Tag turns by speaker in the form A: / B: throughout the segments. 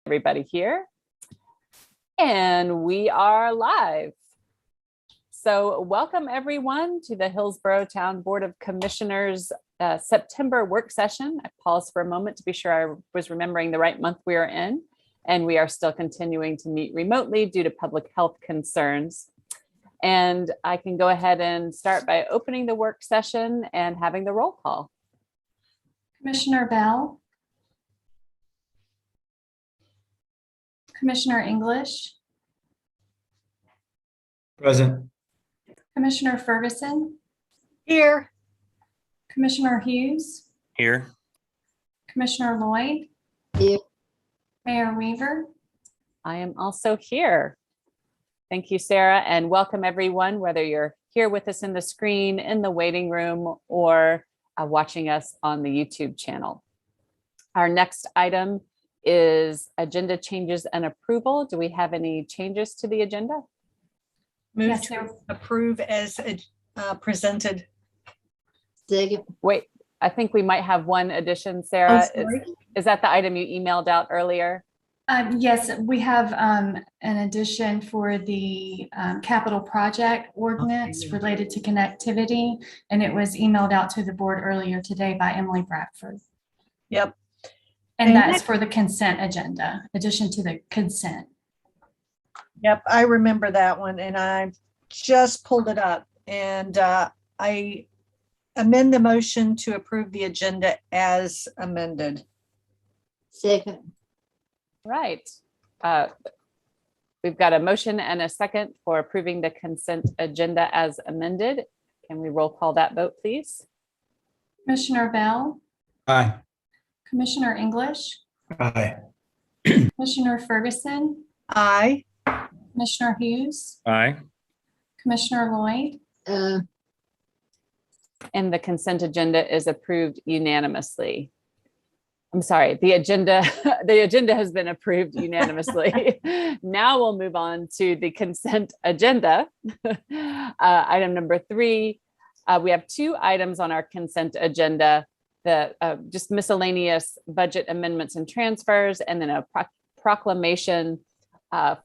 A: everybody here. And we are live. So welcome everyone to the Hillsborough Town Board of Commissioners September work session. I paused for a moment to be sure I was remembering the right month we are in. And we are still continuing to meet remotely due to public health concerns. And I can go ahead and start by opening the work session and having the roll call.
B: Commissioner Bell, Commissioner English,
C: Present.
B: Commissioner Ferguson,
D: Here.
B: Commissioner Hughes,
C: Here.
B: Commissioner Lloyd,
D: Here.
B: Mayor Weaver.
A: I am also here. Thank you, Sarah, and welcome everyone, whether you're here with us in the screen, in the waiting room, or watching us on the YouTube channel. Our next item is agenda changes and approval. Do we have any changes to the agenda?
D: Move
B: Yes,
D: to approve as presented.
B: Second.
A: Wait, I think we might have one addition, Sarah.
B: Oh, sorry.
A: Is that the item you emailed out earlier?
B: Yes, we have an addition for the capital project ordinance related to connectivity, and it was emailed out to the board earlier today by Emily Bradford.
D: Yep.
B: And that's for the consent agenda, addition to the consent.
D: Yep. I remember that one, and I just pulled it up, and I amend the motion to approve the agenda as amended.
B: Second.
A: Right. We've got a motion and a second for approving the consent agenda as amended. Can we roll call that vote, please?
B: Commissioner Bell,
C: Aye.
B: Commissioner English,
C: Aye.
B: Commissioner Ferguson,
D: Aye.
B: Commissioner Hughes,
C: Aye.
B: Commissioner Lloyd.
A: And the consent agenda is approved unanimously. I'm sorry, the agenda has been approved unanimously. Now we'll move on to the consent agenda. Item number 3, we have 2 items on our consent agenda, the just miscellaneous budget amendments and transfers, and then a proclamation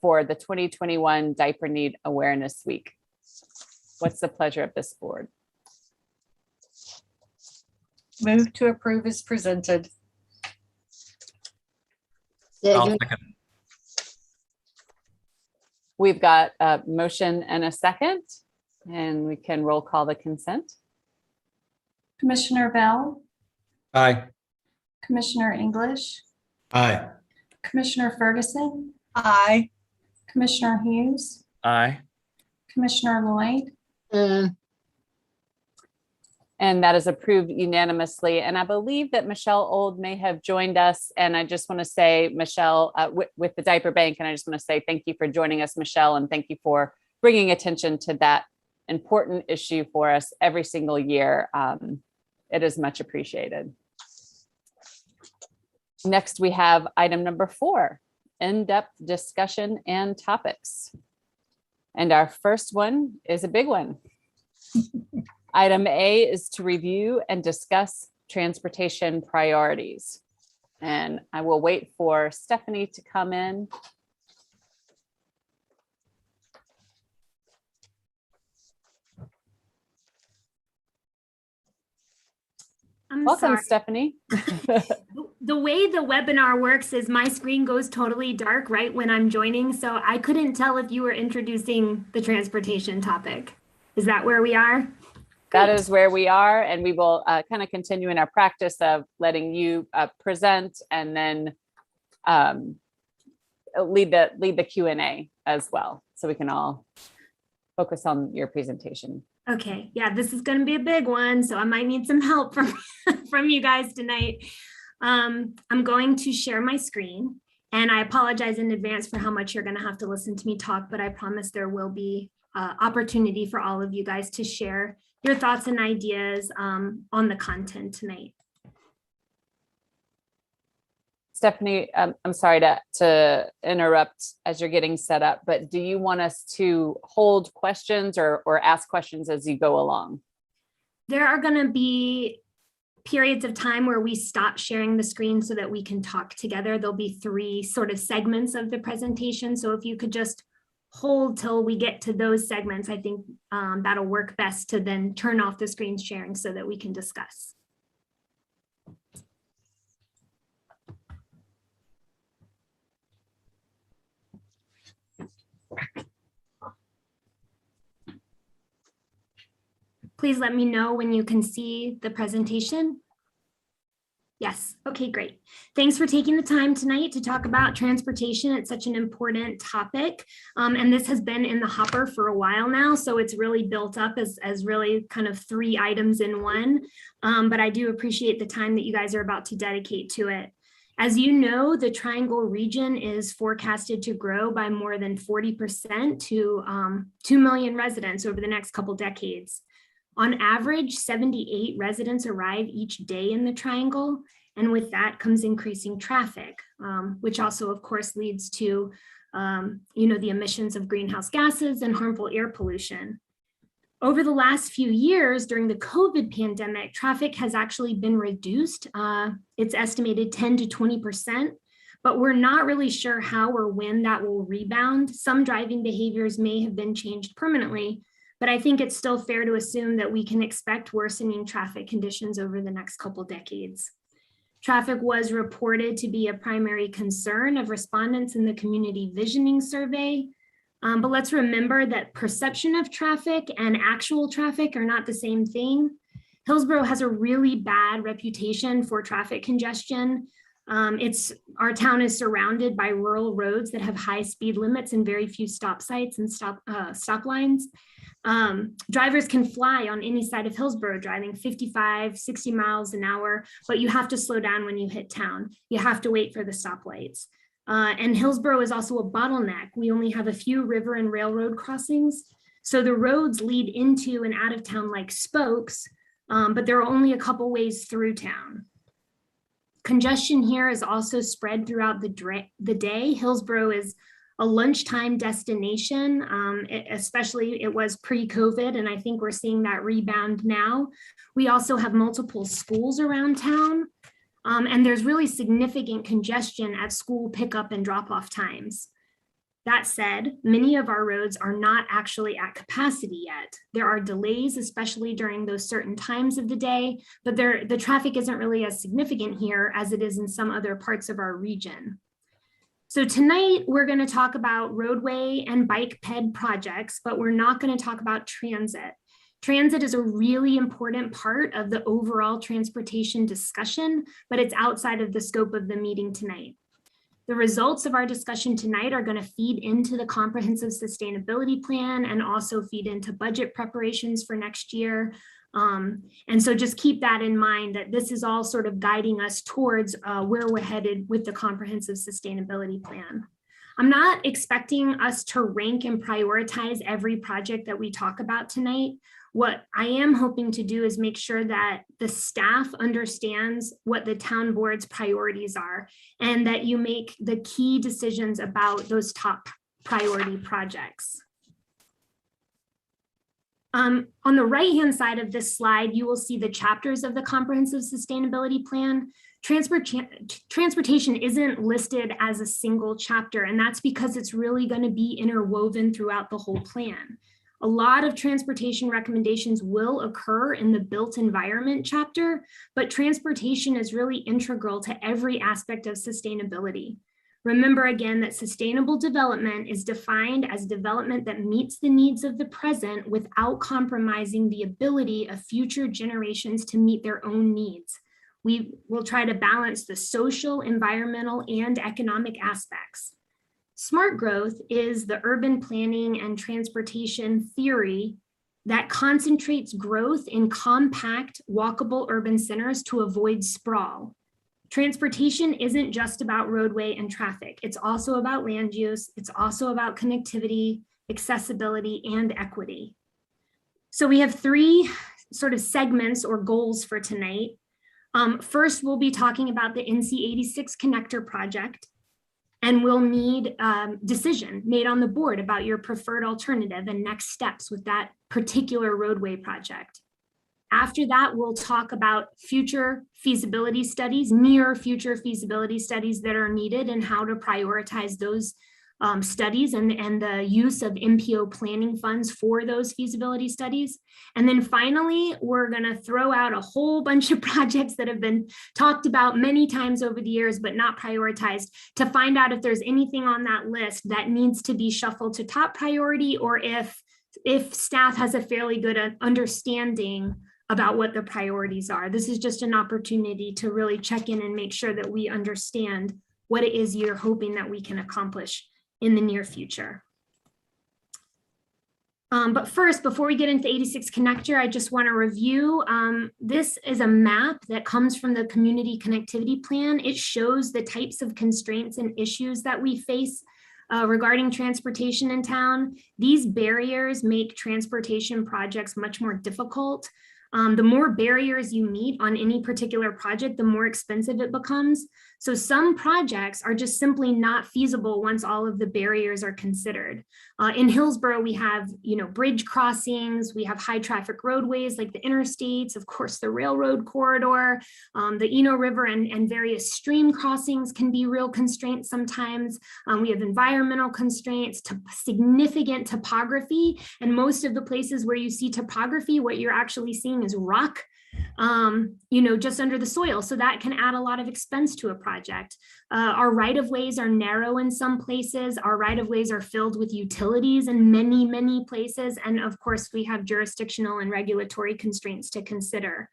A: for the 2021 Diaper Need Awareness Week. What's the pleasure of this board?
D: Move to approve as presented.
A: We've got a motion and a second, and we can roll call the consent.
B: Commissioner Bell,
C: Aye.
B: Commissioner English,
C: Aye.
B: Commissioner Ferguson,
D: Aye.
B: Commissioner Hughes,
C: Aye.
B: Commissioner Lloyd.
A: And that is approved unanimously. And I believe that Michelle Old may have joined us. And I just want to say, Michelle, with the Diaper Bank, and I just want to say thank you for joining us, Michelle, and thank you for bringing attention to that important issue for us every single year. It is much appreciated. Next, we have item number 4, in-depth discussion and topics. And our first one is a big one. Item A is to review and discuss transportation priorities. And I will wait for Stephanie to come in. Welcome,
E: sorry.
A: Stephanie.
E: The way the webinar works is my screen goes totally dark right when I'm joining, so I couldn't tell if you were introducing the transportation topic. Is that where we are?
A: That is where we are, and we will kind of continue in our practice of letting you present and then lead the Q&A as well, so we can all focus on your presentation.
E: Okay, yeah, this is going to be a big one, so I might need some help from from you guys tonight. I'm going to share my screen, and I apologize in advance for how much you're going to have to listen to me talk, but I promise there will be opportunity for all of you guys to share your thoughts and ideas on the content tonight.
A: Stephanie, I'm sorry to interrupt as you're getting set up, but do you want us to hold questions or ask questions as you go along?
E: There are going to be periods of time where we stop sharing the screen so that we can talk together. There'll be 3 sort of segments of the presentation. So if you could just hold till we get to those segments, I think that'll work best to then turn off the screen sharing so that we can discuss. Please let me know when you can see the presentation. Yes, okay, great. Thanks for taking the time tonight to talk about transportation. It's such an important topic. And this has been in the hopper for a while now, so it's really built up as really kind of 3 items in one. But I do appreciate the time that you guys are about to dedicate to it. As you know, the Triangle region is forecasted to grow by more than 40% to 2 million residents over the next couple decades. On average, 78 residents arrive each day in the Triangle, and with that comes increasing traffic, which also, of course, leads to the emissions of greenhouse gases and harmful air pollution. Over the last few years, during the COVID pandemic, traffic has actually been reduced. It's estimated 10 to 20%, but we're not really sure how or when that will rebound. Some driving behaviors may have been changed permanently, but I think it's still fair to assume that we can expect worsening traffic conditions over the next couple decades. Traffic was reported to be a primary concern of respondents in the community visioning survey. But let's remember that perception of traffic and actual traffic are not the same thing. Hillsborough has a really bad reputation for traffic congestion. Our town is surrounded by rural roads that have high speed limits and very few stop sites and stop lines. Drivers can fly on any side of Hillsborough, driving 55, 60 miles an hour, but you have to slow down when you hit town. You have to wait for the stoplights. And Hillsborough is also a bottleneck. We only have a few river and railroad crossings. So the roads lead into and out of town like spokes, but there are only a couple ways through town. Congestion here is also spread throughout the day. Hillsborough is a lunchtime destination, especially it was pre-COVID, and I think we're seeing that rebound now. We also have multiple schools around town, and there's really significant congestion at school pickup and drop-off times. That said, many of our roads are not actually at capacity yet. There are delays, especially during those certain times of the day, but the traffic isn't really as significant here as it is in some other parts of our region. So tonight we're going to talk about roadway and bike ped projects, but we're not going to talk about transit. Transit is a really important part of the overall transportation discussion, but it's outside of the scope of the meeting tonight. The results of our discussion tonight are going to feed into the comprehensive sustainability plan and also feed into budget preparations for next year. And so just keep that in mind, that this is all sort of guiding us towards where we're headed with the comprehensive sustainability plan. I'm not expecting us to rank and prioritize every project that we talk about tonight. What I am hoping to do is make sure that the staff understands what the town board's priorities are and that you make the key decisions about those top priority projects. On the right-hand side of this slide, you will see the chapters of the comprehensive sustainability plan. Transportation isn't listed as a single chapter, and that's because it's really going to be interwoven throughout the whole plan. A lot of transportation recommendations will occur in the built environment chapter, but transportation is really integral to every aspect of sustainability. Remember again that sustainable development is defined as development that meets the needs of the present without compromising the ability of future generations to meet their own needs. We will try to balance the social, environmental, and economic aspects. Smart growth is the urban planning and transportation theory that concentrates growth in compact, walkable urban centers to avoid sprawl. Transportation isn't just about roadway and traffic. It's also about land use. It's also about connectivity, accessibility, and equity. So we have 3 sort of segments or goals for tonight. First, we'll be talking about the NC 86 connector project, and we'll need decision made on the board about your preferred alternative and next steps with that particular roadway project. After that, we'll talk about future feasibility studies, near future feasibility studies that are needed and how to prioritize those studies and the use of MPO planning funds for those feasibility studies. And then finally, we're going to throw out a whole bunch of projects that have been talked about many times over the years, but not prioritized, to find out if there's anything on that list that needs to be shuffled to top priority, or if staff has a fairly good understanding about what the priorities are. This is just an opportunity to really check in and make sure that we understand what it is you're hoping that we can accomplish in the near future. But first, before we get into 86 connector, I just want to review. This is a map that comes from the community connectivity plan. It shows the types of constraints and issues that we face regarding transportation in town. These barriers make transportation projects much more difficult. The more barriers you meet on any particular project, the more expensive it becomes. So some projects are just simply not feasible once all of the barriers are considered. In Hillsborough, we have, bridge crossings, we have high traffic roadways like the interstates, of course, the railroad corridor, the Eno River and various stream crossings can be real constraints sometimes. We have environmental constraints, significant topography, and most of the places where you see topography, what you're actually seeing is rock, just under the soil. So that can add a lot of expense to a project. Our right-of-ways are narrow in some places. Our right-of-ways are filled with utilities in many, many places. And of course, we have jurisdictional and regulatory constraints to consider.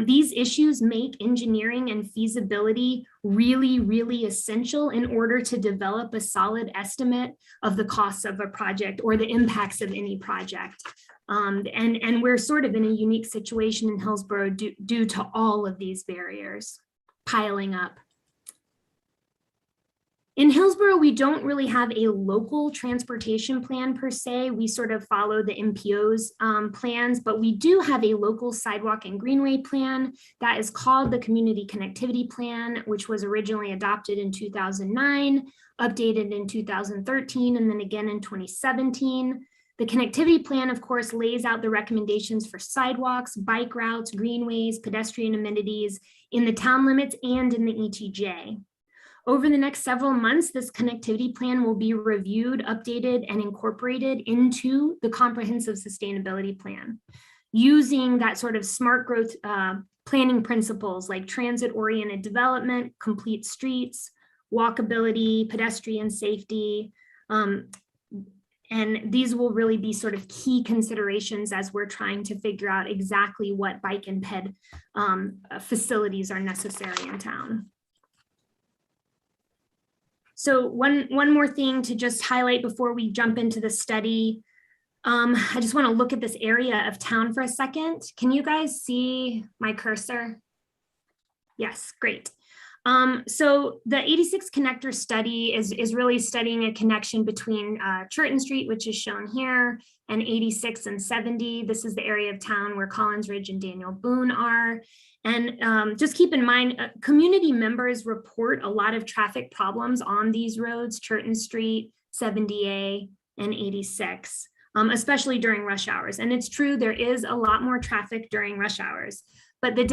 E: These issues make engineering and feasibility really, really essential in order to develop a solid estimate of the costs of a project or the impacts of any project. And we're sort of in a unique situation in Hillsborough due to all of these barriers piling up. In Hillsborough, we don't really have a local transportation plan per se. We sort of follow the MPO's plans, but we do have a local sidewalk and greenway plan that is called the Community Connectivity Plan, which was originally adopted in 2009, updated in 2013, and then again in 2017. The connectivity plan, of course, lays out the recommendations for sidewalks, bike routes, greenways, pedestrian amenities in the town limits and in the ETJ. Over the next several months, this connectivity plan will be reviewed, updated, and incorporated into the comprehensive sustainability plan, using that sort of smart growth planning principles like transit-oriented development, complete streets, walkability, pedestrian safety, and these will really be sort of key considerations as we're trying to figure out exactly what bike and ped facilities are necessary in town. So one more thing to just highlight before we jump into the study. I just want to look at this area of town for a second. Can you guys see my cursor? Yes, great. So the 86 connector study is really studying a connection between Cherton Street, which is shown here, and 86 and 70. This is the area of town where Collins Ridge and Daniel Boone are. And just keep in mind, community members report a lot of traffic problems on these roads, Cherton Street, 70A, and 86, especially during rush hours. And it's true, there is a lot more traffic during rush hours. But the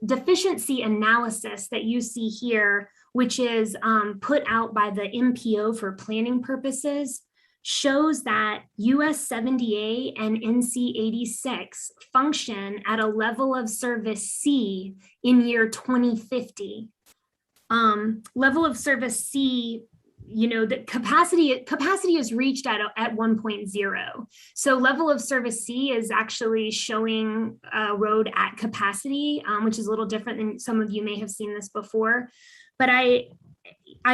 E: deficiency analysis that you see here, which is put out by the MPO for planning purposes, shows that US 70A and NC 86 function at a level of service C in year 2050. Level of service C, the capacity is reached at 1.0. So level of service C is actually showing a road at capacity, which is a little different than some of you may have seen this before. But I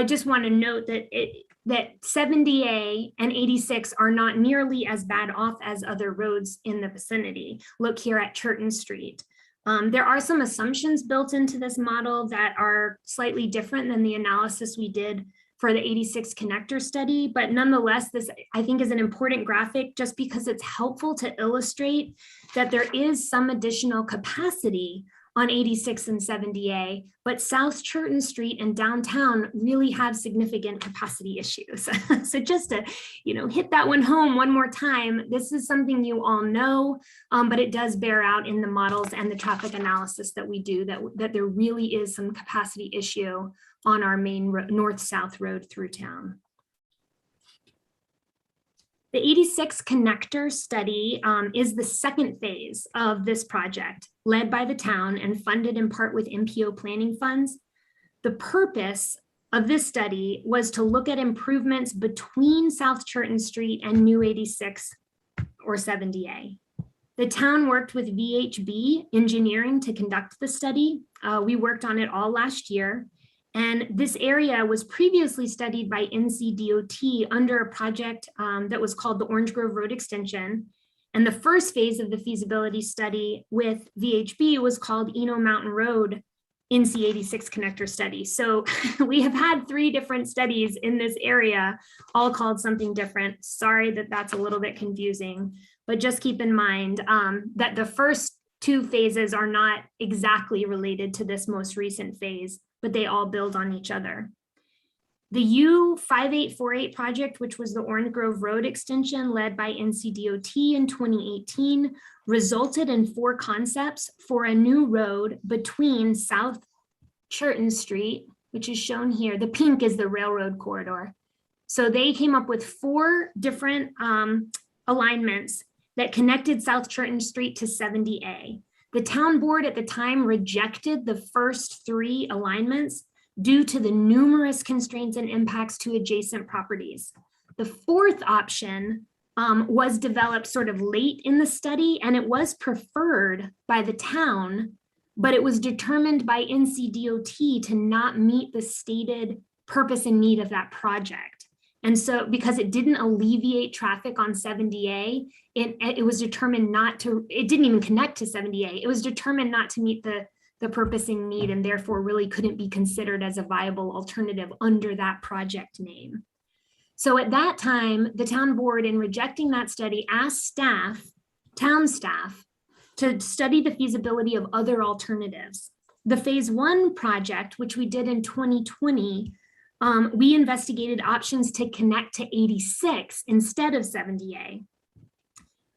E: just want to note that 70A and 86 are not nearly as bad off as other roads in the vicinity. Look here at Cherton Street. There are some assumptions built into this model that are slightly different than the analysis we did for the 86 connector study, but nonetheless, this I think is an important graphic just because it's helpful to illustrate that there is some additional capacity on 86 and 70A, but South Cherton Street and downtown really have significant capacity issues. So just to, hit that one home one more time, this is something you all know, but it does bear out in the models and the traffic analysis that we do that there really is some capacity issue on our main north-south road through town. The 86 connector study is the second phase of this project, led by the town and funded in part with MPO planning funds. The purpose of this study was to look at improvements between South Cherton Street and New 86 or 70A. The town worked with VHB Engineering to conduct the study. We worked on it all last year. And this area was previously studied by NCDOT under a project that was called the Orange Grove Road Extension. And the first phase of the feasibility study with VHB was called Eno Mountain Road NC86 connector study. So we have had 3 different studies in this area, all called something different. Sorry that that's a little bit confusing, but just keep in mind that the first 2 phases are not exactly related to this most recent phase, but they all build on each other. The U5848 project, which was the Orange Grove Road extension led by NCDOT in 2018, resulted in 4 concepts for a new road between South Cherton Street, which is shown here. The pink is the railroad corridor. So they came up with 4 different alignments that connected South Cherton Street to 70A. The town board at the time rejected the first 3 alignments due to the numerous constraints and impacts to adjacent properties. The 4th option was developed sort of late in the study, and it was preferred by the town, but it was determined by NCDOT to not meet the stated purpose and need of that project. And so because it didn't alleviate traffic on 70A, it was determined not to, it didn't even connect to 70A. It was determined not to meet the purpose and need, and therefore really couldn't be considered as a viable alternative under that project name. So at that time, the town board, in rejecting that study, asked staff, town staff, to study the feasibility of other alternatives. The phase 1 project, which we did in 2020, we investigated options to connect to 86 instead of 70A.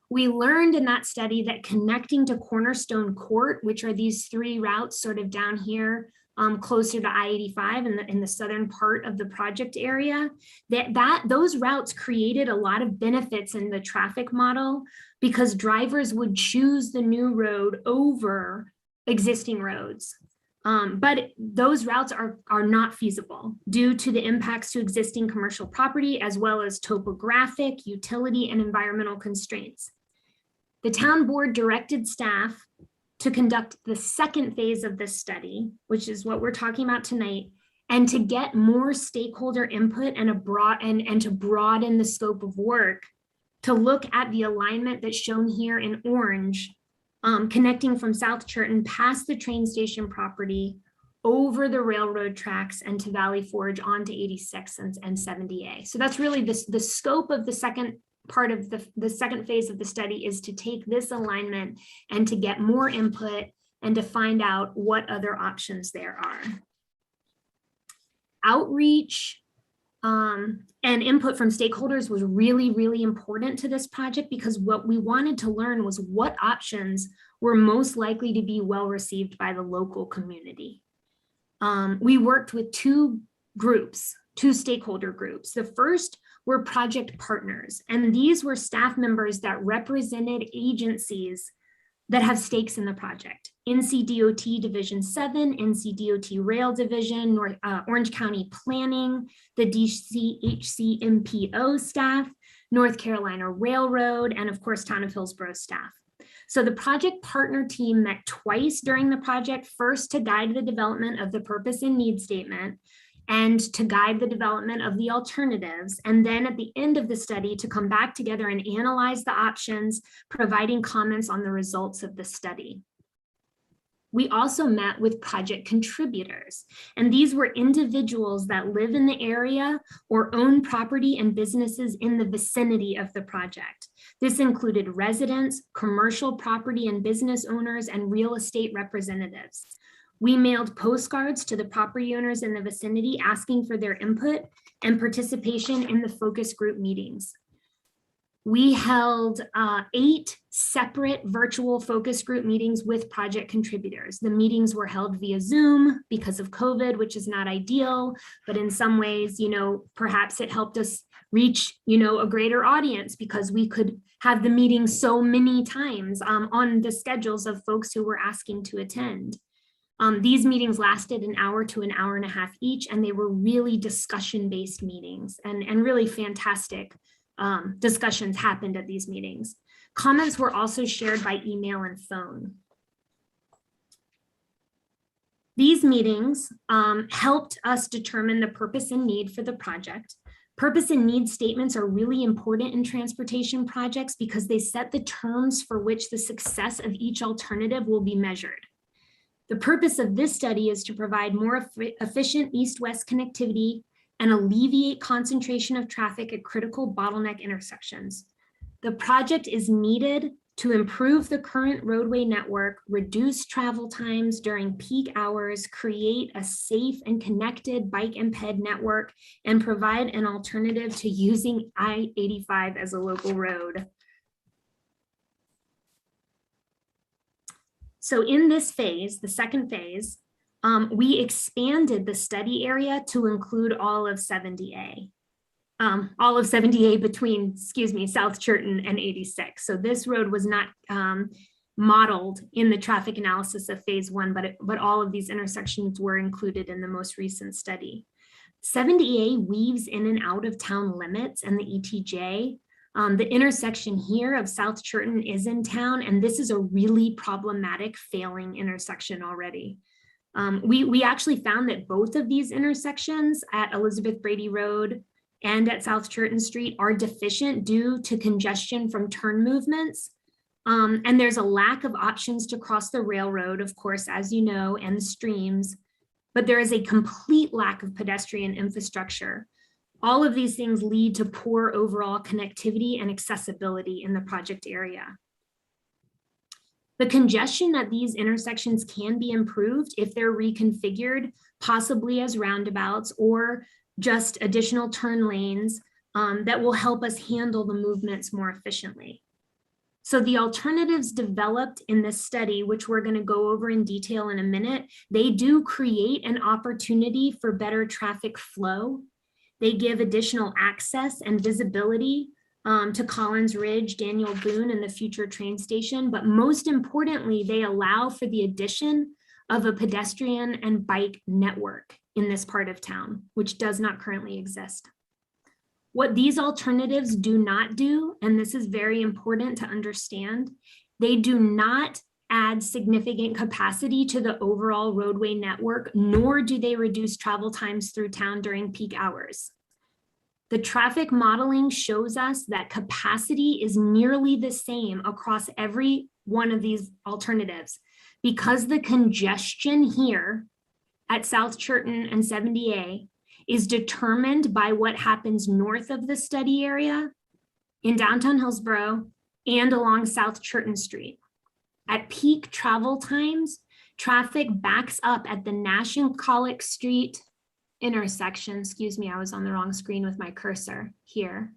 E: We learned in that study that connecting to Cornerstone Court, which are these 3 routes sort of down here, closer to I-85 in the southern part of the project area, those routes created a lot of benefits in the traffic model because drivers would choose the new road over existing roads. But those routes are not feasible due to the impacts to existing commercial property, as well as topographic, utility, and environmental constraints. The town board directed staff to conduct the 2nd phase of this study, which is what we're talking about tonight, and to get more stakeholder input and to broaden the scope of work to look at the alignment that's shown here in orange, connecting from South Cherton past the train station property, over the railroad tracks and to Valley Forge onto 86 and 70A. So that's really the scope of the second part of the second phase of the study, is to take this alignment and to get more input and to find out what other options there are. Outreach and input from stakeholders was really, really important to this project, because what we wanted to learn was what options were most likely to be well received by the local community. We worked with 2 stakeholder groups. The first were project partners, and these were staff members that represented agencies that have stakes in the project. NCDOT Division 7, NCDOT Rail Division, Orange County Planning, the DCHC MPO staff, North Carolina Railroad, and of course, Town of Hillsborough staff. So the project partner team met twice during the project, first to guide the development of the purpose and need statement, and to guide the development of the alternatives. And then at the end of the study, to come back together and analyze the options, providing comments on the results of the study. We also met with project contributors, and these were individuals that live in the area or own property and businesses in the vicinity of the project. This included residents, commercial property and business owners, and real estate representatives. We mailed postcards to the property owners in the vicinity asking for their input and participation in the focus group meetings. We held 8 separate virtual focus group meetings with project contributors. The meetings were held via Zoom because of COVID, which is not ideal, but in some ways, perhaps it helped us reach, a greater audience because we could have the meeting so many times on the schedules of folks who were asking to attend. These meetings lasted an hour to an hour and a half each, and they were really discussion-based meetings and really fantastic discussions happened at these meetings. Comments were also shared by email and phone. These meetings helped us determine the purpose and need for the project. Purpose and need statements are really important in transportation projects because they set the terms for which the success of each alternative will be measured. The purpose of this study is to provide more efficient east-west connectivity and alleviate concentration of traffic at critical bottleneck intersections. The project is needed to improve the current roadway network, reduce travel times during peak hours, create a safe and connected bike and ped network, and provide an alternative to using I-85 as a local road. So in this phase, the second phase, we expanded the study area to include all of 70A. All of 70A between, South Cherton and 86. So this road was not modeled in the traffic analysis of phase 1, but all of these intersections were included in the most recent study. 70A weaves in and out of town limits and the ETJ. The intersection here of South Cherton is in town, and this is a really problematic failing intersection already. We actually found that both of these intersections at Elizabeth Brady Road and at South Cherton Street are deficient due to congestion from turn movements. And there's a lack of options to cross the railroad, of course, as you know, and the streams, but there is a complete lack of pedestrian infrastructure. All of these things lead to poor overall connectivity and accessibility in the project area. The congestion at these intersections can be improved if they're reconfigured, possibly as roundabouts or just additional turn lanes that will help us handle the movements more efficiently. So the alternatives developed in this study, which we're going to go over in detail in a minute, they do create an opportunity for better traffic flow. They give additional access and visibility to Collins Ridge, Daniel Boone, and the future train station. But most importantly, they allow for the addition of a pedestrian and bike network in this part of town, which does not currently exist. What these alternatives do not do, and this is very important to understand, they do not add significant capacity to the overall roadway network, nor do they reduce travel times through town during peak hours. The traffic modeling shows us that capacity is nearly the same across every one of these alternatives because the congestion here at South Cherton and 70A is determined by what happens north of the study area in downtown Hillsborough and along South Cherton Street. At peak travel times, traffic backs up at the Nash and Colic Street intersection. I was on the wrong screen with my cursor here.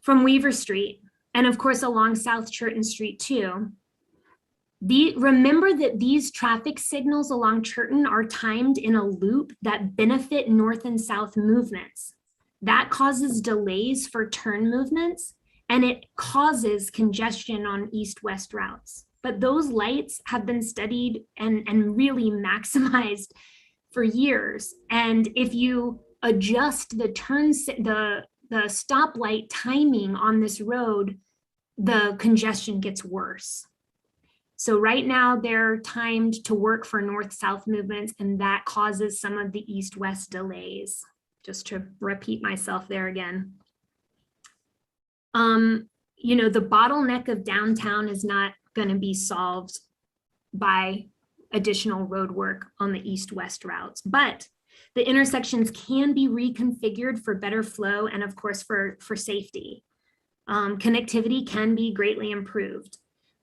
E: From Weaver Street, and of course along South Cherton Street too. Remember that these traffic signals along Cherton are timed in a loop that benefit north and south movements. That causes delays for turn movements, and it causes congestion on east-west routes. But those lights have been studied and really maximized for years. And if you adjust the stoplight timing on this road, the congestion gets worse. So right now they're timed to work for north-south movements, and that causes some of the east-west delays. Just to repeat myself there again. The bottleneck of downtown is not going to be solved by additional road work on the east-west routes. But the intersections can be reconfigured for better flow and of course for safety. Connectivity can be greatly improved.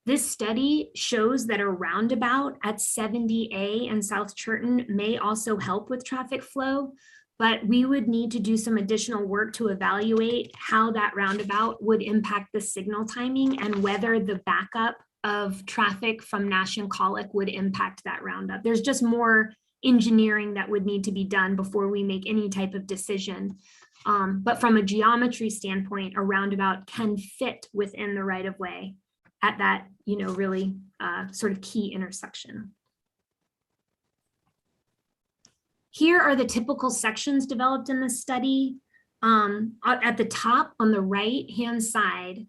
E: This study shows that a roundabout at 70A and South Cherton may also help with traffic flow, but we would need to do some additional work to evaluate how that roundabout would impact the signal timing and whether the backup of traffic from Nash and Colic would impact that roundup. There's just more engineering that would need to be done before we make any type of decision. But from a geometry standpoint, a roundabout can fit within the right of way at that, really sort of key intersection. Here are the typical sections developed in this study. At the top on the right-hand side,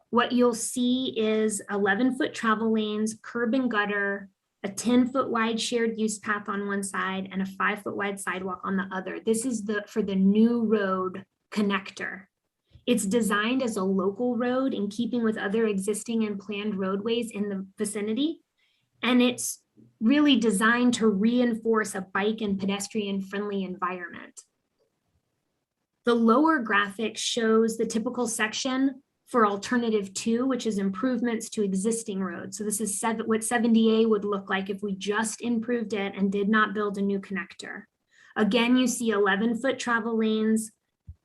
E: what you'll see is 11-foot travel lanes, curb and gutter, a 10-foot wide shared use path on one side, and a 5-foot wide sidewalk on the other. This is for the new road connector. It's designed as a local road in keeping with other existing and planned roadways in the vicinity. And it's really designed to reinforce a bike and pedestrian friendly environment. The lower graphic shows the typical section for alternative 2, which is improvements to existing roads. So this is what 70A would look like if we just improved it and did not build a new connector. Again, you see 11-foot travel lanes,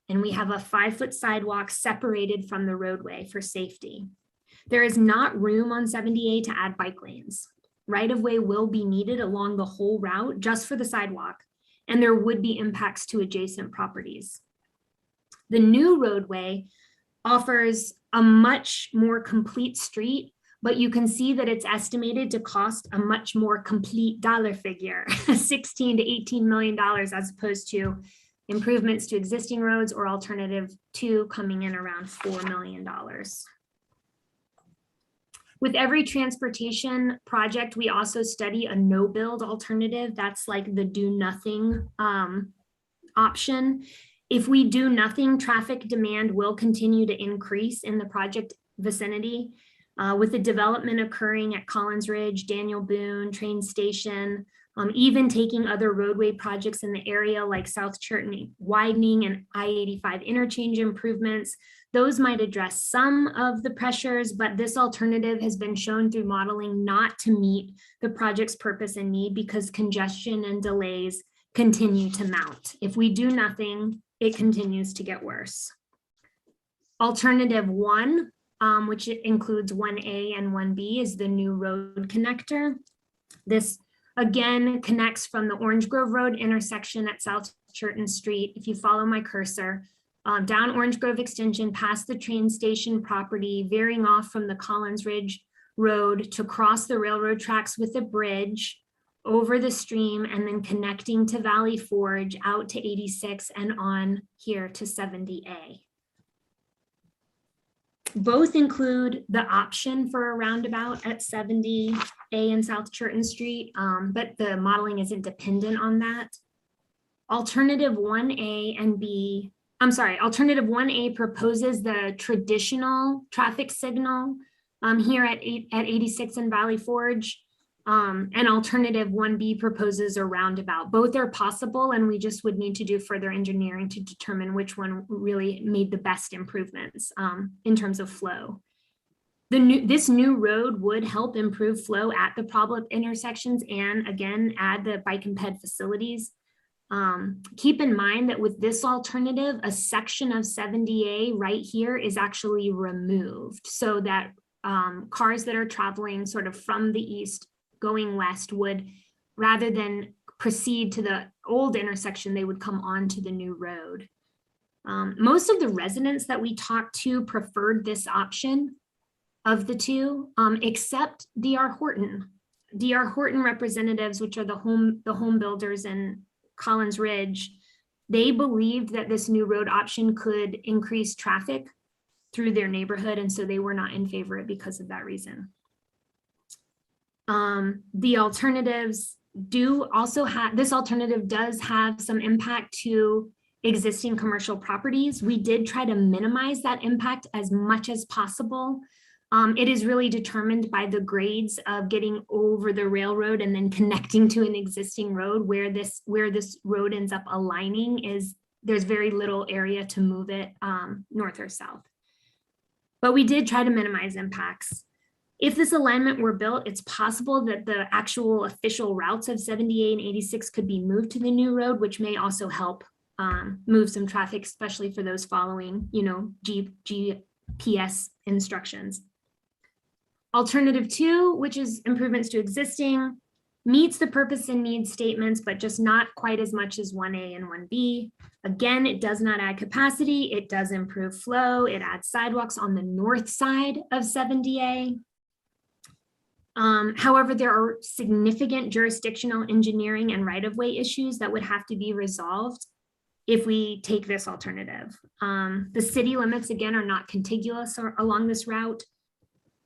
E: and we have a 5-foot sidewalk separated from the roadway for safety. There is not room on 70A to add bike lanes. Right-of-way will be needed along the whole route just for the sidewalk, and there would be impacts to adjacent properties. The new roadway offers a much more complete street, but you can see that it's estimated to cost a much more complete dollar figure, $16 to $18 million, as opposed to improvements to existing roads or alternative 2 coming in around $4 million. With every transportation project, we also study a no-build alternative. That's like the do nothing option. If we do nothing, traffic demand will continue to increase in the project vicinity with the development occurring at Collins Ridge, Daniel Boone, train station, even taking other roadway projects in the area like South Cherton widening and I-85 interchange improvements. Those might address some of the pressures, but this alternative has been shown through modeling not to meet the project's purpose and need because congestion and delays continue to mount. If we do nothing, it continues to get worse. Alternative 1, which includes 1A and 1B, is the new road connector. This again connects from the Orange Grove Road intersection at South Cherton Street. If you follow my cursor, down Orange Grove Extension, past the train station property, veering off from the Collins Ridge Road to cross the railroad tracks with a bridge over the stream, and then connecting to Valley Forge out to 86 and on here to 70A. Both include the option for a roundabout at 70A and South Cherton Street, but the modeling isn't dependent on that. Alternative 1A and B, Alternative 1A proposes the traditional traffic signal here at 86 and Valley Forge. And alternative 1B proposes a roundabout. Both are possible, and we just would need to do further engineering to determine which one really made the best improvements in terms of flow. This new road would help improve flow at the problem intersections and again, add the bike and ped facilities. Keep in mind that with this alternative, a section of 70A right here is actually removed so that cars that are traveling sort of from the east going west would, rather than proceed to the old intersection, they would come onto the new road. Most of the residents that we talked to preferred this option of the two, except DR Horton. DR Horton representatives, which are the home builders in Collins Ridge, they believed that this new road option could increase traffic through their neighborhood, and so they were not in favor of it because of that reason. The alternatives do also have, this alternative does have some impact to existing commercial properties. We did try to minimize that impact as much as possible. It is really determined by the grades of getting over the railroad and then connecting to an existing road. Where this road ends up aligning is there's very little area to move it north or south. But we did try to minimize impacts. If this alignment were built, it's possible that the actual official routes of 70A and 86 could be moved to the new road, which may also help move some traffic, especially for those following, GPS instructions. Alternative 2, which is improvements to existing, meets the purpose and needs statements, but just not quite as much as 1A and 1B. Again, it does not add capacity. It does improve flow. It adds sidewalks on the north side of 70A. However, there are significant jurisdictional engineering and right-of-way issues that would have to be resolved if we take this alternative. The city limits, again, are not contiguous along this route.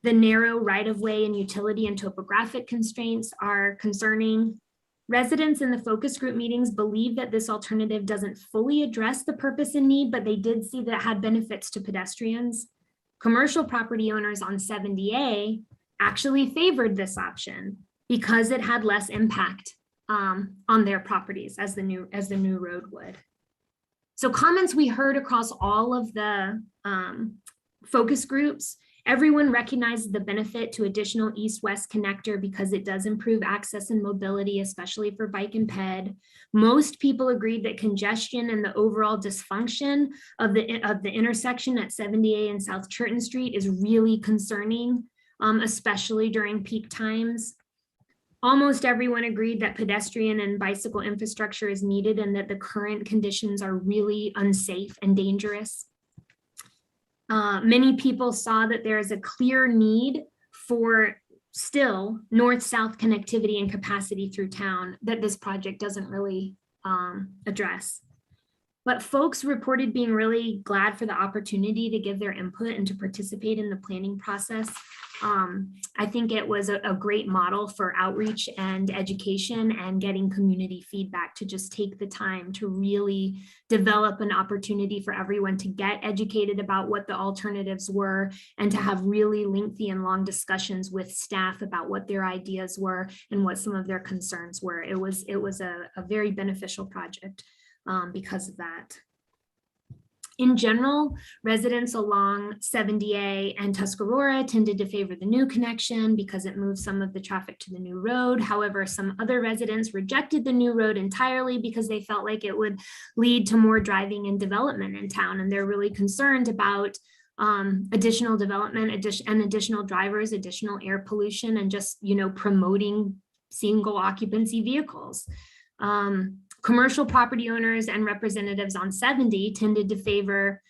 E: The narrow right-of-way and utility and topographic constraints are concerning. Residents in the focus group meetings believe that this alternative doesn't fully address the purpose and need, but they did see that it had benefits to pedestrians. Commercial property owners on 70A actually favored this option because it had less impact on their properties as the new road would. So comments we heard across all of the focus groups, everyone recognizes the benefit to additional east-west connector because it does improve access and mobility, especially for bike and ped. Most people agreed that congestion and the overall dysfunction of the intersection at 70A and South Cherton Street is really concerning, especially during peak times. Almost everyone agreed that pedestrian and bicycle infrastructure is needed and that the current conditions are really unsafe and dangerous. Many people saw that there is a clear need for still north-south connectivity and capacity through town that this project doesn't really address. But folks reported being really glad for the opportunity to give their input and to participate in the planning process. I think it was a great model for outreach and education and getting community feedback to just take the time to really develop an opportunity for everyone to get educated about what the alternatives were and to have really lengthy and long discussions with staff about what their ideas were and what some of their concerns were. It was a very beneficial project because of that. In general, residents along 70A and Tuscarora tended to favor the new connection because it moves some of the traffic to the new road. However, some other residents rejected the new road entirely because they felt like it would lead to more driving and development in town. And they're really concerned about additional development, additional drivers, additional air pollution, and just, promoting single occupancy vehicles. Commercial property owners and representatives on 70 tended to favor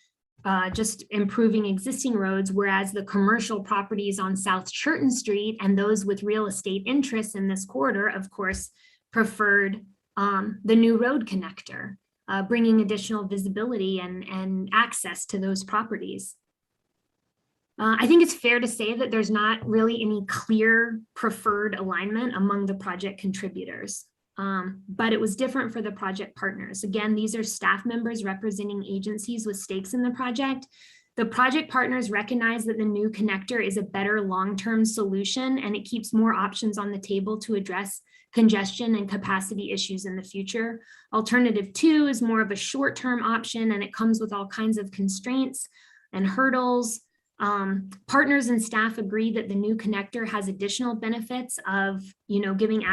E: just improving existing roads, whereas the commercial properties on South Cherton Street and those with real estate interests in this corridor, of course, preferred the new road connector, bringing additional visibility and access to those properties. I think it's fair to say that there's not really any clear preferred alignment among the project contributors. But it was different for the project partners. Again, these are staff members representing agencies with stakes in the project. The project partners recognize that the new connector is a better long-term solution and it keeps more options on the table to address congestion and capacity issues in the future. Alternative 2 is more of a short-term option and it comes with all kinds of constraints and hurdles. Partners and staff agree that the new connector has additional benefits of, giving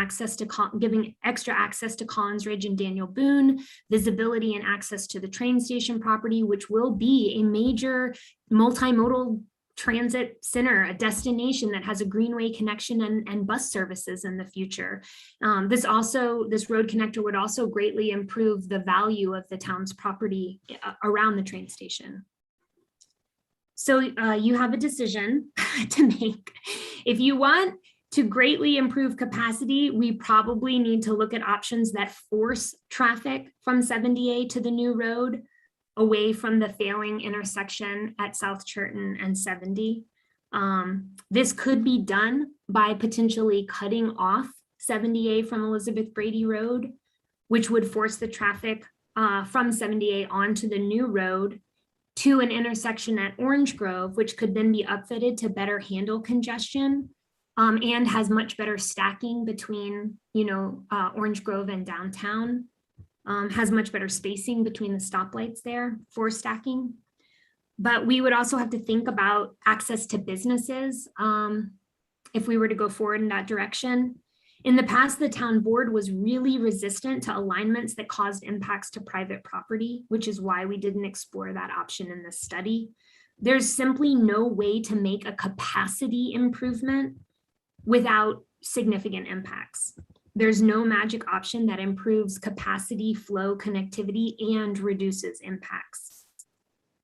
E: extra access to Collins Ridge and Daniel Boone, visibility and access to the train station property, which will be a major multimodal transit center, a destination that has a greenway connection and bus services in the future. This road connector would also greatly improve the value of the town's property around the train station. So you have a decision to make. If you want to greatly improve capacity, we probably need to look at options that force traffic from 70A to the new road away from the failing intersection at South Cherton and 70. This could be done by potentially cutting off 70A from Elizabeth Brady Road, which would force the traffic from 70A onto the new road to an intersection at Orange Grove, which could then be upfitted to better handle congestion, and has much better stacking between, Orange Grove and downtown, has much better spacing between the stoplights there for stacking. But we would also have to think about access to businesses if we were to go forward in that direction. In the past, the town board was really resistant to alignments that caused impacts to private property, which is why we didn't explore that option in this study. There's simply no way to make a capacity improvement without significant impacts. There's no magic option that improves capacity, flow, connectivity, and reduces impacts.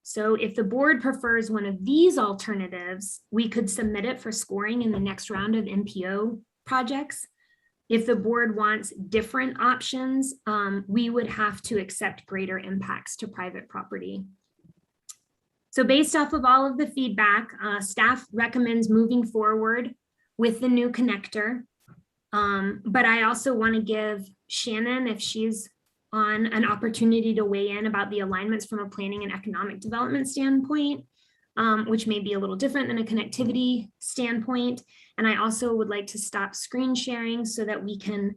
E: So if the board prefers one of these alternatives, we could submit it for scoring in the next round of MPO projects. If the board wants different options, we would have to accept greater impacts to private property. So based off of all of the feedback, staff recommends moving forward with the new connector. But I also want to give Shannon, if she's on, an opportunity to weigh in about the alignments from a planning and economic development standpoint, which may be a little different than a connectivity standpoint. And I also would like to stop screen sharing so that we can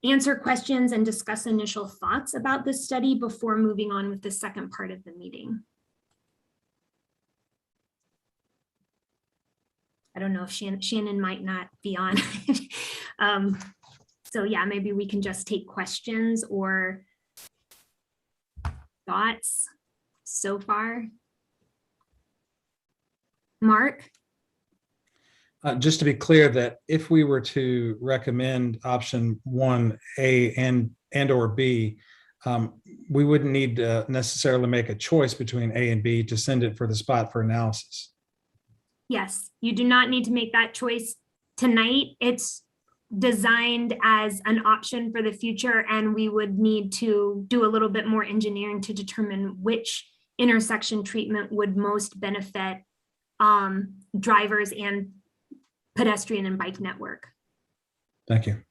E: answer questions and discuss initial thoughts about this study before moving on with the second part of the meeting. I don't know if Shannon might not be on. So yeah, maybe we can just take questions or thoughts so far. Mark?
C: Just to be clear, that if we were to recommend option 1A and or B, we wouldn't need to necessarily make a choice between A and B to send it for the spot for analysis.
E: Yes, you do not need to make that choice tonight. It's designed as an option for the future, and we would need to do a little bit more engineering to determine which intersection treatment would most benefit drivers and pedestrian and bike network.
C: Thank you.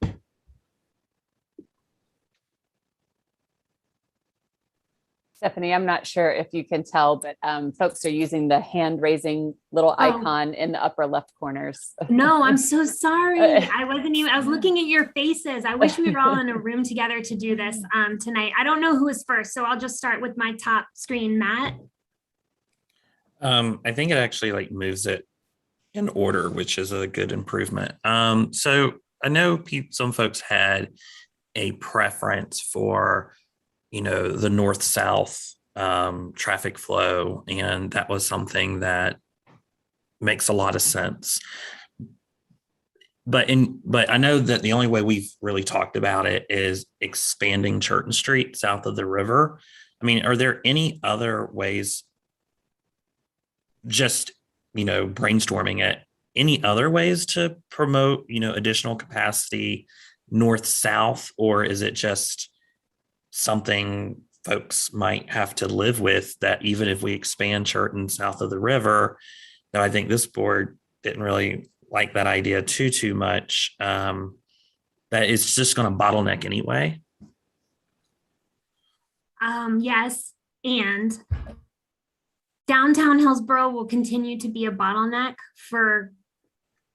A: Stephanie, I'm not sure if you can tell, but folks are using the hand raising little icon in the upper left corners.
E: No, I'm so sorry. I was looking at your faces. I wish we were all in a room together to do this tonight. I don't know who is first, so I'll just start with my top screen. Matt?
F: I think it actually moves it in order, which is a good improvement. So I know some folks had a preference for the north-south traffic flow, and that was something that makes a lot of sense. But I know that the only way we've really talked about it is expanding Cherton Street south of the river. I mean, are there any other ways, just brainstorming it, any other ways to promote additional capacity north-south, or is it just something folks might have to live with, that even if we expand Cherton south of the river, though I think this board didn't really like that idea too much, that it's just going to bottleneck anyway?
E: Yes, and downtown Hillsborough will continue to be a bottleneck for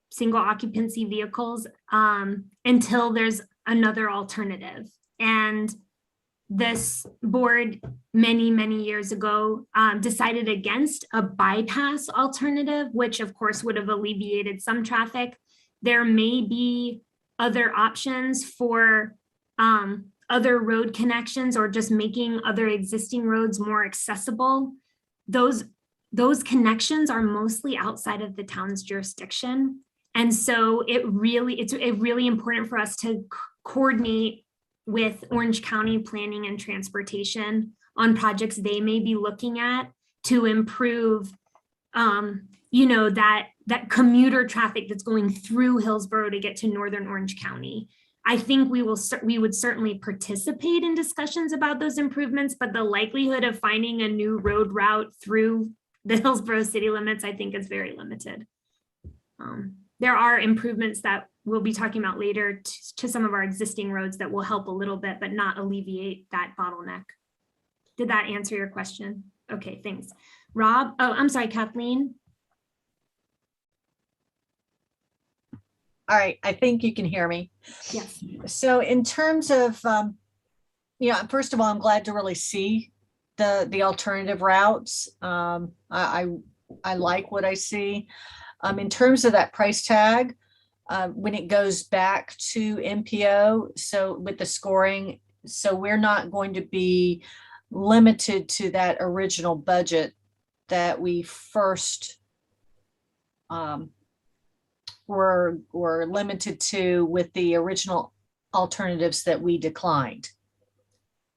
E: single occupancy vehicles until there's another alternative. And this board many years ago decided against a bypass alternative, which of course would have alleviated some traffic. There may be other options for other road connections, or just making other existing roads more accessible. Those connections are mostly outside of the town's jurisdiction. And so it's really important for us to coordinate with Orange County Planning and Transportation on projects they may be looking at to improve, that commuter traffic that's going through Hillsborough to get to Northern Orange County. I think we would certainly participate in discussions about those improvements, but the likelihood of finding a new road route through the Hillsborough city limits, I think, is very limited. There are improvements that we'll be talking about later to some of our existing roads that will help a little bit, but not alleviate that bottleneck. Did that answer your question? Okay, thanks. Rob, oh, I'm sorry, Kathleen.
D: All right, I think you can hear me.
E: Yes.
D: So in terms of, first of all, I'm glad to really see the alternative routes. I like what I see. In terms of that price tag, when it goes back to MPO, so with the scoring, so we're not going to be limited to that original budget that we first were limited to with the original alternatives that we declined.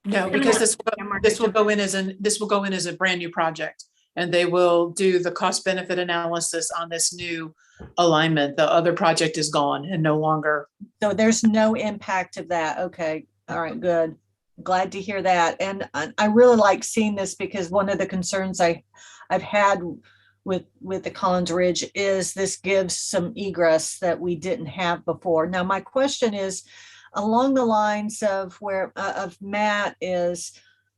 G: No, because this will go in as a brand new project, and they will do the cost benefit analysis on this new alignment. The other project is gone and no longer.
D: So there's no impact of that. Okay. All right, good. Glad to hear that. And I really like seeing this because one of the concerns I've had with the Collins Ridge is this gives some egress that we didn't have before. Now, my question is along the lines of of Matt is,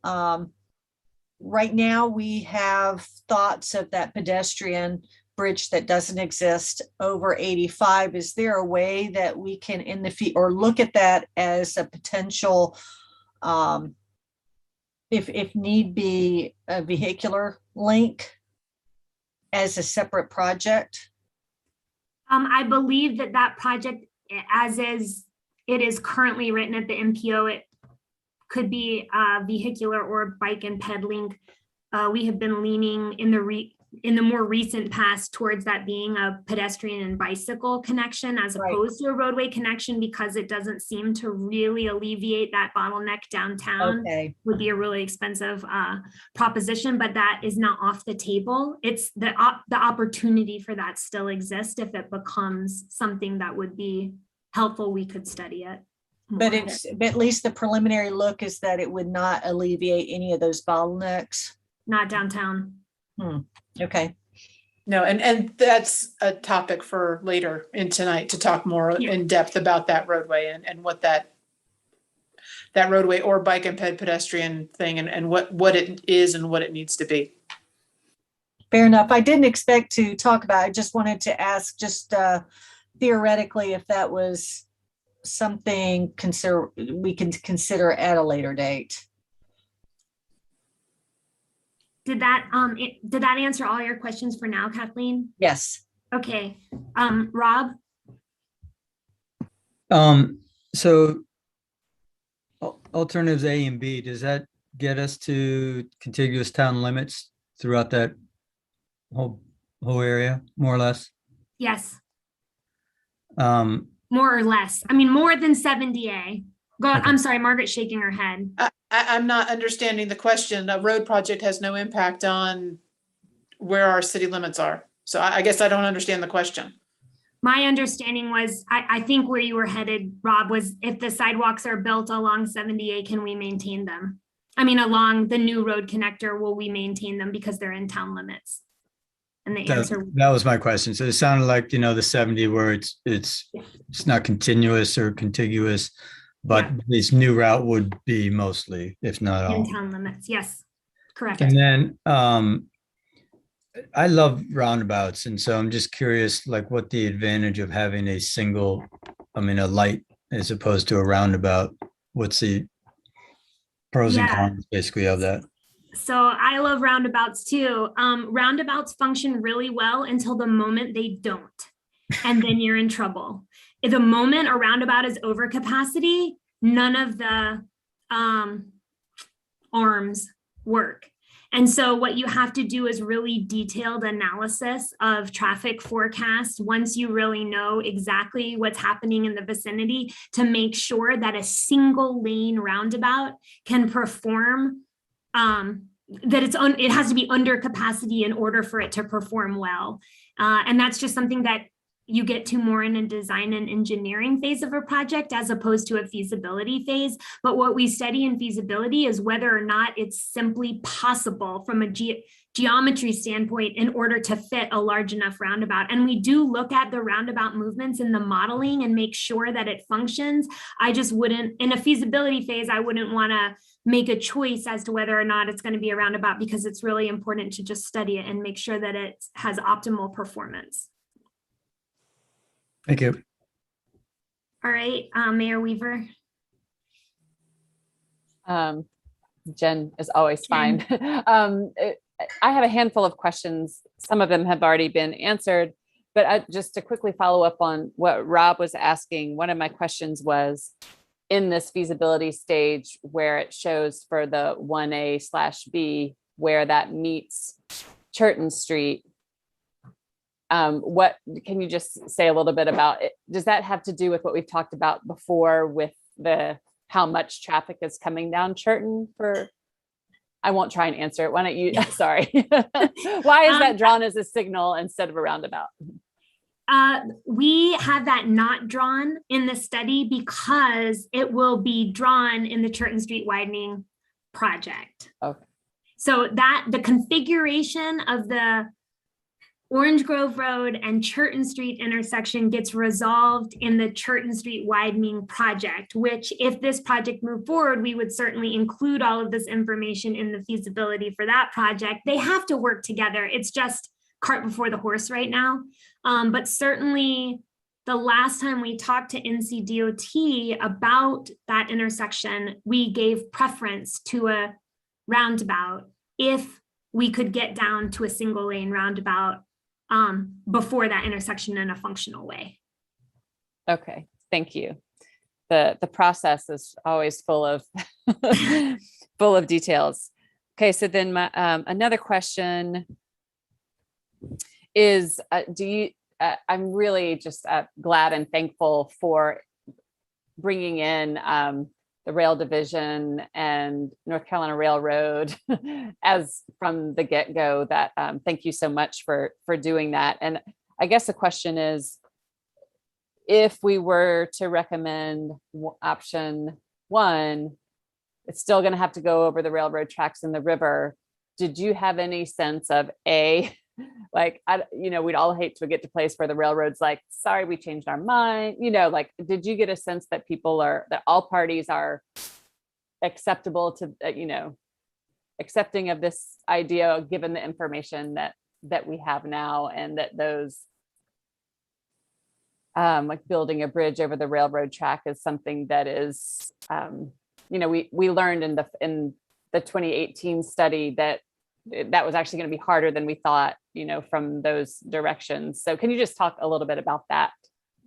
D: right now we have thoughts of that pedestrian bridge that doesn't exist over 85. Is there a way that we can or look at that as a potential, if need be, a vehicular link as a separate project?
E: I believe that project, as it is currently written at the MPO, it could be vehicular or bike and ped link. We have been leaning in the more recent past towards that being a pedestrian and bicycle connection as opposed to a roadway connection, because it doesn't seem to really alleviate that bottleneck downtown.
D: Okay.
E: Would be a really expensive proposition, but that is not off the table. It's the opportunity for that still exists if it becomes something that would be helpful. We could study it.
D: But at least the preliminary look is that it would not alleviate any of those bottlenecks.
E: Not downtown.
D: Okay.
G: No, and that's a topic for later in tonight to talk more in depth about that roadway and what that roadway or bike and ped pedestrian thing and what it is and what it needs to be.
D: Fair enough. I didn't expect to talk about it. I just wanted to ask just theoretically if that was something we can consider at a later date.
E: Did that answer all your questions for now, Kathleen?
D: Yes.
E: Okay. Rob?
H: So alternatives A and B, does that get us to contiguous town limits throughout that whole area, more or less?
E: Yes.
H: Um,
E: More or less. I mean, more than 70A. Go.
H: Okay.
E: I'm sorry, Margaret's shaking her head.
G: I'm not understanding the question. A road project has no impact on where our city limits are. So I guess I don't understand the question.
E: My understanding was, I think where you were headed, Rob, was if the sidewalks are built along 70A, can we maintain them? I mean, along the new road connector, will we maintain them because they're in town limits? And the answer.
H: that was my question. So it sounded like, the 70 where it's not continuous or contiguous, but this new route would be mostly, if not all.
E: In town limits, yes, correct.
H: And then I love roundabouts. And so I'm just curious, like what the advantage of having a light as opposed to a roundabout. What's the pros and cons basically of that?
E: So I love roundabouts too. Roundabouts function really well until the moment they don't. And then you're in trouble. If the moment a roundabout is over capacity, none of the arms work. And so what you have to do is really detailed analysis of traffic forecast once you really know exactly what's happening in the vicinity to make sure that a single lane roundabout can perform, that it has to be under capacity in order for it to perform well. And that's just something that you get to more in a design and engineering phase of a project as opposed to a feasibility phase. But what we study in feasibility is whether or not it's simply possible from a geometry standpoint in order to fit a large enough roundabout. And we do look at the roundabout movements in the modeling and make sure that it functions. I just wouldn't, in a feasibility phase, I wouldn't want to make a choice as to whether or not it's going to be a roundabout, because it's really important to just study it and make sure that it has optimal performance.
H: Thank you.
E: All right, Mayor Weaver.
A: Jen is always fine. I have a handful of questions. Some of them have already been answered, but just to quickly follow up on what Rob was asking, one of my questions was, in this feasibility stage where it shows for the 1A/B, where that meets Cherton Street, what can you just say a little bit about it? Does that have to do with what we've talked about before with how much traffic is coming down Cherton? I won't try and answer it. Why don't you? Sorry. Why is that drawn as a signal instead of a roundabout?
E: We have that not drawn in the study because it will be drawn in the Cherton Street widening project.
A: Okay.
E: So that the configuration of the Orange Grove Road and Cherton Street intersection gets resolved in the Cherton Street widening project, which if this project moved forward, we would certainly include all of this information in the feasibility for that project. They have to work together. It's just cart before the horse right now. But certainly the last time we talked to NCDOT about that intersection, we gave preference to a roundabout if we could get down to a single lane roundabout before that intersection in a functional way.
A: Okay, thank you. The process is always full of full of details. Okay, so then my another question is, I'm really just glad and thankful for bringing in the rail division and North Carolina Railroad as from the get-go. That thank you so much for doing that. And I guess the question is, if we were to recommend option one, it's still going to have to go over the railroad tracks in the river. Did you have any sense of like, we'd all hate to get to a place where the railroad's like, sorry, we changed our mind, like, did you get a sense that that all parties are acceptable to, accepting of this idea, given the information that we have now, and that those, like building a bridge over the railroad track is something that is, we learned in the 2018 study that was actually going to be harder than we thought, from those directions. So can you just talk a little bit about that?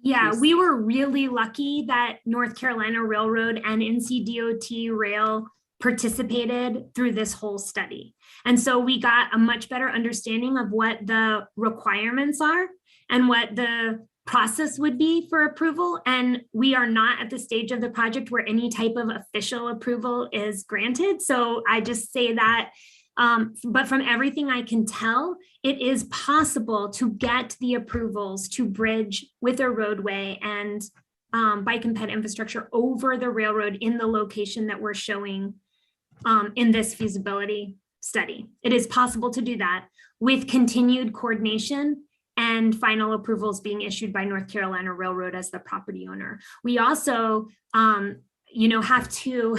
E: Yeah, we were really lucky that North Carolina Railroad and NCDOT Rail participated through this whole study. And so we got a much better understanding of what the requirements are and what the process would be for approval. And we are not at the stage of the project where any type of official approval is granted. So I just say that but from everything I can tell, it is possible to get the approvals to bridge with a roadway and bike and ped infrastructure over the railroad in the location that we're showing in this feasibility study. It is possible to do that with continued coordination and final approvals being issued by North Carolina Railroad as the property owner. We also, have to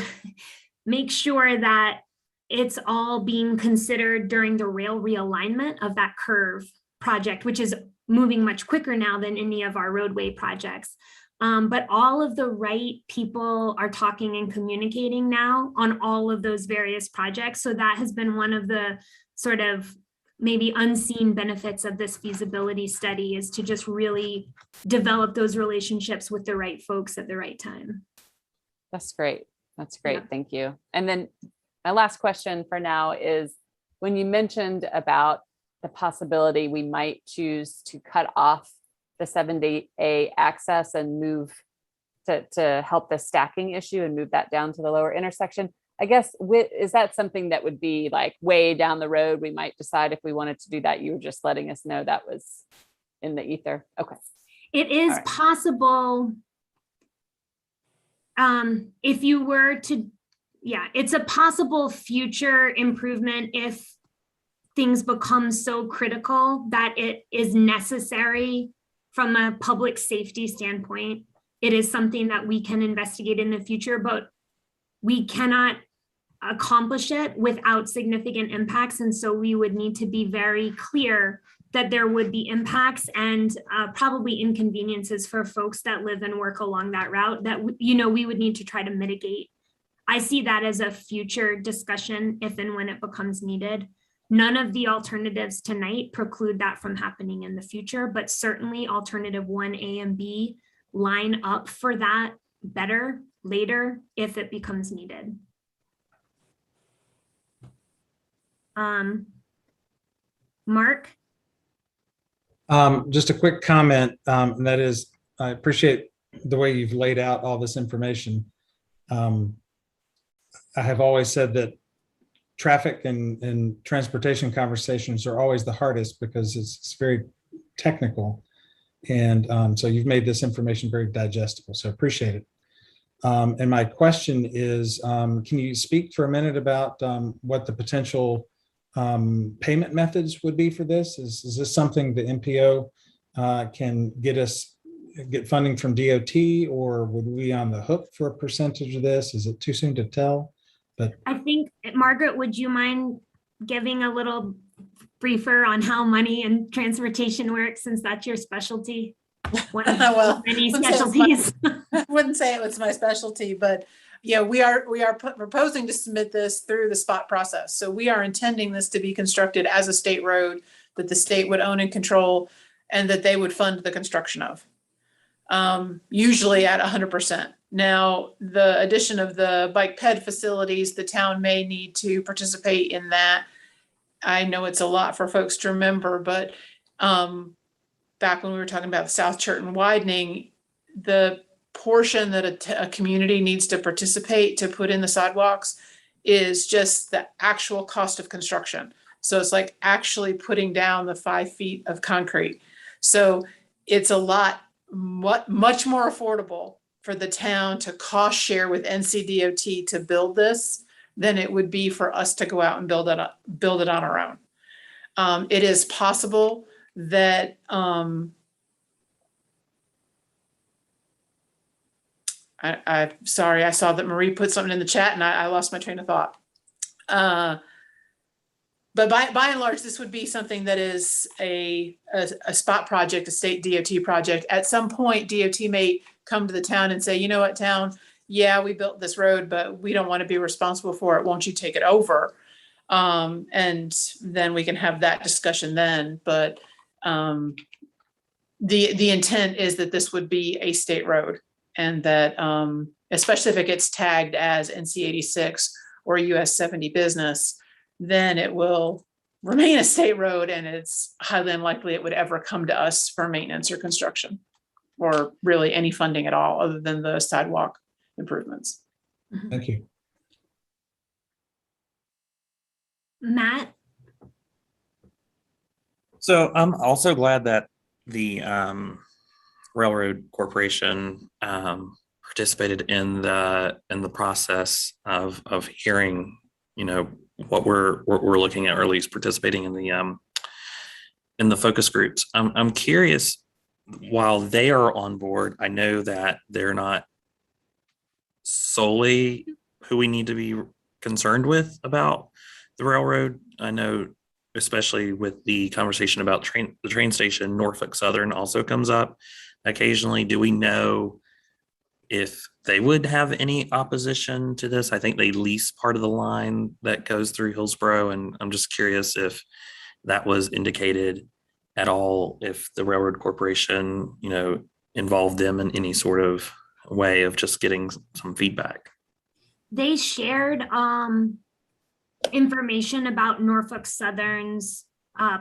E: make sure that it's all being considered during the rail realignment of that curve project, which is moving much quicker now than any of our roadway projects. But all of the right people are talking and communicating now on all of those various projects. So that has been one of the sort of maybe unseen benefits of this feasibility study, is to just really develop those relationships with the right folks at the right time.
A: That's great. That's great.
E: Yeah.
A: Thank you. And then my last question for now is, when you mentioned about the possibility we might choose to cut off the 7A access and move to help the stacking issue and move that down to the lower intersection, I guess, is that something that would be like way down the road? We might decide if we wanted to do that. You were just letting us know that was in the ether. Okay.
E: It is
A: Alright.
E: possible. If you were to, yeah, it's a possible future improvement if things become so critical that it is necessary from a public safety standpoint. It is something that we can investigate in the future, but we cannot accomplish it without significant impacts. And so we would need to be very clear that there would be impacts and probably inconveniences for folks that live and work along that route that, we would need to try to mitigate. I see that as a future discussion if and when it becomes needed. None of the alternatives tonight preclude that from happening in the future, but certainly alternative 1A and B line up for that better later if it becomes needed. Mark?
C: Just a quick comment, and that is, I appreciate the way you've laid out all this information. I have always said that traffic and transportation conversations are always the hardest because it's very technical. And so you've made this information very digestible, so I appreciate it. And my question is, can you speak for a minute about what the potential payment methods would be for this? Is this something the MPO can get funding from DOT, or would we be on the hook for a percentage of this? Is it too soon to tell? But
E: I think, Margaret, would you mind giving a little briefer on how money and transportation works, since that's your specialty? One of
G: Well,
E: many
G: wouldn't say it's
E: specialties.
G: I wouldn't say it was my specialty, but yeah, we are proposing to submit this through the spot process. So we are intending this to be constructed as a state road that the state would own and control, and that they would fund the construction of, usually at 100%. Now, the addition of the bike ped facilities, the town may need to participate in that. I know it's a lot for folks to remember, but back when we were talking about the South Cherton widening, the portion that a community needs to participate to put in the sidewalks is just the actual cost of construction. So it's like actually putting down the 5 feet of concrete. So it's a lot, much more affordable for the town to cost share with NCDOT to build this than it would be for us to go out and build it on our own. It is possible that I'm sorry, I saw that Marie put something in the chat and I lost my train of thought. But by and large, this would be something that is a spot project, a state DOT project. At some point, DOT may come to the town and say, you know what, town, yeah, we built this road, but we don't want to be responsible for it. Won't you take it over? And then we can have that discussion then. But the intent is that this would be a state road, and that especially if it gets tagged as NC 86 or US 70 business, then it will remain a state road, and it's highly unlikely it would ever come to us for maintenance or construction, or really any funding at all other than the sidewalk improvements.
C: thank you.
E: Matt?
F: So I'm also glad that the Railroad Corporation participated in the process of hearing, what we're looking at, or at least participating in the focus groups. I'm curious, while they are on board, I know that they're not solely who we need to be concerned with about the railroad. I know, especially with the conversation about the train station, Norfolk Southern also comes up occasionally. Do we know if they would have any opposition to this? I think they lease part of the line that goes through Hillsborough, and I'm just curious if that was indicated at all, if the Railroad Corporation, involved them in any sort of way of just getting some feedback.
E: They shared information about Norfolk Southern's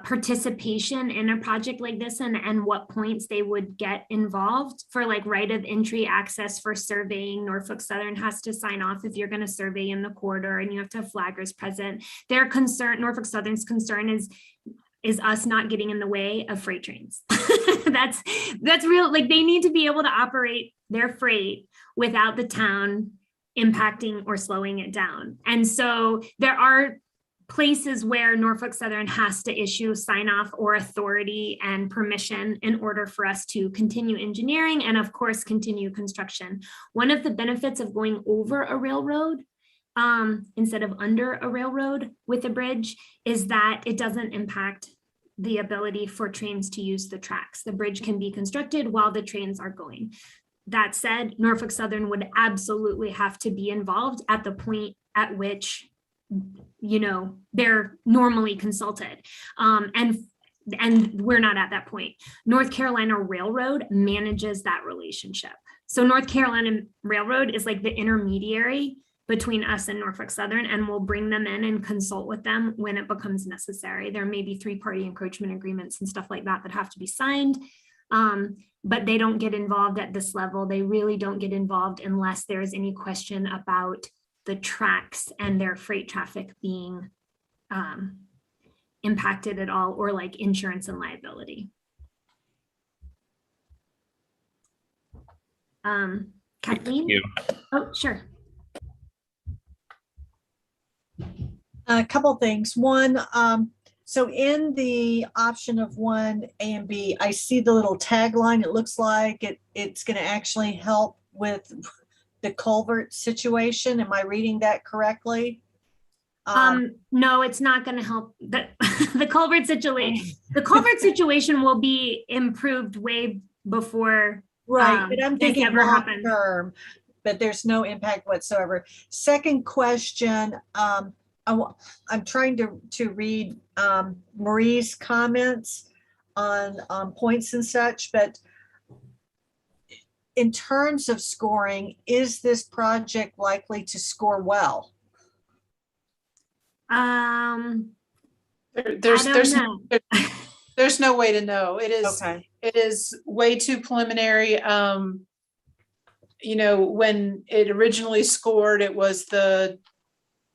E: participation in a project like this, and what points they would get involved for, like right of entry access for surveying. Norfolk Southern has to sign off if you're going to survey in the corridor, and you have to have flaggers present. Their concern, Norfolk Southern's concern, is is us not getting in the way of freight trains. That's real. Like, they need to be able to operate their freight without the town impacting or slowing it down. And so there are places where Norfolk Southern has to issue sign off or authority and permission in order for us to continue engineering and, of course, continue construction. One of the benefits of going over a railroad instead of under a railroad with a bridge is that it doesn't impact the ability for trains to use the tracks. The bridge can be constructed while the trains are going. That said, Norfolk Southern would absolutely have to be involved at the point at which, you know, they're normally consulted. And we're not at that point. North Carolina Railroad manages that relationship. So North Carolina Railroad is like the intermediary between us and Norfolk Southern, and we'll bring them in and consult with them when it becomes necessary. There may be 3-party encroachment agreements and stuff like that that have to be signed, but they don't get involved at this level. They really don't get involved unless there's any question about the tracks and their freight traffic being impacted at all, or like insurance and liability. Kathleen? Oh, sure.
D: A couple things. One, so in the option of 1A and B, I see the little tagline. It looks like it's going to actually help with the culvert situation. Am I reading that correctly?
E: No, it's not going to help. The culvert situation. The culvert situation will be improved way before.
D: Right, but I'm thinking
E: ever
D: long
E: happened.
D: term, but there's no impact whatsoever. Second question, I'm trying to read Marie's comments on points and such, but in terms of scoring, is this project likely to score well?
G: There's no way to know. It is
D: Okay.
G: It is way too preliminary. You know, when it originally scored, it was the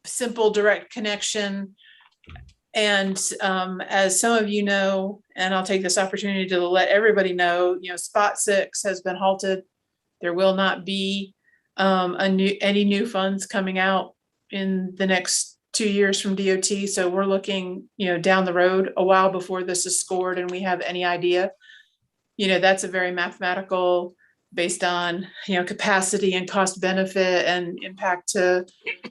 G: simple direct connection. And as some of you know, and I'll take this opportunity to let everybody know, you know, Spot 6 has been halted. There will not be any new funds coming out in the next 2 years from DOT. So we're looking, you know, down the road a while before this is scored and we have any idea. You know, that's a very mathematical, based on, you know, capacity and cost benefit and impact to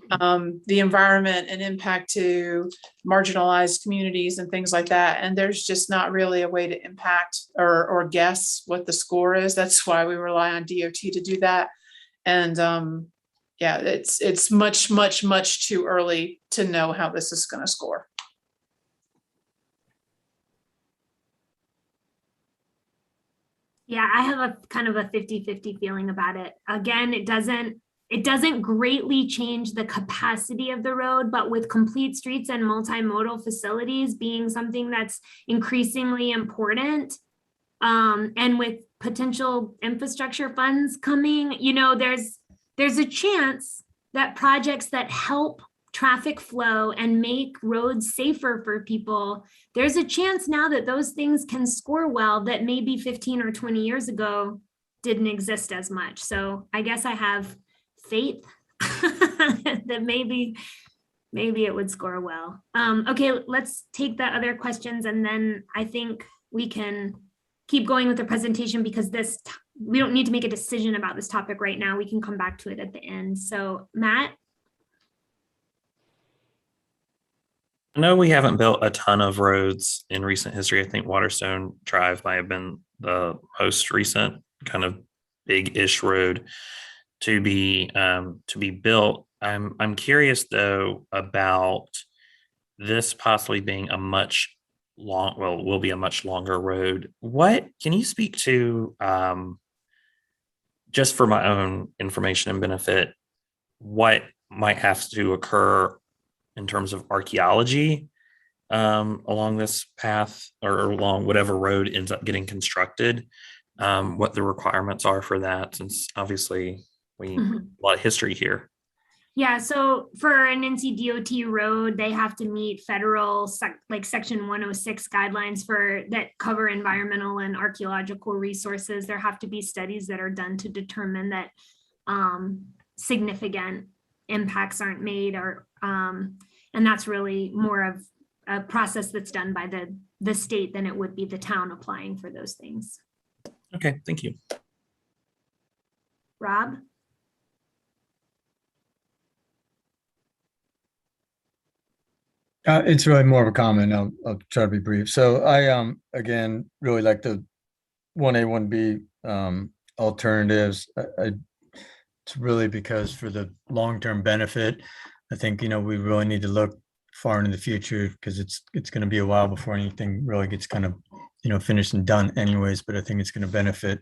G: the environment and impact to marginalized communities and things like that. And there's just not really a way to impact or guess what the score is. That's why we rely on DOT to do that. And yeah, it's much too early to know how this is going to score.
E: Yeah, I have a kind of a 50-50 feeling about it. Again, it doesn't greatly change the capacity of the road, but with complete streets and multimodal facilities being something that's increasingly important, and with potential infrastructure funds coming, you know, there's a chance that projects that help traffic flow and make roads safer for people, there's a chance now that those things can score well that maybe 15 or 20 years ago didn't exist as much. So I guess I have faith that maybe it would score well. Okay, let's take the other questions, and then I think we can keep going with the presentation, because we don't need to make a decision about this topic right now. We can come back to it at the end. So Matt?
F: I know we haven't built a ton of roads in recent history. I think Waterstone Drive might have been the most recent kind of big-ish road to be built. I'm curious though about this possibly being will be a much longer road. What can you speak to, just for my own information and benefit, what might have to occur in terms of archaeology along this path, or along whatever road ends up getting constructed, what the requirements are for that, since obviously a lot of history here.
E: Yeah, so for an NCDOT road, they have to meet federal like section 106 guidelines for that cover environmental and archaeological resources. There have to be studies that are done to determine that significant impacts aren't made, or and that's really more of a process that's done by the state than it would be the town applying for those things.
F: Okay, thank you.
E: Rob?
H: It's really more of a comment. I'll try to be brief. So I again really like the 1A, 1B alternatives. It's really because for the long-term benefit, I think, you know, we really need to look far into the future, because it's going to be a while before anything really gets kind of, you know, finished and done anyways. But I think it's going to benefit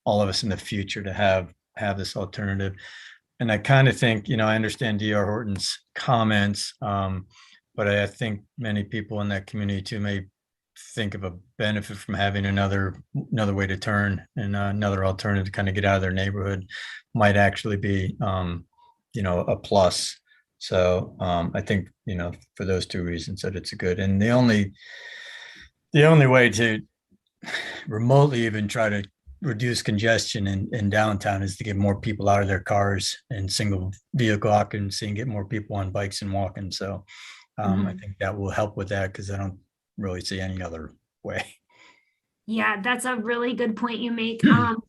H: all of us in the future to have this alternative. And I kind of think, you know, I understand DR Horton's comments, but I think many people in that community too may think of a benefit from having another way to turn, and another alternative to kind of get out of their neighborhood might actually be, you know, a plus. So I think, you know, for those two reasons that it's a good, and the only way to remotely even try to reduce congestion in downtown is to get more people out of their cars and single vehicle occupancy and get more people on bikes and walking. So I think that will help with that, because I don't really see any other way.
E: Yeah, that's a really good point you make.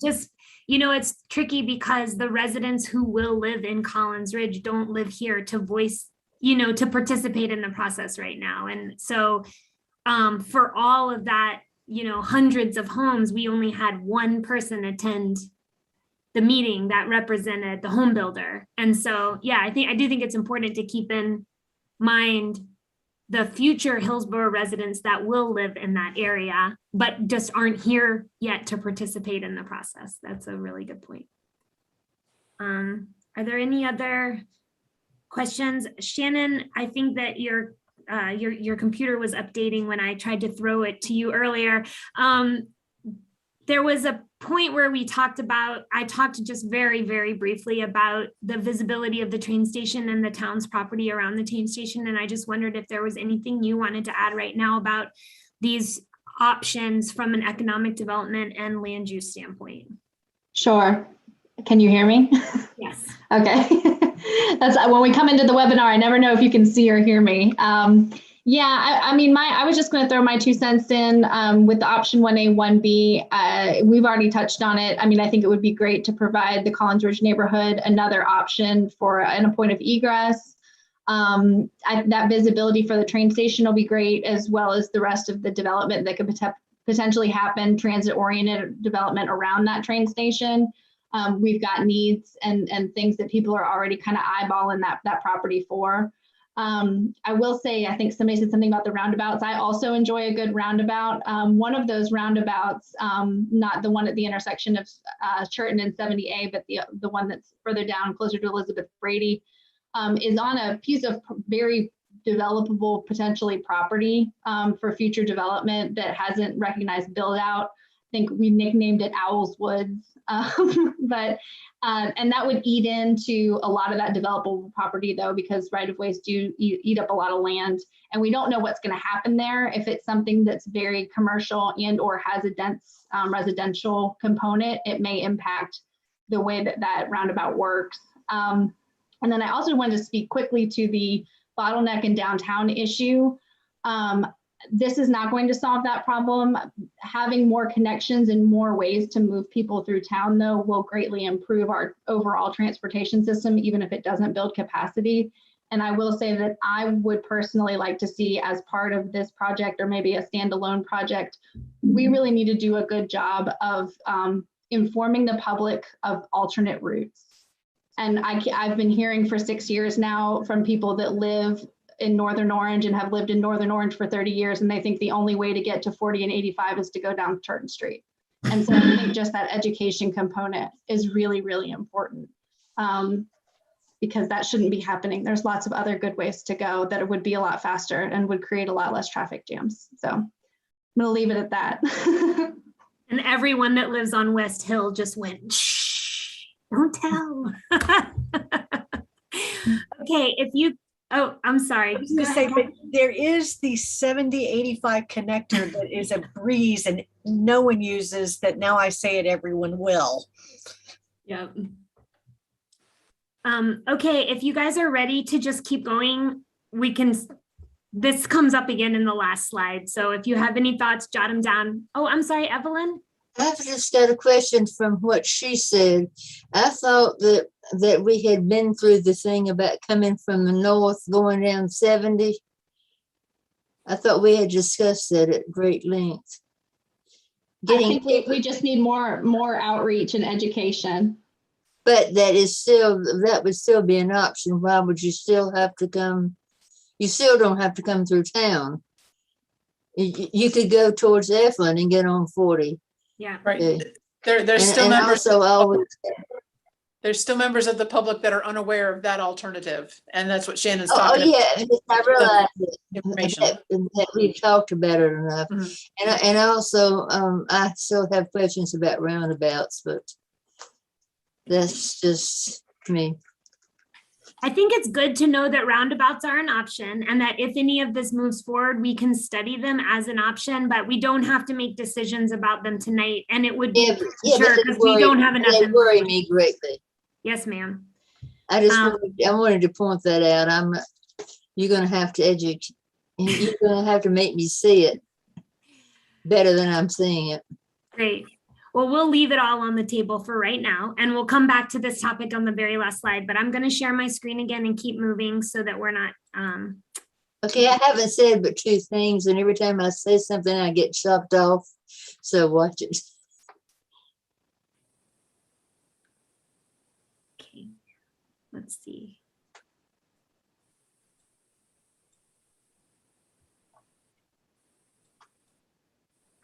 E: Just, you know, it's tricky because the residents who will live in Collins Ridge don't live here to voice, you know, to participate in the process right now. And so for all of that, you know, hundreds of homes, we only had one person attend the meeting that represented the home builder. And so, yeah, I do think it's important to keep in mind the future Hillsborough residents that will live in that area, but just aren't here yet to participate in the process. That's a really good point. Are there any other questions? Shannon, I think that your computer was updating when I tried to throw it to you earlier. There was a point where I talked just very, very briefly about the visibility of the train station and the town's property around the train station. And I just wondered if there was anything you wanted to add right now about these options from an economic development and land use standpoint.
I: Sure. Can you hear me?
E: Yes.
I: Okay. That's when we come into the webinar, I never know if you can see or hear me. Yeah, I mean, I was just going to throw my 2 cents in with the option 1A, 1B. We've already touched on it. I mean, I think it would be great to provide the Collins Ridge neighborhood another option for a point of egress. That visibility for the train station will be great, as well as the rest of the development that could potentially happen, transit-oriented development around that train station. We've got needs and things that people are already kind of eyeballing that property for. I will say, I think somebody said something about the roundabouts. I also enjoy a good roundabout. One of those roundabouts, not the one at the intersection of Cherton and 70A, but the one that's further down, closer to Elizabeth Brady, is on a piece of very developable, potentially property for future development that hasn't recognized build out. I think we nicknamed it Owl's Woods, but and that would eat into a lot of that developable property, though, because right-of-ways do eat up a lot of land, and we don't know what's going to happen there. If it's something that's very commercial and or has a dense residential component, it may impact the way that roundabout works. And then I also wanted to speak quickly to the bottleneck in downtown issue. This is not going to solve that problem. Having more connections and more ways to move people through town, though, will greatly improve our overall transportation system, even if it doesn't build capacity. And I will say that I would personally like to see, as part of this project, or maybe a standalone project, we really need to do a good job of informing the public of alternate routes. And I've been hearing for 6 years now from people that live in Northern Orange and have lived in Northern Orange for 30 years, and they think the only way to get to 40 and 85 is to go down Cherton Street. And so I think just that education component is really, really important, because that shouldn't be happening. There's lots of other good ways to go that it would be a lot faster and would create a lot less traffic jams. So I'm gonna leave it at that.
E: And everyone that lives on West Hill just went, shh, don't tell. Okay, if you, oh, I'm sorry.
D: I was gonna say, but there is the 7085 connector that is a breeze and no one uses that. Now I say it, everyone will.
E: Yep. Okay, if you guys are ready to just keep going, we can, this comes up again in the last slide. So if you have any thoughts, jot them down. Oh, I'm sorry, Evelyn.
J: I've just got a question from what she said. I thought that we had been through the thing about coming from the north, going down 70. I thought we had discussed that at great length.
I: I think we just need more outreach and education.
J: But that would still be an option. Why would you still have to come? You still don't have to come through town. You could go towards Eflin and get on 40.
E: Yeah.
G: Right.
J: Okay.
G: There's still members.
J: Also always,
G: There's still members of the public that are unaware of that alternative, and that's what Shannon's
J: oh
G: talking about.
J: yeah, I realize
G: Information.
J: that we've talked about it enough.
G: Mhm.
J: And also, I still have questions about roundabouts, but that's just me.
E: I think it's good to know that roundabouts are an option and that if any of this moves forward, we can study them as an option, but we don't have to make decisions about them tonight. And it would be sure because we don't have enough.
J: They worry me greatly.
E: Yes, ma'am.
J: I wanted to point that out. You're going to have to educate. You're going to have to make me see it better than I'm seeing it.
E: Great. Well, we'll leave it all on the table for right now, and we'll come back to this topic on the very last slide, but I'm going to share my screen again and keep moving so that we're not.
J: Okay, I haven't said but two things, and every time I say something, I get chopped off. So watch it.
E: Okay, let's see.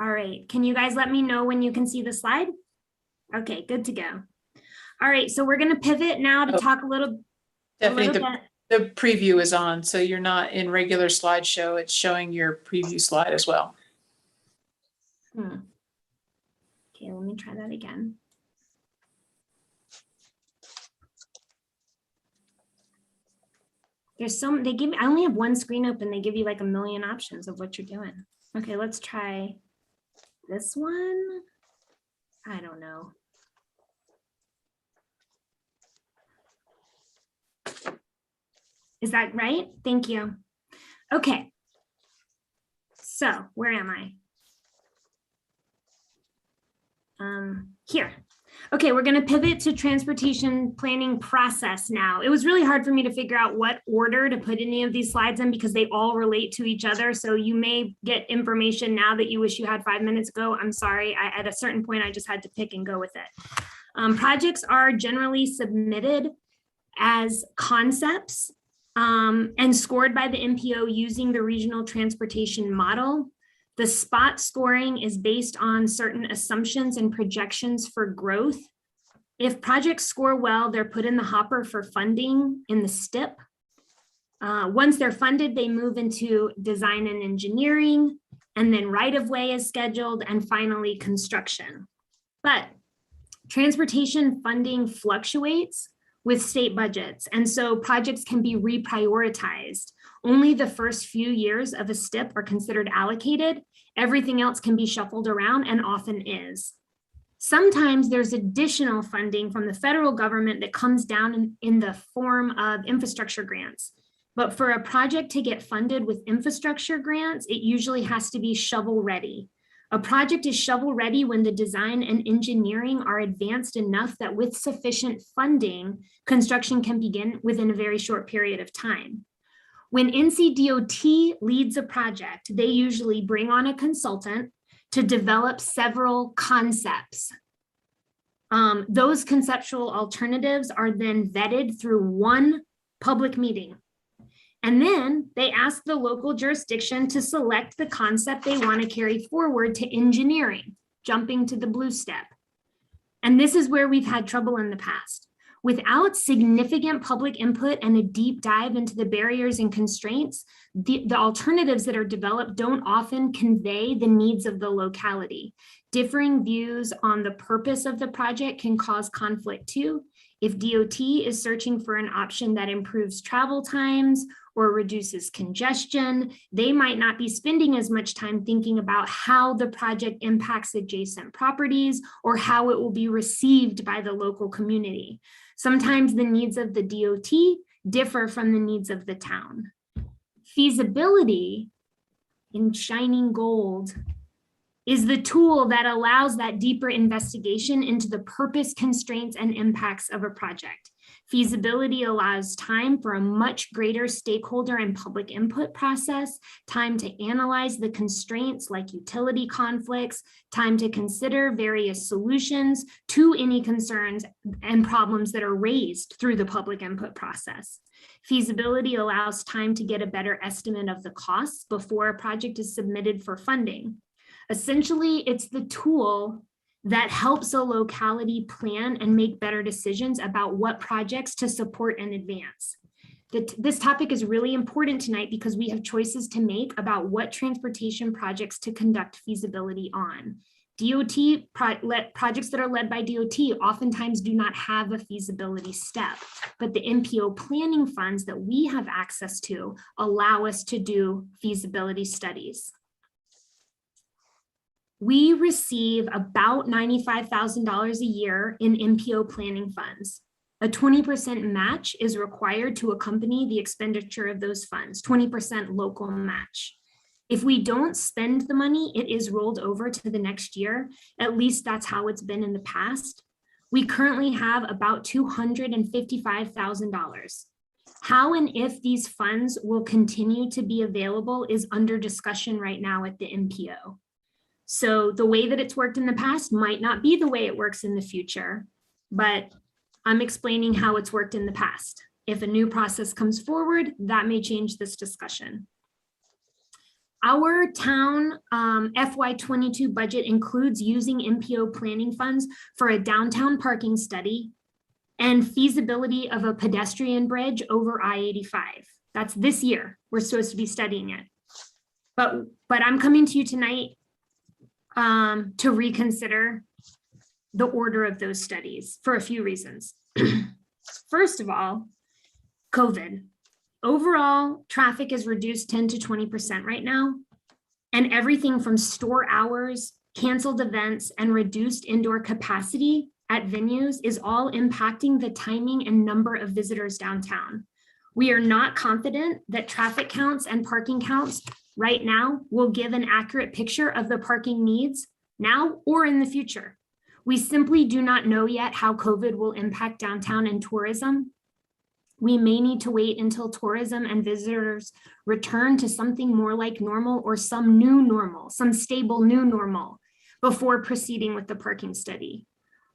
E: All right, can you guys let me know when you can see the slide? Okay, good to go. All right, so we're gonna pivot now to talk a little
G: Definitely,
E: bit.
G: the preview is on, so you're not in regular slideshow. It's showing your preview slide as well.
E: Okay, let me try that again. There's some, they give me, I only have one screen open. They give you like a million options of what you're doing. Okay, let's try this one. I don't know. Is that right? Thank you. Okay. So where am I? Here. Okay, we're going to pivot to transportation planning process now. It was really hard for me to figure out what order to put any of these slides in because they all relate to each other. So you may get information now that you wish you had 5 minutes ago. I'm sorry. At a certain point, I just had to pick and go with it. Projects are generally submitted as concepts and scored by the MPO using the regional transportation model. The spot scoring is based on certain assumptions and projections for growth. If projects score well, they're put in the hopper for funding in the STIP. Once they're funded, they move into design and engineering, and then right-of-way is scheduled, and finally construction. But transportation funding fluctuates with state budgets, and so projects can be reprioritized. Only the first few years of a STIP are considered allocated. Everything else can be shuffled around and often is. Sometimes there's additional funding from the federal government that comes down in the form of infrastructure grants. But for a project to get funded with infrastructure grants, it usually has to be shovel ready. A project is shovel ready when the design and engineering are advanced enough that with sufficient funding, construction can begin within a very short period of time. When NCDOT leads a project, they usually bring on a consultant to develop several concepts. Those conceptual alternatives are then vetted through one public meeting. And then they ask the local jurisdiction to select the concept they want to carry forward to engineering, jumping to the blue step. And this is where we've had trouble in the past. Without significant public input and a deep dive into the barriers and constraints, the alternatives that are developed don't often convey the needs of the locality. Differing views on the purpose of the project can cause conflict too, If DOT is searching for an option that improves travel times or reduces congestion, they might not be spending as much time thinking about how the project impacts adjacent properties or how it will be received by the local community. Sometimes the needs of the DOT differ from the needs of the town. Feasibility, in shining gold, is the tool that allows that deeper investigation into the purpose, constraints, and impacts of a project. Feasibility allows time for a much greater stakeholder and public input process, time to analyze the constraints like utility conflicts, time to consider various solutions to any concerns and problems that are raised through the public input process. Feasibility allows time to get a better estimate of the costs before a project is submitted for funding. Essentially, it's the tool that helps a locality plan and make better decisions about what projects to support and advance. This topic is really important tonight because we have choices to make about what transportation projects to conduct feasibility on. Projects that are led by DOT oftentimes do not have a feasibility step, but the MPO planning funds that we have access to allow us to do feasibility studies. We receive about $95,000 a year in MPO planning funds. A 20% match is required to accompany the expenditure of those funds, 20% local match. If we don't spend the money, it is rolled over to the next year. At least that's how it's been in the past. We currently have about $255,000. How and if these funds will continue to be available is under discussion right now at the MPO. So the way that it's worked in the past might not be the way it works in the future, but I'm explaining how it's worked in the past. If a new process comes forward, that may change this discussion. Our town FY22 budget includes using MPO planning funds for a downtown parking study and feasibility of a pedestrian bridge over I-85. That's this year. We're supposed to be studying it. But I'm coming to you tonight to reconsider the order of those studies for a few reasons. First of all, COVID. Overall, traffic is reduced 10 to 20% right now, and everything from store hours, canceled events, and reduced indoor capacity at venues is all impacting the timing and number of visitors downtown. We are not confident that traffic counts and parking counts right now will give an accurate picture of the parking needs now or in the future. We simply do not know yet how COVID will impact downtown and tourism. We may need to wait until tourism and visitors return to something more like normal or some new normal, some stable new normal before proceeding with the parking study.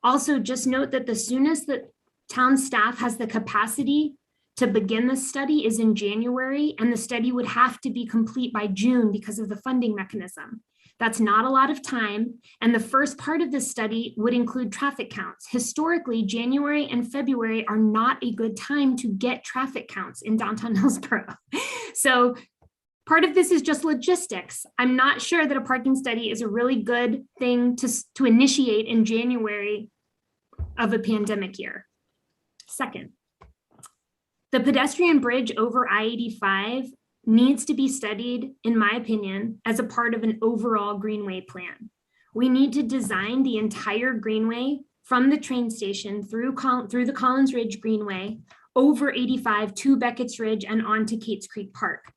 E: Also, just note that the soonest that town staff has the capacity to begin the study is in January, and the study would have to be complete by June because of the funding mechanism. That's not a lot of time, and the first part of this study would include traffic counts. Historically, January and February are not a good time to get traffic counts in downtown Hillsborough. So part of this is just logistics. I'm not sure that a parking study is a really good thing to initiate in January of a pandemic year. Second, the pedestrian bridge over I-85 needs to be studied, in my opinion, as a part of an overall greenway plan. We need to design the entire greenway from the train station through the Collins Ridge Greenway, over 85 to Beckett's Ridge and on to Kate's Creek Park.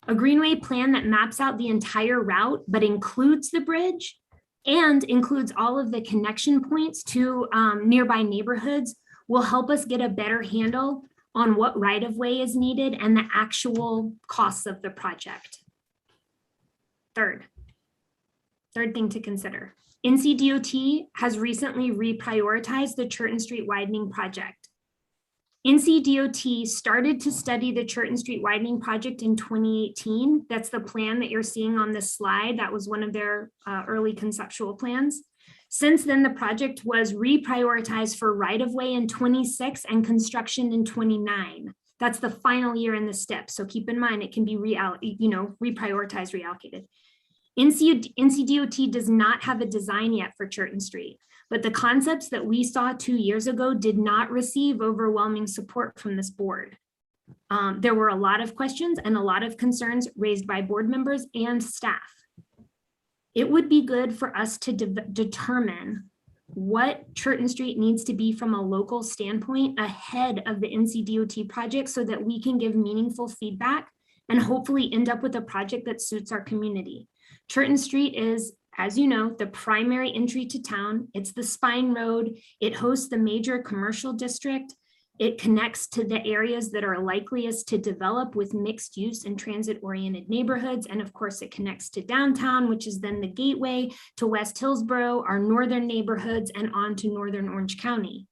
E: A greenway plan that maps out the entire route, but includes the bridge and includes all of the connection points to nearby neighborhoods will help us get a better handle on what right-of-way is needed and the actual costs of the project. Third thing to consider. NCDOT has recently reprioritized the Cherton Street Widening project. NCDOT started to study the Cherton Street Widening project in 2018. That's the plan that you're seeing on this slide. That was one of their early conceptual plans. Since then, the project was reprioritized for right-of-way in 26 and construction in 29. That's the final year in the step. So keep in mind, it can be reprioritized, reallocated. NCDOT does not have a design yet for Cherton Street, but the concepts that we saw 2 years ago did not receive overwhelming support from this board. There were a lot of questions and a lot of concerns raised by board members and staff. It would be good for us to determine what Cherton Street needs to be from a local standpoint ahead of the NCDOT project so that we can give meaningful feedback and hopefully end up with a project that suits our community. Cherton Street is, as you know, the primary entry to town. It's the spine road. It hosts the major commercial district. It connects to the areas that are likeliest to develop with mixed use and transit-oriented neighborhoods. And of course, it connects to downtown, which is then the gateway to West Hillsborough, our northern neighborhoods, and on to northern Orange County.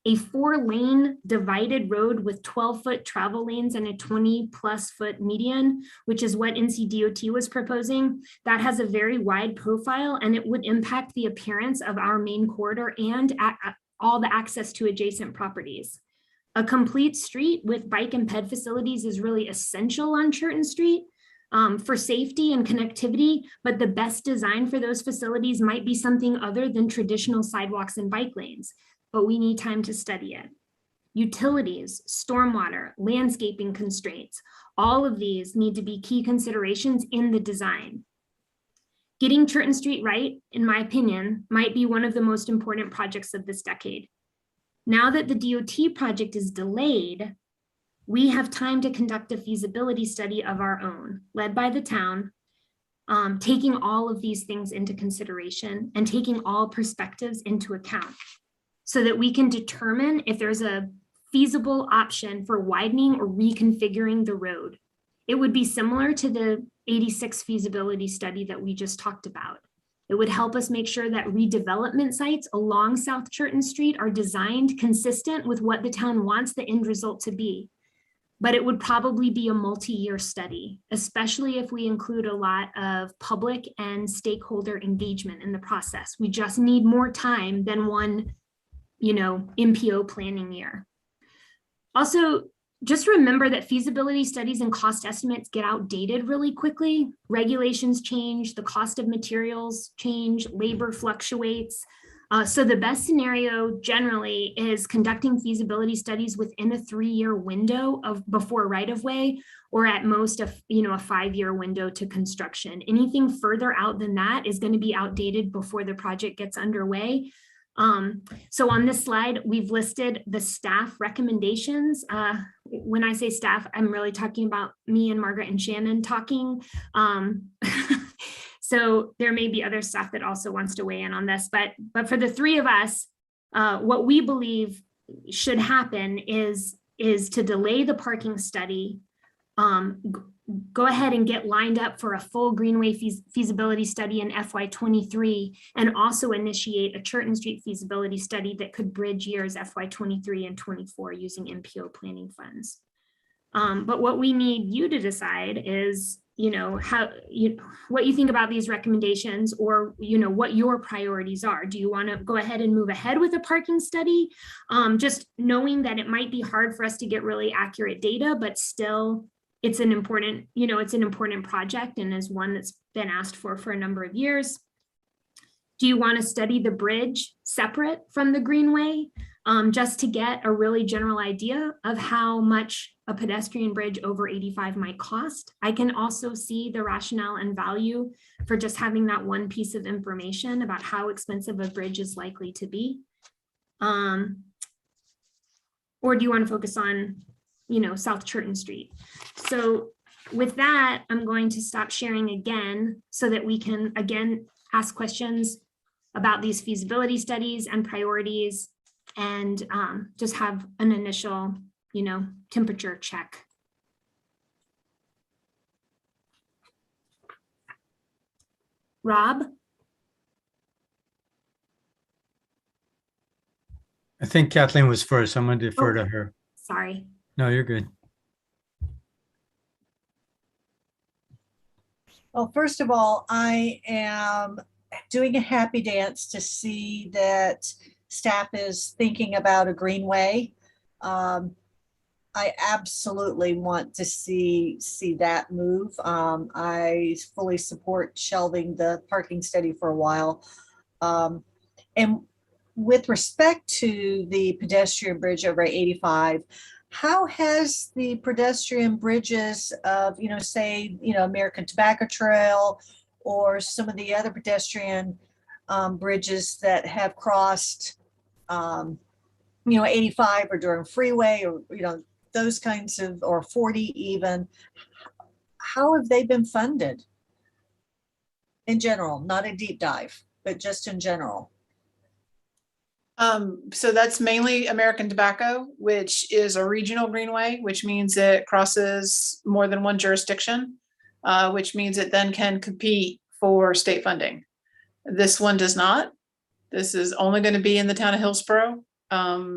E: A 4-lane divided road with 12-foot travel lanes and a 20+ foot median, which is what NCDOT was proposing, that has a very wide profile, and it would impact the appearance of our main corridor and all the access to adjacent properties. A complete street with bike and ped facilities is really essential on Cherton Street for safety and connectivity, but the best design for those facilities might be something other than traditional sidewalks and bike lanes, but we need time to study it. Utilities, stormwater, landscaping constraints, all of these need to be key considerations in the design. Getting Cherton Street right, in my opinion, might be one of the most important projects of this decade. Now that the DOT project is delayed, we have time to conduct a feasibility study of our own, led by the town, taking all of these things into consideration and taking all perspectives into account so that we can determine if there's a feasible option for widening or reconfiguring the road. It would be similar to the 86 feasibility study that we just talked about. It would help us make sure that redevelopment sites along South Cherton Street are designed consistent with what the town wants the end result to be. But it would probably be a multi-year study, especially if we include a lot of public and stakeholder engagement in the process. We just need more time than one, MPO planning year. Also, just remember that feasibility studies and cost estimates get outdated really quickly. Regulations change, the cost of materials change, labor fluctuates. So the best scenario generally is conducting feasibility studies within a 3-year window before right-of-way, or at most a 5-year window to construction. Anything further out than that is going to be outdated before the project gets underway. So on this slide, we've listed the staff recommendations. When I say staff, I'm really talking about me and Margaret and Shannon talking. So there may be other staff that also wants to weigh in on this, but for the three of us, what we believe should happen is to delay the parking study, go ahead and get lined up for a full Greenway feasibility study in FY23, and also initiate a Cherton Street feasibility study that could bridge years FY23 and 24 using MPO planning funds. But what we need you to decide is, what you think about these recommendations, or, what your priorities are. Do you want to go ahead and move ahead with a parking study? Just knowing that it might be hard for us to get really accurate data, but still it's an important, it's an important project and is one that's been asked for a number of years. Do you want to study the bridge separate from the Greenway, just to get a really general idea of how much a pedestrian bridge over 85 might cost? I can also see the rationale and value for just having that one piece of information about how expensive a bridge is likely to be. Or do you want to focus on, South Cherton Street? So with that, I'm going to stop sharing again so that we can again ask questions about these feasibility studies and priorities, and just have an initial, temperature check. Rob?
H: I think Kathleen was first. I'm going to defer to her.
E: Sorry.
H: No, you're good.
D: Well, first of all, I am doing a happy dance to see that staff is thinking about a greenway. I I absolutely want to see that move. I fully support shelving the parking study for a while. And with respect to the pedestrian bridge over 85, how has the pedestrian bridges of, say, American Tobacco Trail or some of the other pedestrian bridges that have crossed, 85 or Durham Freeway or, those kinds of, or 40 even, how have they been funded? In general, not a deep dive, but just in general.
G: So that's mainly American Tobacco, which is a regional greenway, which means it crosses more than one jurisdiction, which means it then can compete for state funding. This one does not. This is only going to be in the town of Hillsborough.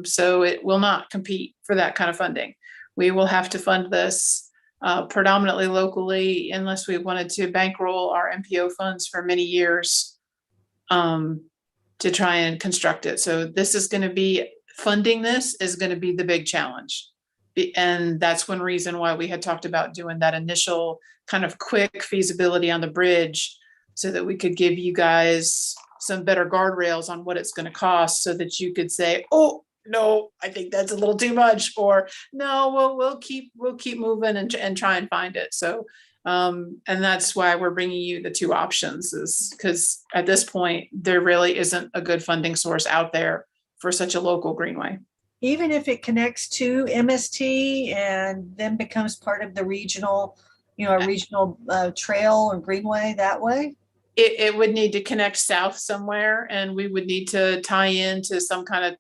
G: So it will not compete for that kind of funding. We will have to fund this predominantly locally unless we wanted to bankroll our MPO funds for many years to try and construct it. So this is going to be, funding this is going to be the big challenge. And that's one reason why we had talked about doing that initial kind of quick feasibility on the bridge so that we could give you guys some better guardrails on what it's going to cost so that you could say, oh, no, I think that's a little too much, or no, we'll keep moving and try and find it. So, and that's why we're bringing you the two options, is because at this point, there really isn't a good funding source out there for such a local greenway.
D: Even if it connects to MST and then becomes part of the regional, a regional trail or greenway that way?
G: It would need to connect south somewhere, and we would need to tie into some kind of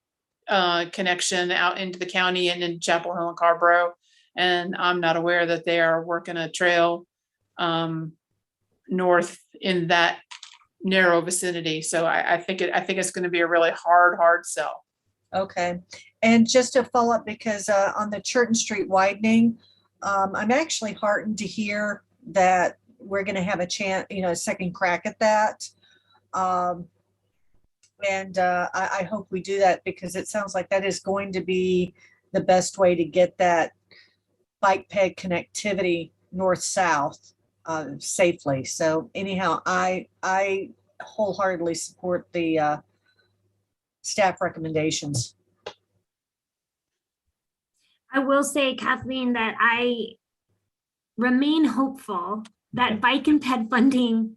G: connection out into the county and in Chapel Hill and Carborough. And I'm not aware that they are working a trail north in that narrow vicinity. So I think it's going to be a really hard sell.
D: Okay. And just to follow up, because on the Cherton Street widening, I'm actually heartened to hear that we're going to have a chance, a second crack at that. And I hope we do that, because it sounds like that is going to be the best way to get that bike ped connectivity north-south safely. So anyhow, I wholeheartedly support the staff recommendations.
E: I will say, Kathleen, that I remain hopeful that bike and ped funding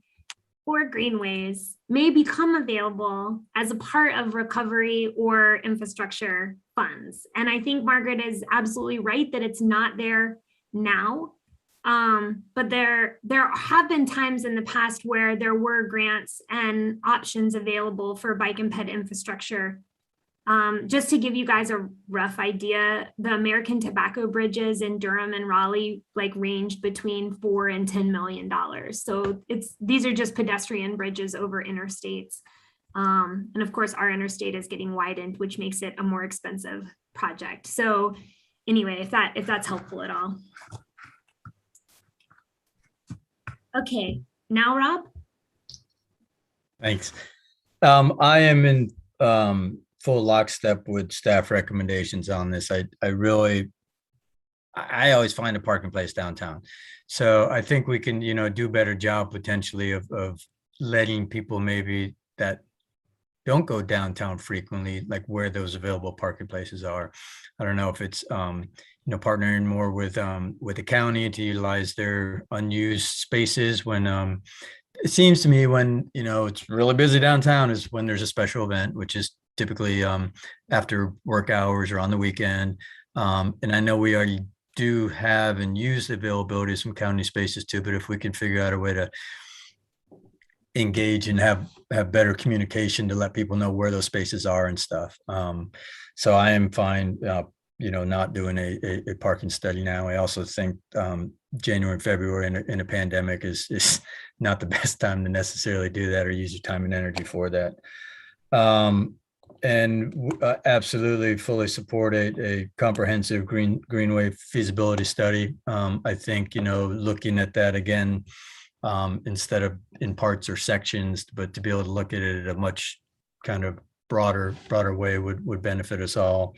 E: for greenways may become available as a part of recovery or infrastructure funds. And I think Margaret is absolutely right that it's not there now. But there have been times in the past where there were grants and options available for bike and ped infrastructure. Just to give you guys a rough idea, the American Tobacco bridges in Durham and Raleigh ranged between $4 and $10 million. So these are just pedestrian bridges over interstates. And of course, our interstate is getting widened, which makes it a more expensive project. So anyway, if that's helpful at all. Okay, now Rob.
H: Thanks. I am in full lockstep with staff recommendations on this. I always find a parking place downtown. So I think we can, do a better job potentially of letting people maybe that don't go downtown frequently, like where those available parking places are. I don't know if it's, partnering more with the county to utilize their unused spaces when, it seems to me when, it's really busy downtown is when there's a special event, which is typically after work hours or on the weekend. And I know we already do have and use the availability of some county spaces too, but if we can figure out a way to engage and have better communication to let people know where those spaces are and stuff. So I am fine, not doing a parking study now. I also think January and February in a pandemic is not the best time to necessarily do that or use your time and energy for that. And absolutely fully support a comprehensive greenway feasibility study. I think, looking at that again, instead of in parts or sections, but to be able to look at it at a much kind of broader way would benefit us all.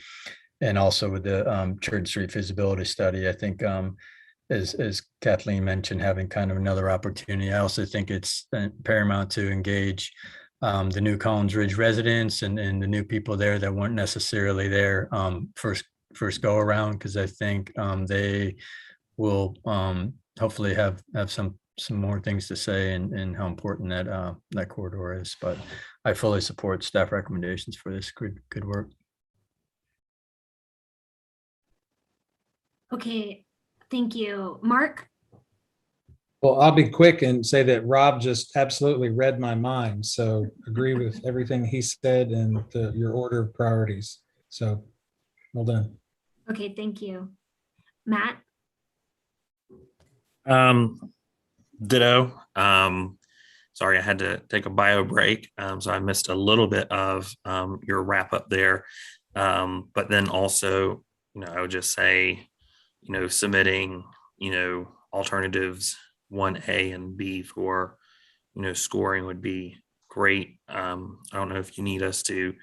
H: And also with the Cherton Street feasibility study, I think as Kathleen mentioned, having kind of another opportunity. I also think it's paramount to engage the new Collins Ridge residents and the new people there that weren't necessarily there first go around, because I think they will hopefully have some more things to say and how important that corridor is. But I fully support staff recommendations for this. Good work.
E: Okay, thank you. Mark?
C: Well, I'll be quick and say that Rob just absolutely read my mind. So agree with everything he said and your order of priorities. So well done.
E: Okay, thank you. Matt?
F: Ditto. Sorry, I had to take a bio break. So I missed a little bit of your wrap up there. But then also, I would just say, submitting, alternatives 1A and B for, scoring would be great. I don't know if you need us to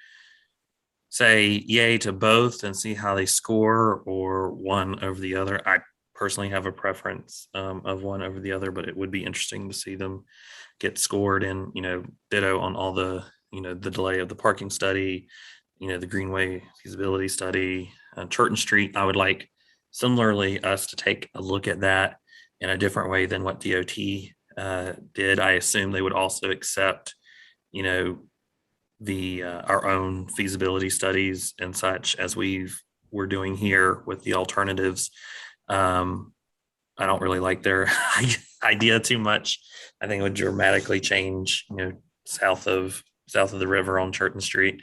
F: say yay to both and see how they score or one over the other. I personally have a preference of one over the other, but it would be interesting to see them get scored, and ditto on all the the delay of the parking study, the Greenway feasibility study. Cherton Street, I would like similarly us to take a look at that in a different way than what DOT did. I assume they would also accept the our own feasibility studies and such, as we're doing here with the alternatives. I don't really like their idea too much. I think it would dramatically change, south of the river on Cherton Street.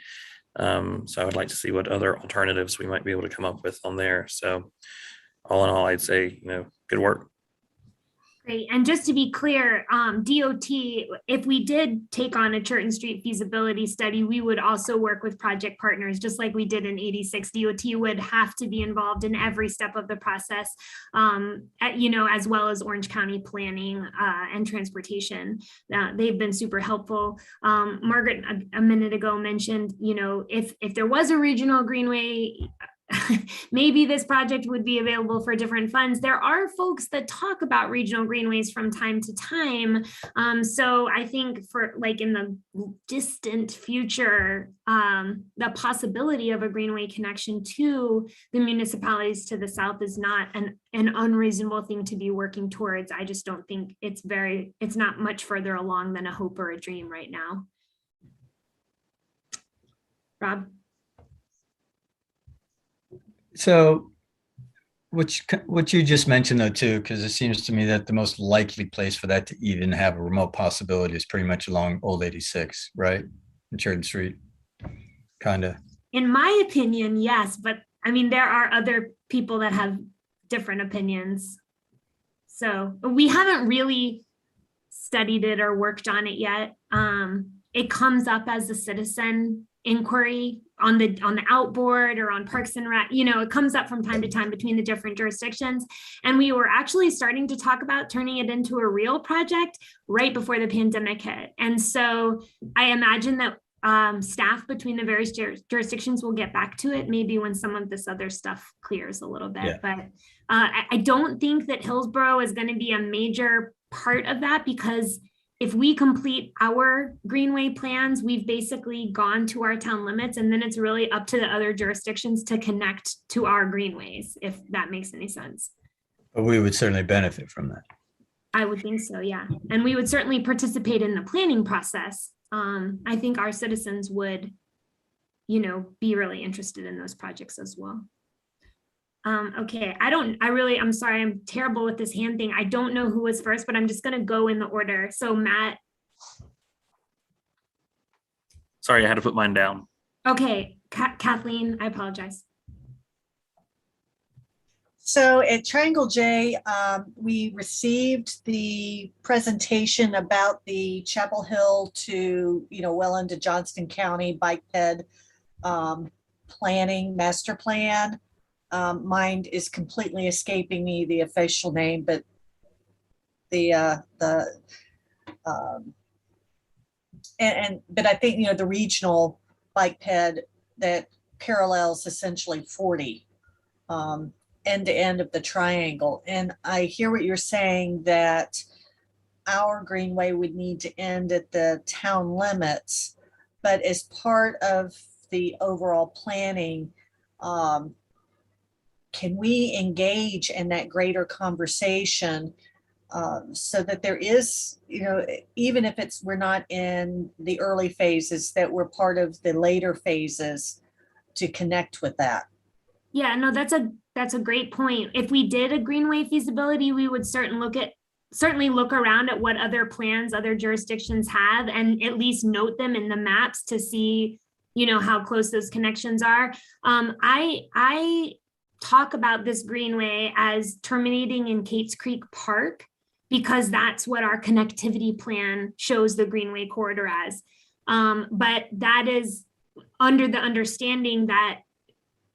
F: So I would like to see what other alternatives we might be able to come up with on there. So all in all, I'd say, good work.
E: Great. And just to be clear, DOT, if we did take on a Cherton Street feasibility study, we would also work with project partners, just like we did in 86. DOT would have to be involved in every step of the process, as well as Orange County planning and transportation. They've been super helpful. Margaret a minute ago mentioned, if there was a regional greenway, maybe this project would be available for different funds. There are folks that talk about regional greenways from time to time. So I think for in the distant future, the possibility of a greenway connection to the municipalities to the south is not an unreasonable thing to be working towards. I just don't think it's not much further along than a hope or a dream right now. Rob?
H: So what you just mentioned though too, because it seems to me that the most likely place for that to even have a remote possibility is pretty much along Old 86, right? In Cherton Street, kind of.
E: In my opinion, yes, but I mean, there are other people that have different opinions. So we haven't really studied it or worked on it yet. It comes up as a citizen inquiry on the outboard or on Parks and Rec. It comes up from time to time between the different jurisdictions. And we were actually starting to talk about turning it into a real project right before the pandemic hit. And so I imagine that staff between the various jurisdictions will get back to it maybe when some of this other stuff clears a little bit. Yeah. But I don't think that Hillsborough is going to be a major part of that, because if we complete our greenway plans, we've basically gone to our town limits, and then it's really up to the other jurisdictions to connect to our greenways, if that makes any sense.
H: But we would certainly benefit from that.
E: I would think so, yeah. And we would certainly participate in the planning process. I think our citizens would, be really interested in those projects as well. Okay, I'm sorry, I'm terrible with this hand thing. I don't know who was first, but I'm just gonna go in the order. So Matt.
F: Sorry, I had to put mine down.
E: Okay, Kathleen, I apologize.
D: So at Triangle J, we received the presentation about the Chapel Hill to, well into Johnston County Bikehead planning master plan. Mine is completely escaping me, the official name, but but I think, the regional Bikehead that parallels essentially 40 end to end of the triangle. And I hear what you're saying, that our greenway would need to end at the town limits, but as part of the overall planning, can we engage in that greater conversation so that there is, even if we're not in the early phases, that we're part of the later phases to connect with that?
E: Yeah, no, that's a great point. If we did a greenway feasibility, we would certainly look around at what other plans other jurisdictions have, and at least note them in the maps to see, how close those connections are. I talk about this greenway as terminating in Kate's Creek Park, because that's what our connectivity plan shows the greenway corridor as. But that is under the understanding that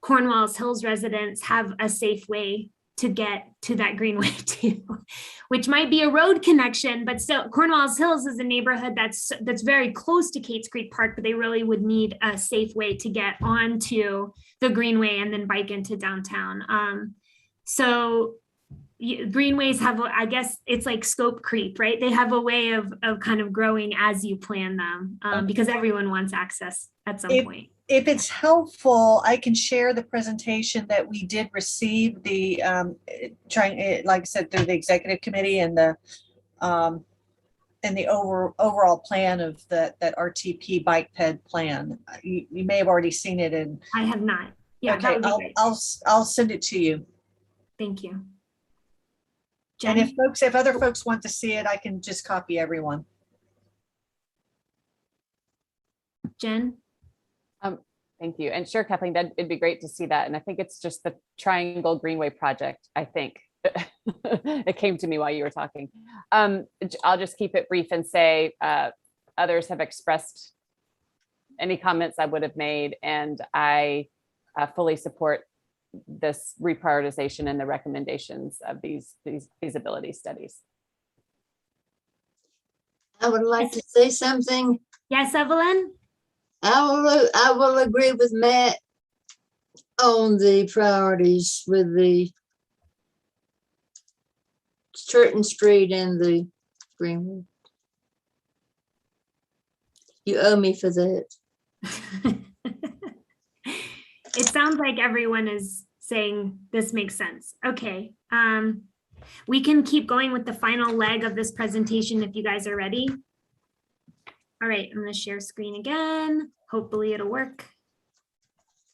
E: Cornwallis Hills residents have a safe way to get to that greenway too, which might be a road connection, but still Cornwallis Hills is a neighborhood that's very close to Kate's Creek Park, but they really would need a safe way to get onto the greenway and then bike into downtown. So greenways have, I guess it's like scope creep, right? They have a way of kind of growing as you plan them, because everyone wants access at some point.
D: If it's helpful, I can share the presentation that we did receive, like I said, through the executive committee and the overall plan of that RTP bike ped plan. You may have already seen it, and
E: I have not. Yeah,
D: okay, I'll send it to you.
E: Thank you.
D: Jen? And if other folks want to see it, I can just copy everyone.
E: Jen?
A: Thank you. And sure, Kathleen, it'd be great to see that. And I think it's just the Triangle Greenway project, I think. It came to me while you were talking. I'll just keep it brief and say others have expressed any comments I would have made, and I fully support this reprioritization and the recommendations of these feasibility studies.
J: I would like to say something.
E: Yes, Evelyn?
J: I will agree with Matt on the priorities with the Cherton Street and the Greenwood. You owe me for that.
E: It sounds like everyone is saying this makes sense. Okay. We can keep going with the final leg of this presentation if you guys are ready. All right, I'm going to share screen again. Hopefully it'll work.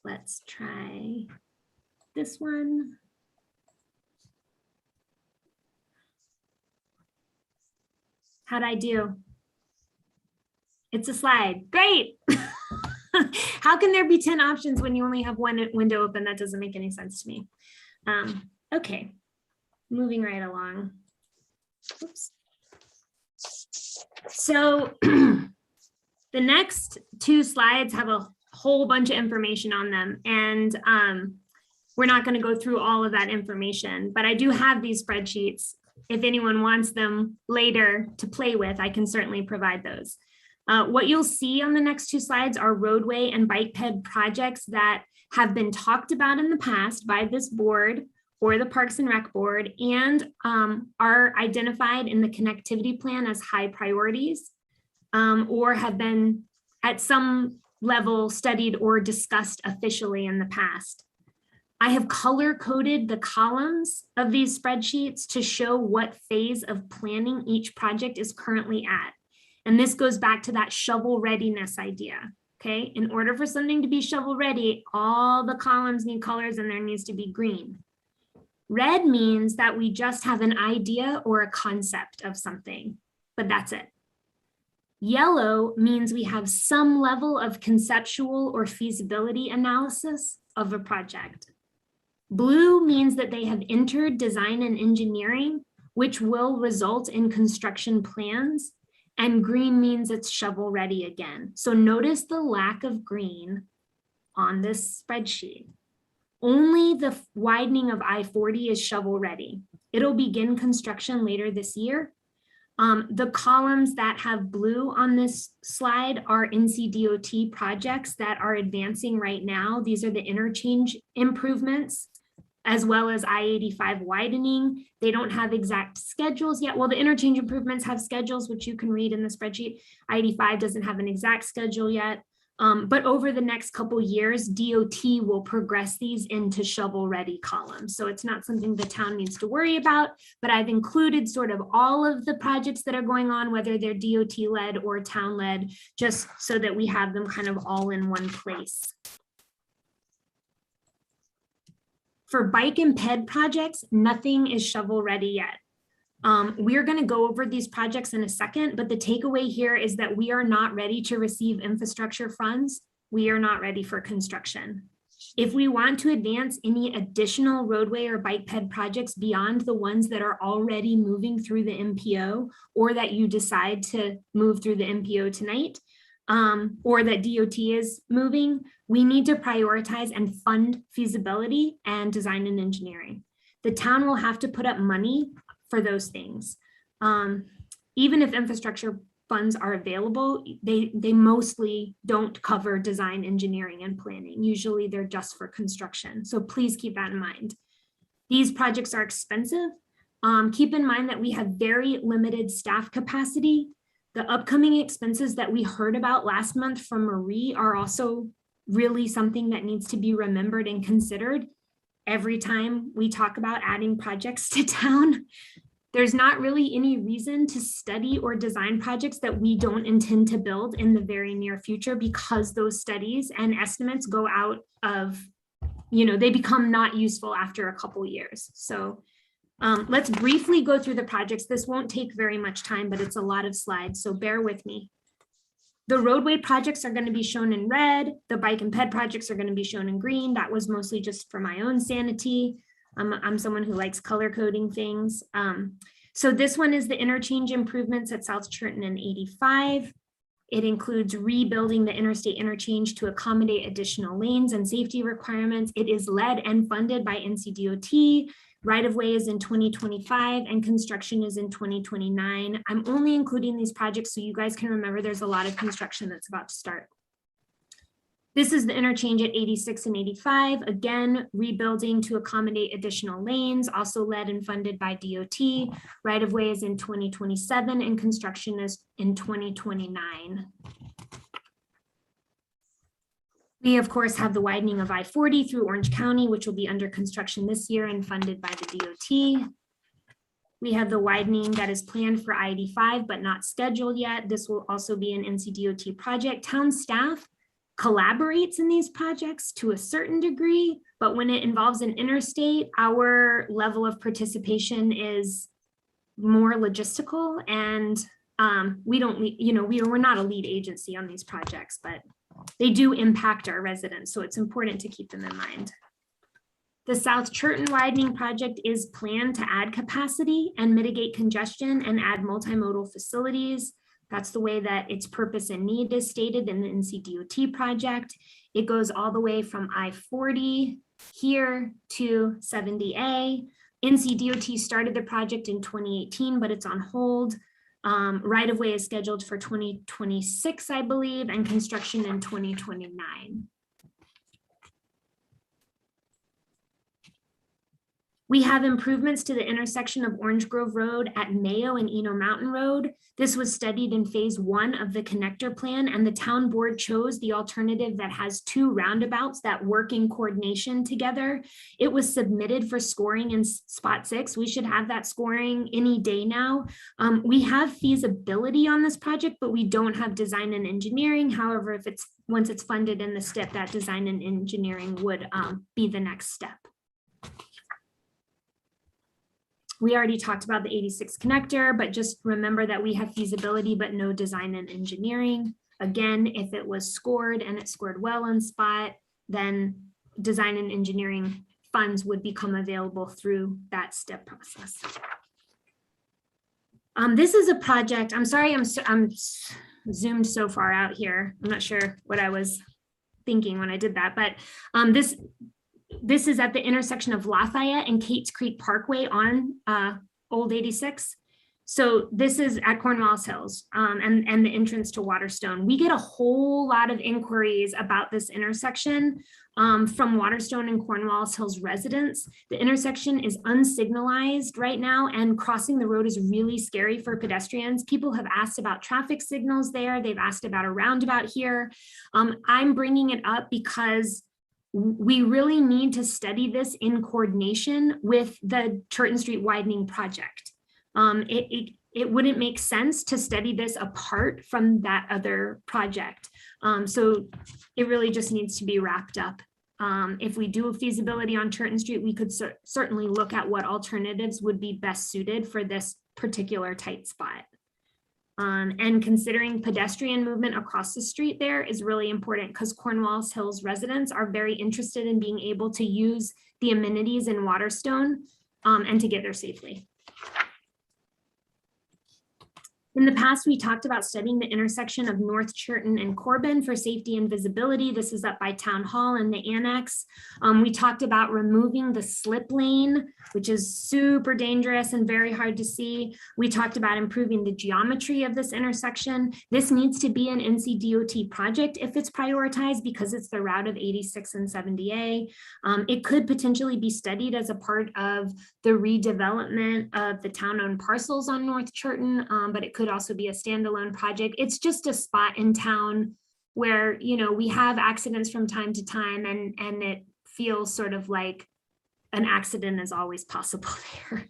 E: Let's try this one. How'd I do? It's a slide. Great. How can there be 10 options when you only have one window open? That doesn't make any sense to me. Okay, moving right along. Oops. So the next two slides have a whole bunch of information on them, and we're not going to go through all of that information, but I do have these spreadsheets. If anyone wants them later to play with, I can certainly provide those. What you'll see on the next two slides are roadway and bike ped projects that have been talked about in the past by this board or the Parks and Rec board, and are identified in the connectivity plan as high priorities, or have been at some level studied or discussed officially in the past. I have color coded the columns of these spreadsheets to show what phase of planning each project is currently at. And this goes back to that shovel readiness idea. Okay, in order for something to be shovel ready, all the columns need colors and there needs to be green. Red means that we just have an idea or a concept of something, but that's it. Yellow means we have some level of conceptual or feasibility analysis of a project. Blue means that they have entered design and engineering, which will result in construction plans. And green means it's shovel ready again. So notice the lack of green on this spreadsheet. Only the widening of I-40 is shovel ready. It'll begin construction later this year. The columns that have blue on this slide are NCDOT projects that are advancing right now. These are the interchange improvements, as well as I-85 widening. They don't have exact schedules yet. Well, the interchange improvements have schedules, which you can read in the spreadsheet. I-85 doesn't have an exact schedule yet. But over the next couple years, DOT will progress these into shovel-ready columns. So it's not something the town needs to worry about, but I've included sort of all of the projects that are going on, whether they're DOT-led or town-led, just so that we have them kind of all in one place. For bike and ped projects, nothing is shovel-ready yet. We're going to go over these projects in a second, but the takeaway here is that we are not ready to receive infrastructure funds. We are not ready for construction. If we want to advance any additional roadway or bike ped projects beyond the ones that are already moving through the MPO, or that you decide to move through the MPO tonight, or that DOT is moving, we need to prioritize and fund feasibility and design and engineering. The town will have to put up money for those things. Even if infrastructure funds are available, they mostly don't cover design, engineering, and planning. Usually they're just for construction. So please keep that in mind. These projects are expensive. Keep in mind that we have very limited staff capacity. The upcoming expenses that we heard about last month from Marie are also really something that needs to be remembered and considered every time we talk about adding projects to town. There's not really any reason to study or design projects that we don't intend to build in the very near future, because those studies and estimates go out of, they become not useful after a couple years. So let's briefly go through the projects. This won't take very much time, but it's a lot of slides, so bear with me. The roadway projects are going to be shown in red. The bike and ped projects are going to be shown in green. That was mostly just for my own sanity. I'm someone who likes color coding things. So this one is the interchange improvements at South Cherton and 85. It includes rebuilding the interstate interchange to accommodate additional lanes and safety requirements. It is led and funded by NCDOT. Right-of-way is in 2025 and construction is in 2029. I'm only including these projects so you guys can remember there's a lot of construction that's about to start. This is the interchange at 86 and 85. Again, rebuilding to accommodate additional lanes, also led and funded by DOT. Right-of-way is in 2027 and construction is in 2029. We, of course, have the widening of I-40 through Orange County, which will be under construction this year and funded by the DOT. We have the widening that is planned for I-85, but not scheduled yet. This will also be an NCDOT project. Town staff collaborates in these projects to a certain degree, but when it involves an interstate, our level of participation is more logistical, and we're not a lead agency on these projects, but they do impact our residents, so it's important to keep them in mind. The South Cherton widening project is planned to add capacity and mitigate congestion and add multimodal facilities. That's the way that its purpose and need is stated in the NCDOT project. It goes all the way from I-40 here to 70A. NCDOT started the project in 2018, but it's on hold. Right-of-way is scheduled for 2026, I believe, and construction in 2029. We have improvements to the intersection of Orange Grove Road at Mayo and Eno Mountain Road. This was studied in phase 1 of the connector plan, and the town board chose the alternative that has 2 roundabouts that work in coordination together. It was submitted for scoring in spot 6. We should have that scoring any day now. We have feasibility on this project, but we don't have design and engineering. However, once it's funded in the STIP, that design and engineering would be the next step. We already talked about the 86 connector, but just remember that we have feasibility, but no design and engineering. Again, if it was scored and it scored well on spot, then design and engineering funds would become available through that STEP process. This is a project, I'm sorry, I'm zoomed so far out here. I'm not sure what I was thinking when I did that, but this is at the intersection of Lafayette and Cates Creek Parkway on Old 86. So this is at Cornwallis Hills and the entrance to Waterstone. We get a whole lot of inquiries about this intersection from Waterstone and Cornwallis Hills residents. The intersection is unsignalized right now, and crossing the road is really scary for pedestrians. People have asked about traffic signals there. They've asked about a roundabout here. I'm bringing it up because we really need to study this in coordination with the Cherton Street widening project. It wouldn't make sense to study this apart from that other project. So it really just needs to be wrapped up. If we do a feasibility on Cherton Street, we could certainly look at what alternatives would be best suited for this particular tight spot. And considering pedestrian movement across the street there is really important because Cornwallis Hills residents are very interested in being able to use the amenities in Waterstone and to get there safely. In the past, we talked about studying the intersection of North Cherton and Corbin for safety and visibility. This is up by Town Hall and the Annex. We talked about removing the slip lane, which is super dangerous and very hard to see. We talked about improving the geometry of this intersection. This needs to be an NCDOT project if it's prioritized because it's the route of 86 and 70A. It could potentially be studied as a part of the redevelopment of the town-owned parcels on North Cherton, but it could also be a standalone project. It's just a spot in town where, you know, we have accidents from time to time, and it feels sort of like an accident is always possible there.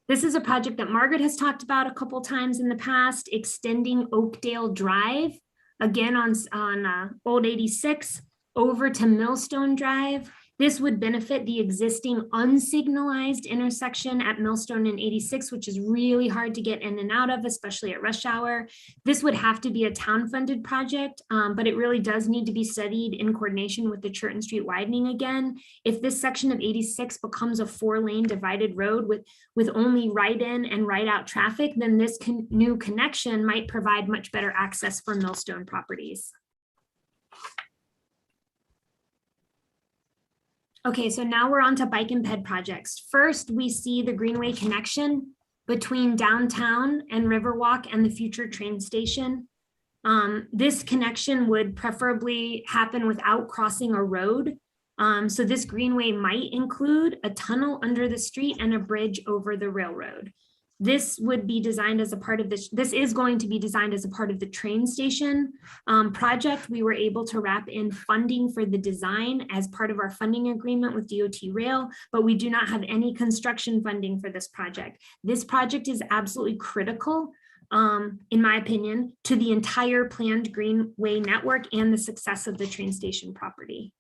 E: This is a project that Margaret has talked about a couple times in the past, extending Oakdale Drive, again on Old 86 over to Millstone Drive. This would benefit the existing unsignalized intersection at Millstone and 86, which is really hard to get in and out of, especially at rush hour. This would have to be a town-funded project, but it really does need to be studied in coordination with the Cherton Street widening again. If this section of 86 becomes a 4-lane divided road with only right-in and right-out traffic, then this new connection might provide much better access for Millstone properties. Okay, so now we're on to bike and ped projects. First, we see the Greenway connection between downtown and Riverwalk and the future train station. This connection would preferably happen without crossing a road. So this Greenway might include a tunnel under the street and a bridge over the railroad. This would be designed as a part of this. This is going to be designed as a part of the train station project. We were able to wrap in funding for the design as part of our funding agreement with DOT Rail, but we do not have any construction funding for this project. This project is absolutely critical, in my opinion, to the entire planned Greenway network and the success of the train station property.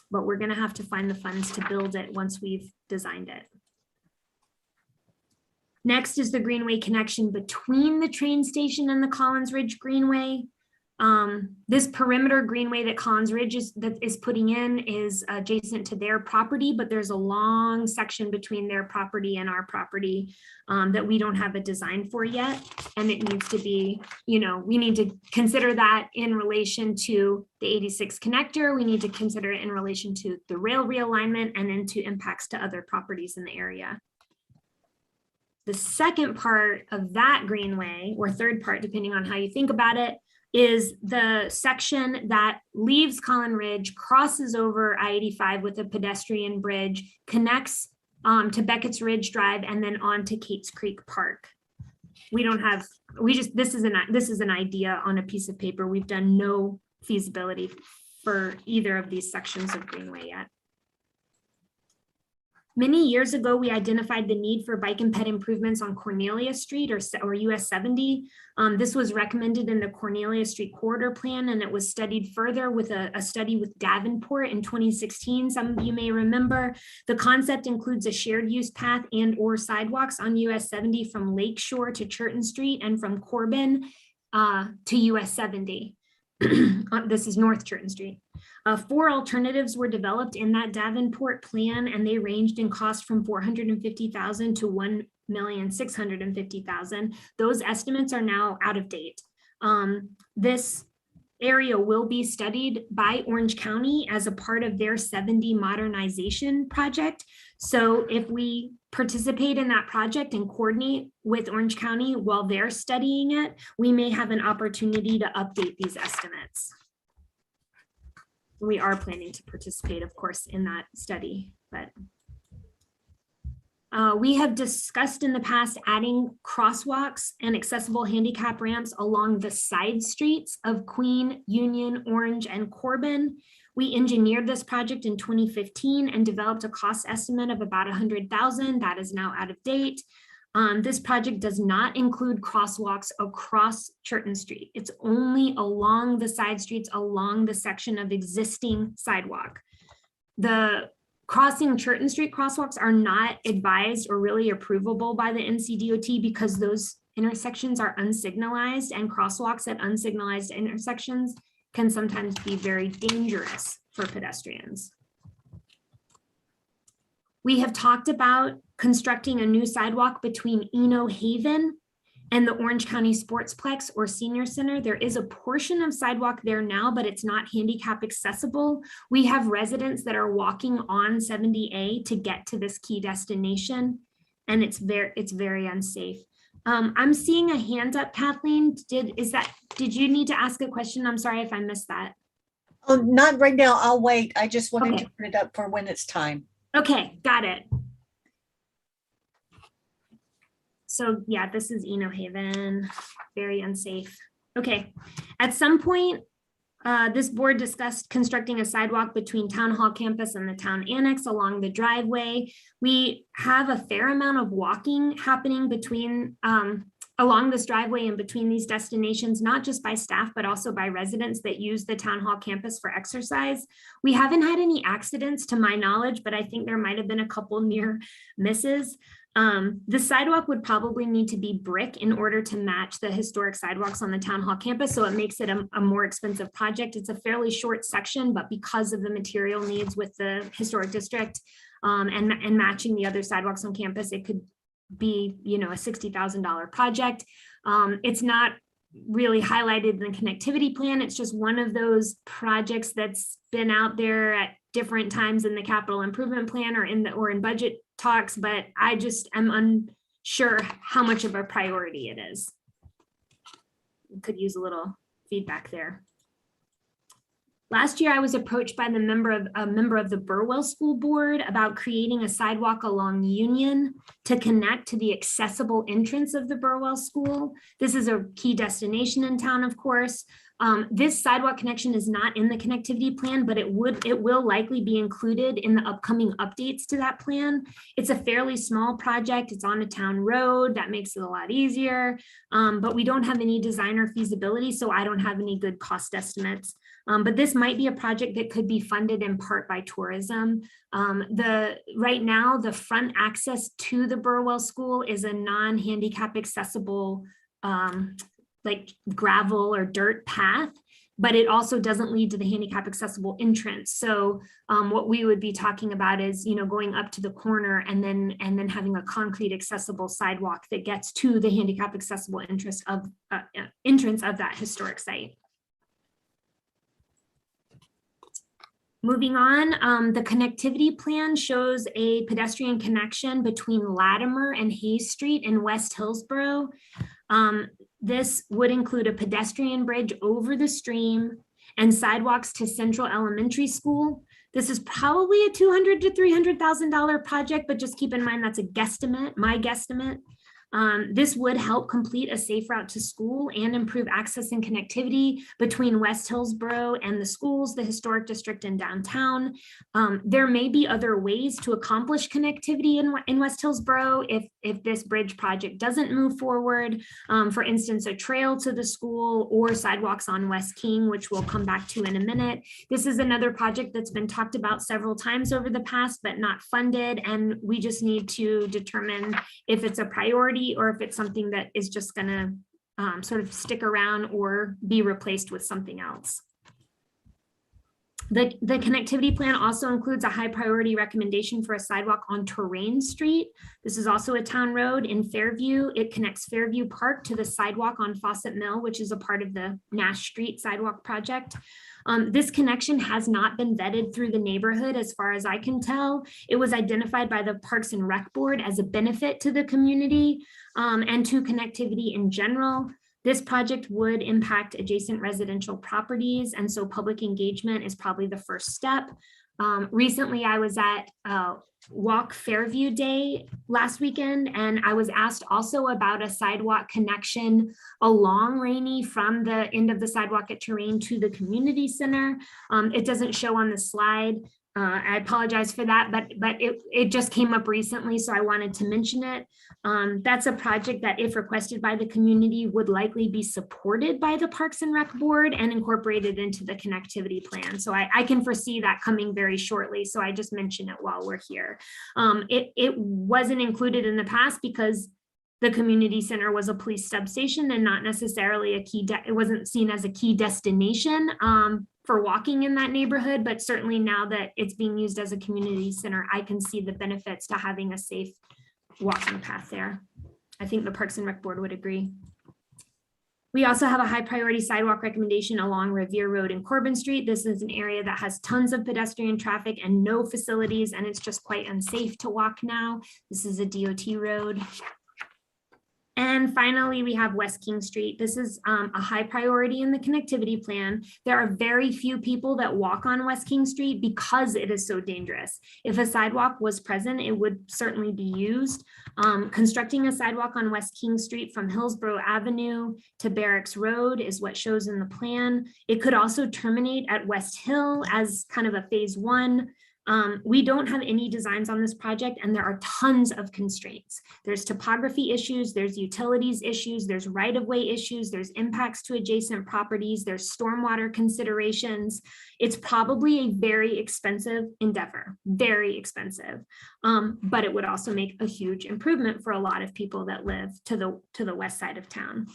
E: But we're going to have to find the funds to build it once we've designed it. Next is the Greenway connection between the train station and the Collins Ridge Greenway. This perimeter Greenway that Collins Ridge is putting in is adjacent to their property, but there's a long section between their property and our property that we don't have a design for yet. And it needs to be, you know, we need to consider that in relation to the 86 connector. We need to consider it in relation to the rail realignment and then to impacts to other properties in the area. The second part of that Greenway, or third part, depending on how you think about it, is the section that leaves Collins Ridge, crosses over I-85 with a pedestrian bridge, connects to Beckett's Ridge Drive, and then on to Kate's Creek Park. This is an idea on a piece of paper. We've done no feasibility for either of these sections of Greenway yet. Many years ago, we identified the need for bike and ped improvements on Cornelia Street or US 70. This was recommended in the Cornelia Street Corridor Plan, and it was studied further with a study with Davenport in 2016. Some of you may remember. The concept includes a shared use path and or sidewalks on US 70 from Lakeshore to Cherton Street and from Corbin to US 70. This is North Cherton Street. 4 alternatives were developed in that Davenport plan, and they ranged in cost from $450,000 to $1,650,000. Those estimates are now out of date. This area will be studied by Orange County as a part of their 70 modernization project. So if we participate in that project and coordinate with Orange County while they're studying it, we may have an opportunity to update these estimates. We are planning to participate, of course, in that study, but we have discussed in the past adding crosswalks and accessible handicap ramps along the side streets of Queen, Union, Orange, and Corbin. We engineered this project in 2015 and developed a cost estimate of about $100,000. That is now out of date. This project does not include crosswalks across Cherton Street. It's only along the side streets, along the section of existing sidewalk. The crossing Cherton Street crosswalks are not advised or really approvable by the NCDOT because those intersections are unsignalized, and crosswalks at unsignalized intersections can sometimes be very dangerous for pedestrians. We have talked about constructing a new sidewalk between Eno Haven and the Orange County Sportsplex or Senior Center. There is a portion of sidewalk there now, but it's not handicap accessible. We have residents that are walking on 70A to get to this key destination, and it's very unsafe. I'm seeing a hand up, Kathleen. Did you need to ask a question? I'm sorry if I missed that.
D: Oh, not right now. I'll wait. I just wanted
E: Okay.
D: to put it up for when it's time.
E: Okay, got it. So yeah, this is Eno Haven, very unsafe. Okay, at some point, this board discussed constructing a sidewalk between Town Hall campus and the town annex along the driveway. We have a fair amount of walking happening between along this driveway and between these destinations, not just by staff, but also by residents that use the Town Hall campus for exercise. We haven't had any accidents to my knowledge, but I think there might have been a couple near misses. The sidewalk would probably need to be brick in order to match the historic sidewalks on the Town Hall campus, so it makes it a more expensive project. It's a fairly short section, but because of the material needs with the historic district and matching the other sidewalks on campus, it could be, a $60,000 project. It's not really highlighted in the connectivity plan. It's just one of those projects that's been out there at different times in the capital improvement plan or in budget talks, but I just am unsure how much of a priority it is. Could use a little feedback there. Last year, I was approached by a member of the Burwell School Board about creating a sidewalk along Union to connect to the accessible entrance of the Burwell School. This is a key destination in town, of course. This sidewalk connection is not in the connectivity plan, but it will likely be included in the upcoming updates to that plan. It's a fairly small project. It's on a town road. That makes it a lot easier, but we don't have any design or feasibility, so I don't have any good cost estimates. But this might be a project that could be funded in part by tourism. Right now, the front access to the Burwell School is a non-handicap accessible like gravel or dirt path, but it also doesn't lead to the handicap accessible entrance. So what we would be talking about is, going up to the corner and then having a concrete accessible sidewalk that gets to the handicap accessible entrance of that historic site. Moving on, the connectivity plan shows a pedestrian connection between Latimer and Hayes Street in West Hillsborough. This would include a pedestrian bridge over the stream and sidewalks to Central Elementary School. This is probably a $200,000 to $300,000 project, but just keep in mind that's a guesstimate, my guesstimate. This would help complete a safe route to school and improve access and connectivity between West Hillsborough and the schools, the historic district, and downtown. There may be other ways to accomplish connectivity in West Hillsborough if this bridge project doesn't move forward. For instance, a trail to the school or sidewalks on West King, which we'll come back to in a minute. This is another project that's been talked about several times over the past, but not funded. And we just need to determine if it's a priority or if it's something that is just going to sort of stick around or be replaced with something else. The connectivity plan also includes a high priority recommendation for a sidewalk on Terrain Street. This is also a town road in Fairview. It connects Fairview Park to the sidewalk on Fawcett Mill, which is a part of the Nash Street Sidewalk Project. This connection has not been vetted through the neighborhood as far as I can tell. It was identified by the Parks and Rec Board as a benefit to the community and to connectivity in general. This project would impact adjacent residential properties, and so public engagement is probably the first step. Recently, I was at Walk Fairview Day last weekend, and I was asked also about a sidewalk connection along Rainy from the end of the sidewalk at Terrain to the community center. It doesn't show on the slide. I apologize for that, but it just came up recently, so I wanted to mention it. That's a project that, if requested by the community, would likely be supported by the Parks and Rec Board and incorporated into the connectivity plan. So I can foresee that coming very shortly. So I just mention it while we're here. It wasn't included in the past because the community center was a police substation and not necessarily a key, it wasn't seen as a key destination for walking in that neighborhood, but certainly now that it's being used as a community center, I can see the benefits to having a safe walking path there. I think the Parks and Rec Board would agree. We also have a high priority sidewalk recommendation along Revere Road and Corbin Street. This is an area that has tons of pedestrian traffic and no facilities, and it's just quite unsafe to walk now. This is a DOT road. And finally, we have West King Street. This is a high priority in the connectivity plan. There are very few people that walk on West King Street because it is so dangerous. If a sidewalk was present, it would certainly be used. Constructing a sidewalk on West King Street from Hillsborough Avenue to Barracks Road is what shows in the plan. It could also terminate at West Hill as kind of a phase one. We don't have any designs on this project, and there are tons of constraints. There's topography issues, there's utilities issues, there's right-of-way issues, there's impacts to adjacent properties, there's stormwater considerations. It's probably a very expensive endeavor, very expensive, but it would also make a huge improvement for a lot of people that live to the west side of town.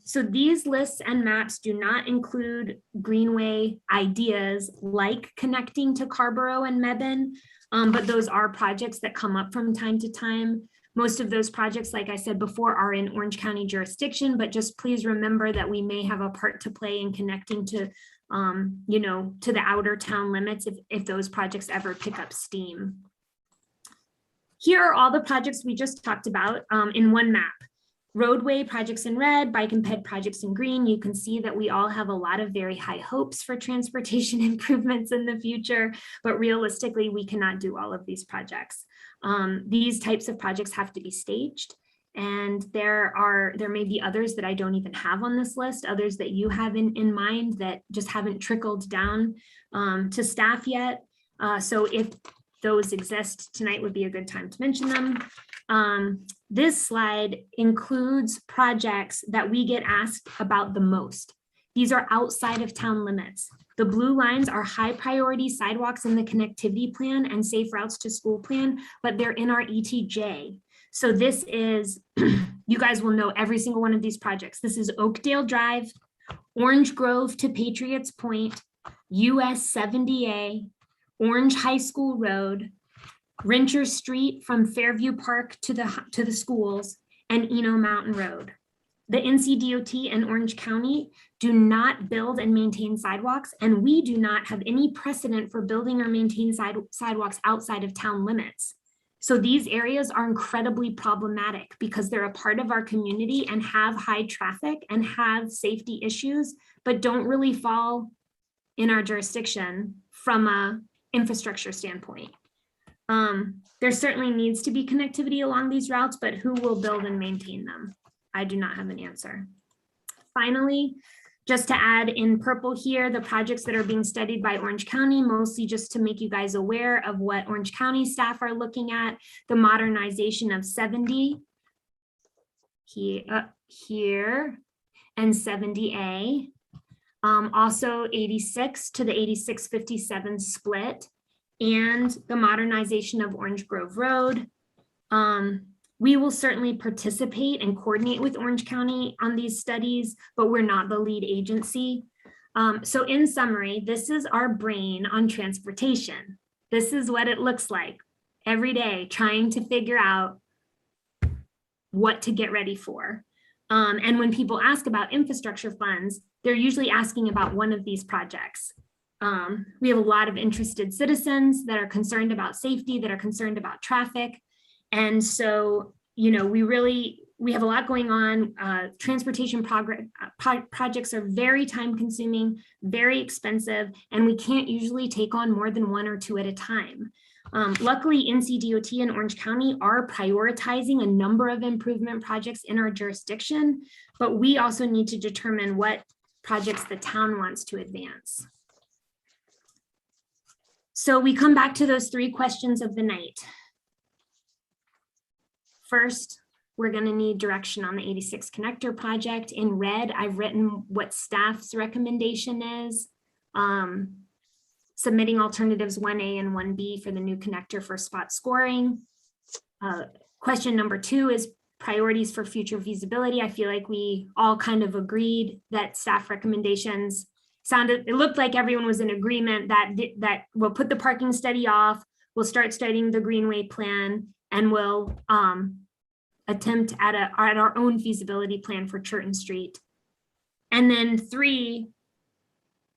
E: So these lists and maps do not include greenway ideas like connecting to Carborough and Mebane, but those are projects that come up from time to time. Most of those projects, like I said before, are in Orange County jurisdiction, but just please remember that we may have a part to play in connecting to, to the outer town limits if those projects ever pick up steam. Here are all the projects we just talked about in one map. Roadway projects in red, bike and ped projects in green. You can see that we all have a lot of very high hopes for transportation improvements in the future, but realistically, we cannot do all of these projects. These types of projects have to be staged, and there may be others that I don't even have on this list, others that you have in mind that just haven't trickled down to staff yet. So if those exist, tonight would be a good time to mention them. This slide includes projects that we get asked about the most. These are outside of town limits. The blue lines are high priority sidewalks in the connectivity plan and safe routes to school plan, but they're in our ETJ. So this is, you guys will know every single one of these projects. This is Oakdale Drive, Orange Grove to Patriots Point, US 70A, Orange High School Road, Rencher Street from Fairview Park to the schools, and Eno Mountain Road. The NCDOT and Orange County do not build and maintain sidewalks, and we do not have any precedent for building or maintaining sidewalks outside of town limits. So these areas are incredibly problematic because they're a part of our community and have high traffic and have safety issues, but don't really fall in our jurisdiction from an infrastructure standpoint. There certainly needs to be connectivity along these routes, but who will build and maintain them? I do not have an answer. Finally, just to add in purple here, the projects that are being studied by Orange County, mostly just to make you guys aware of what Orange County staff are looking at, the modernization of 70 here and 70A, also 86 to the 8657 split, and the modernization of Orange Grove Road. We will certainly participate and coordinate with Orange County on these studies, but we're not the lead agency. So in summary, this is our brain on transportation. This is what it looks like every day, trying to figure out what to get ready for. And when people ask about infrastructure funds, they're usually asking about one of these projects. We have a lot of interested citizens that are concerned about safety, that are concerned about traffic. And so, you know, we have a lot going on. Transportation projects are very time consuming, very expensive, and we can't usually take on more than one or two at a time. Luckily, NCDOT and Orange County are prioritizing a number of improvement projects in our jurisdiction, but we also need to determine what projects the town wants to advance. So we come back to those three questions of the night. First, we're going to need direction on the 86 connector project. In red, I've written what staff's recommendation is. Submitting alternatives 1A and 1B for the new connector for spot scoring. Question number 2 is priorities for future feasibility. I feel like we all kind of agreed that staff recommendations it looked like everyone was in agreement that we'll put the parking study off, we'll start studying the Greenway plan, and we'll attempt at our own feasibility plan for Cherton Street. And then 3,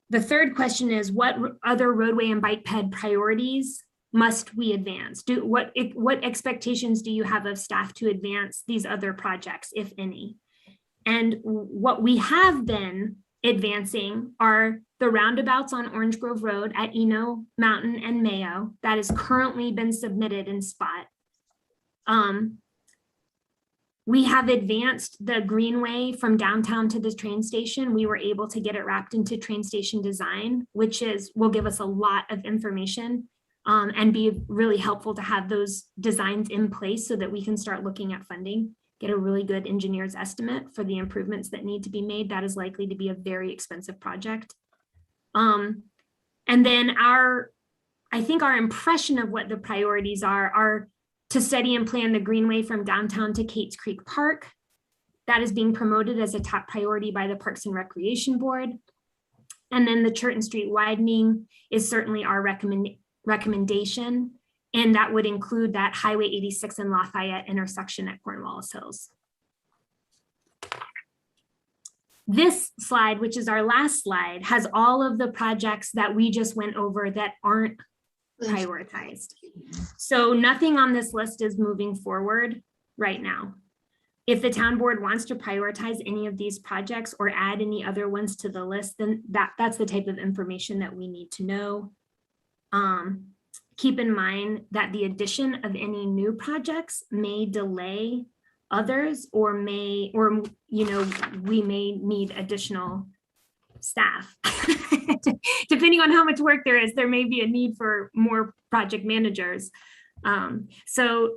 E: the third question is, what other roadway and bike ped priorities must we advance? What expectations do you have of staff to advance these other projects, if any? And what we have been advancing are the roundabouts on Orange Grove Road at Eno, Mountain, and Mayo. That has currently been submitted in spot. We have advanced the Greenway from downtown to the train station. We were able to get it wrapped into train station design, which will give us a lot of information and be really helpful to have those designs in place so that we can start looking at funding, get a really good engineer's estimate for the improvements that need to be made. That is likely to be a very expensive project. And then I think our impression of what the priorities are to study and plan the Greenway from downtown to Cates Creek Park. That is being promoted as a top priority by the Parks and Recreation Board. And then the Cherton Street widening is certainly our recommendation. And that would include that Highway 86 and Lafayette intersection at Cornwallis Hills. This slide, which is our last slide, has all of the projects that we just went over that aren't prioritized. So nothing on this list is moving forward right now. If the town board wants to prioritize any of these projects or add any other ones to the list, then that's the type of information that we need to know. Keep in mind that the addition of any new projects may delay others or we may need additional staff. Depending on how much work there is, there may be a need for more project managers. So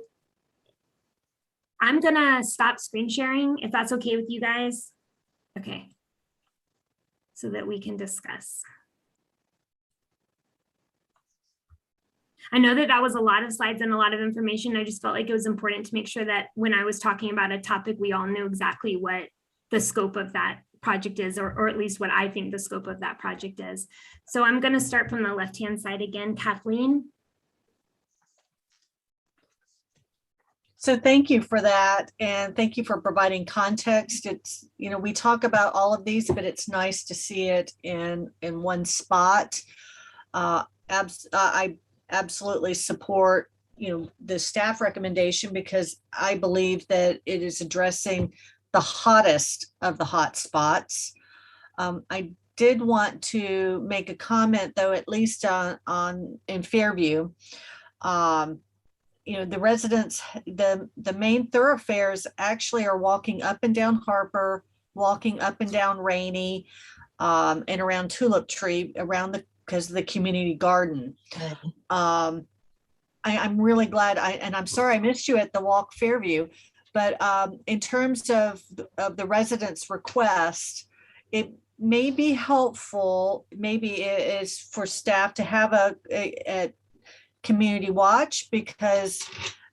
E: I'm gonna stop screen sharing if that's okay with you guys. Okay, so that we can discuss. I know that was a lot of slides and a lot of information. I just felt like it was important to make sure that when I was talking about a topic, we all knew exactly what the scope of that project is, or at least what I think the scope of that project is. So I'm going to start from the left-hand side again. Kathleen.
D: So thank you for that. And thank you for providing context. It's, we talk about all of these, but it's nice to see it in one spot. I absolutely support, the staff recommendation because I believe that it is addressing the hottest of the hot spots. I did want to make a comment though, at least in Fairview. The residents, the main thoroughfares actually are walking up and down Harper, walking up and down Rainey, and around Tulip Tree, because of the community garden. I'm really glad, and I'm sorry I missed you at the Walk Fairview, but in terms of the residents' request, it may be helpful, maybe it is for staff to have a community watch, because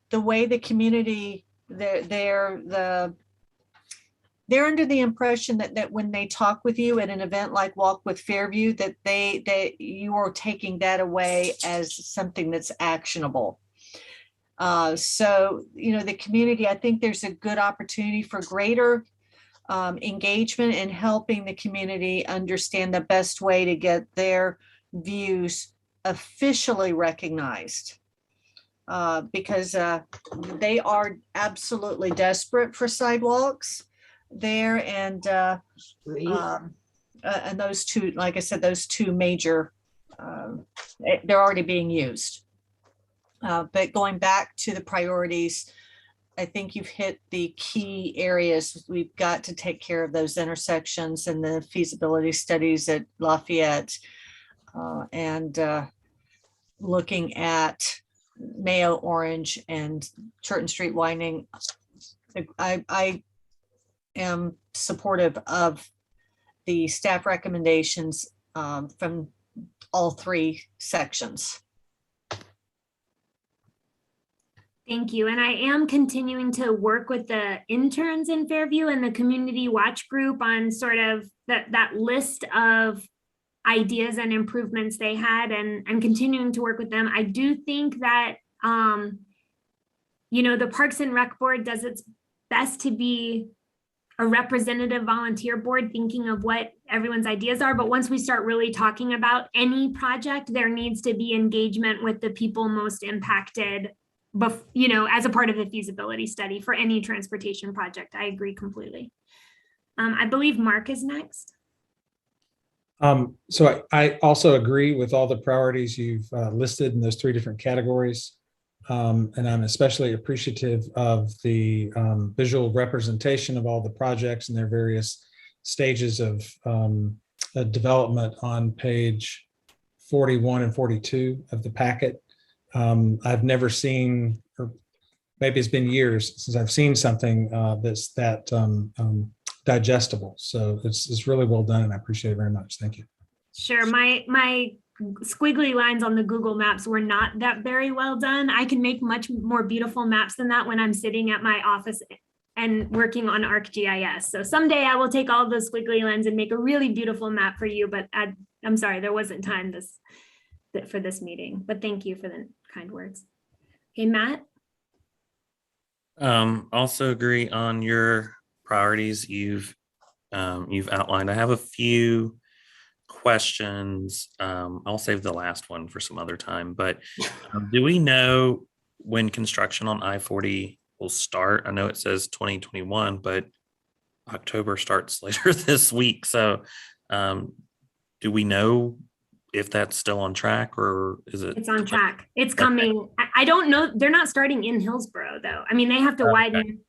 D: the way the community, the they're under the impression that when they talk with you at an event like Walk with Fairview, that you are taking that away as something that's actionable. So, the community, I think there's a good opportunity for greater engagement in helping the community understand the best way to get their views officially recognized. Because they are absolutely desperate for sidewalks there, and those two, like I said, those two major, they're already being used. But going back to the priorities, I think you've hit the key areas. We've got to take care of those intersections and the feasibility studies at Lafayette, and looking at Mayo, Orange, and Cherton Street widening. I am supportive of the staff recommendations from all three sections.
E: Thank you. And I am continuing to work with the interns in Fairview and the community watch group on sort of that list of ideas and improvements they had, and I'm continuing to work with them. I do think that, the Parks and Rec Board does its best to be a representative volunteer board, thinking of what everyone's ideas are. But once we start really talking about any project, there needs to be engagement with the people most impacted, as a part of the feasibility study for any transportation project. I agree completely. I believe Mark is next.
C: So I also agree with all the priorities you've listed in those three different categories. And I'm especially appreciative of the visual representation of all the projects and their various stages of development on page 41 and 42 of the packet. I've never seen, or maybe it's been years since I've seen something that's that digestible. So it's really well done, and I appreciate it very much. Thank you.
E: Sure. My squiggly lines on the Google Maps were not that very well done. I can make much more beautiful maps than that when I'm sitting at my office and working on ArcGIS. So someday I will take all the squiggly lines and make a really beautiful map for you, but I'm sorry, there wasn't time for this meeting, but thank you for the kind words. Okay, Matt?
F: Also agree on your priorities you've outlined. I have a few questions. I'll save the last one for some other time, but do we know when construction on I-40 will start? I know it says 2021, but October starts later this week. So do we know if that's still on track, or is it?
E: It's on track. It's coming. I don't know. They're not starting in Hillsborough though. I mean, they have to widen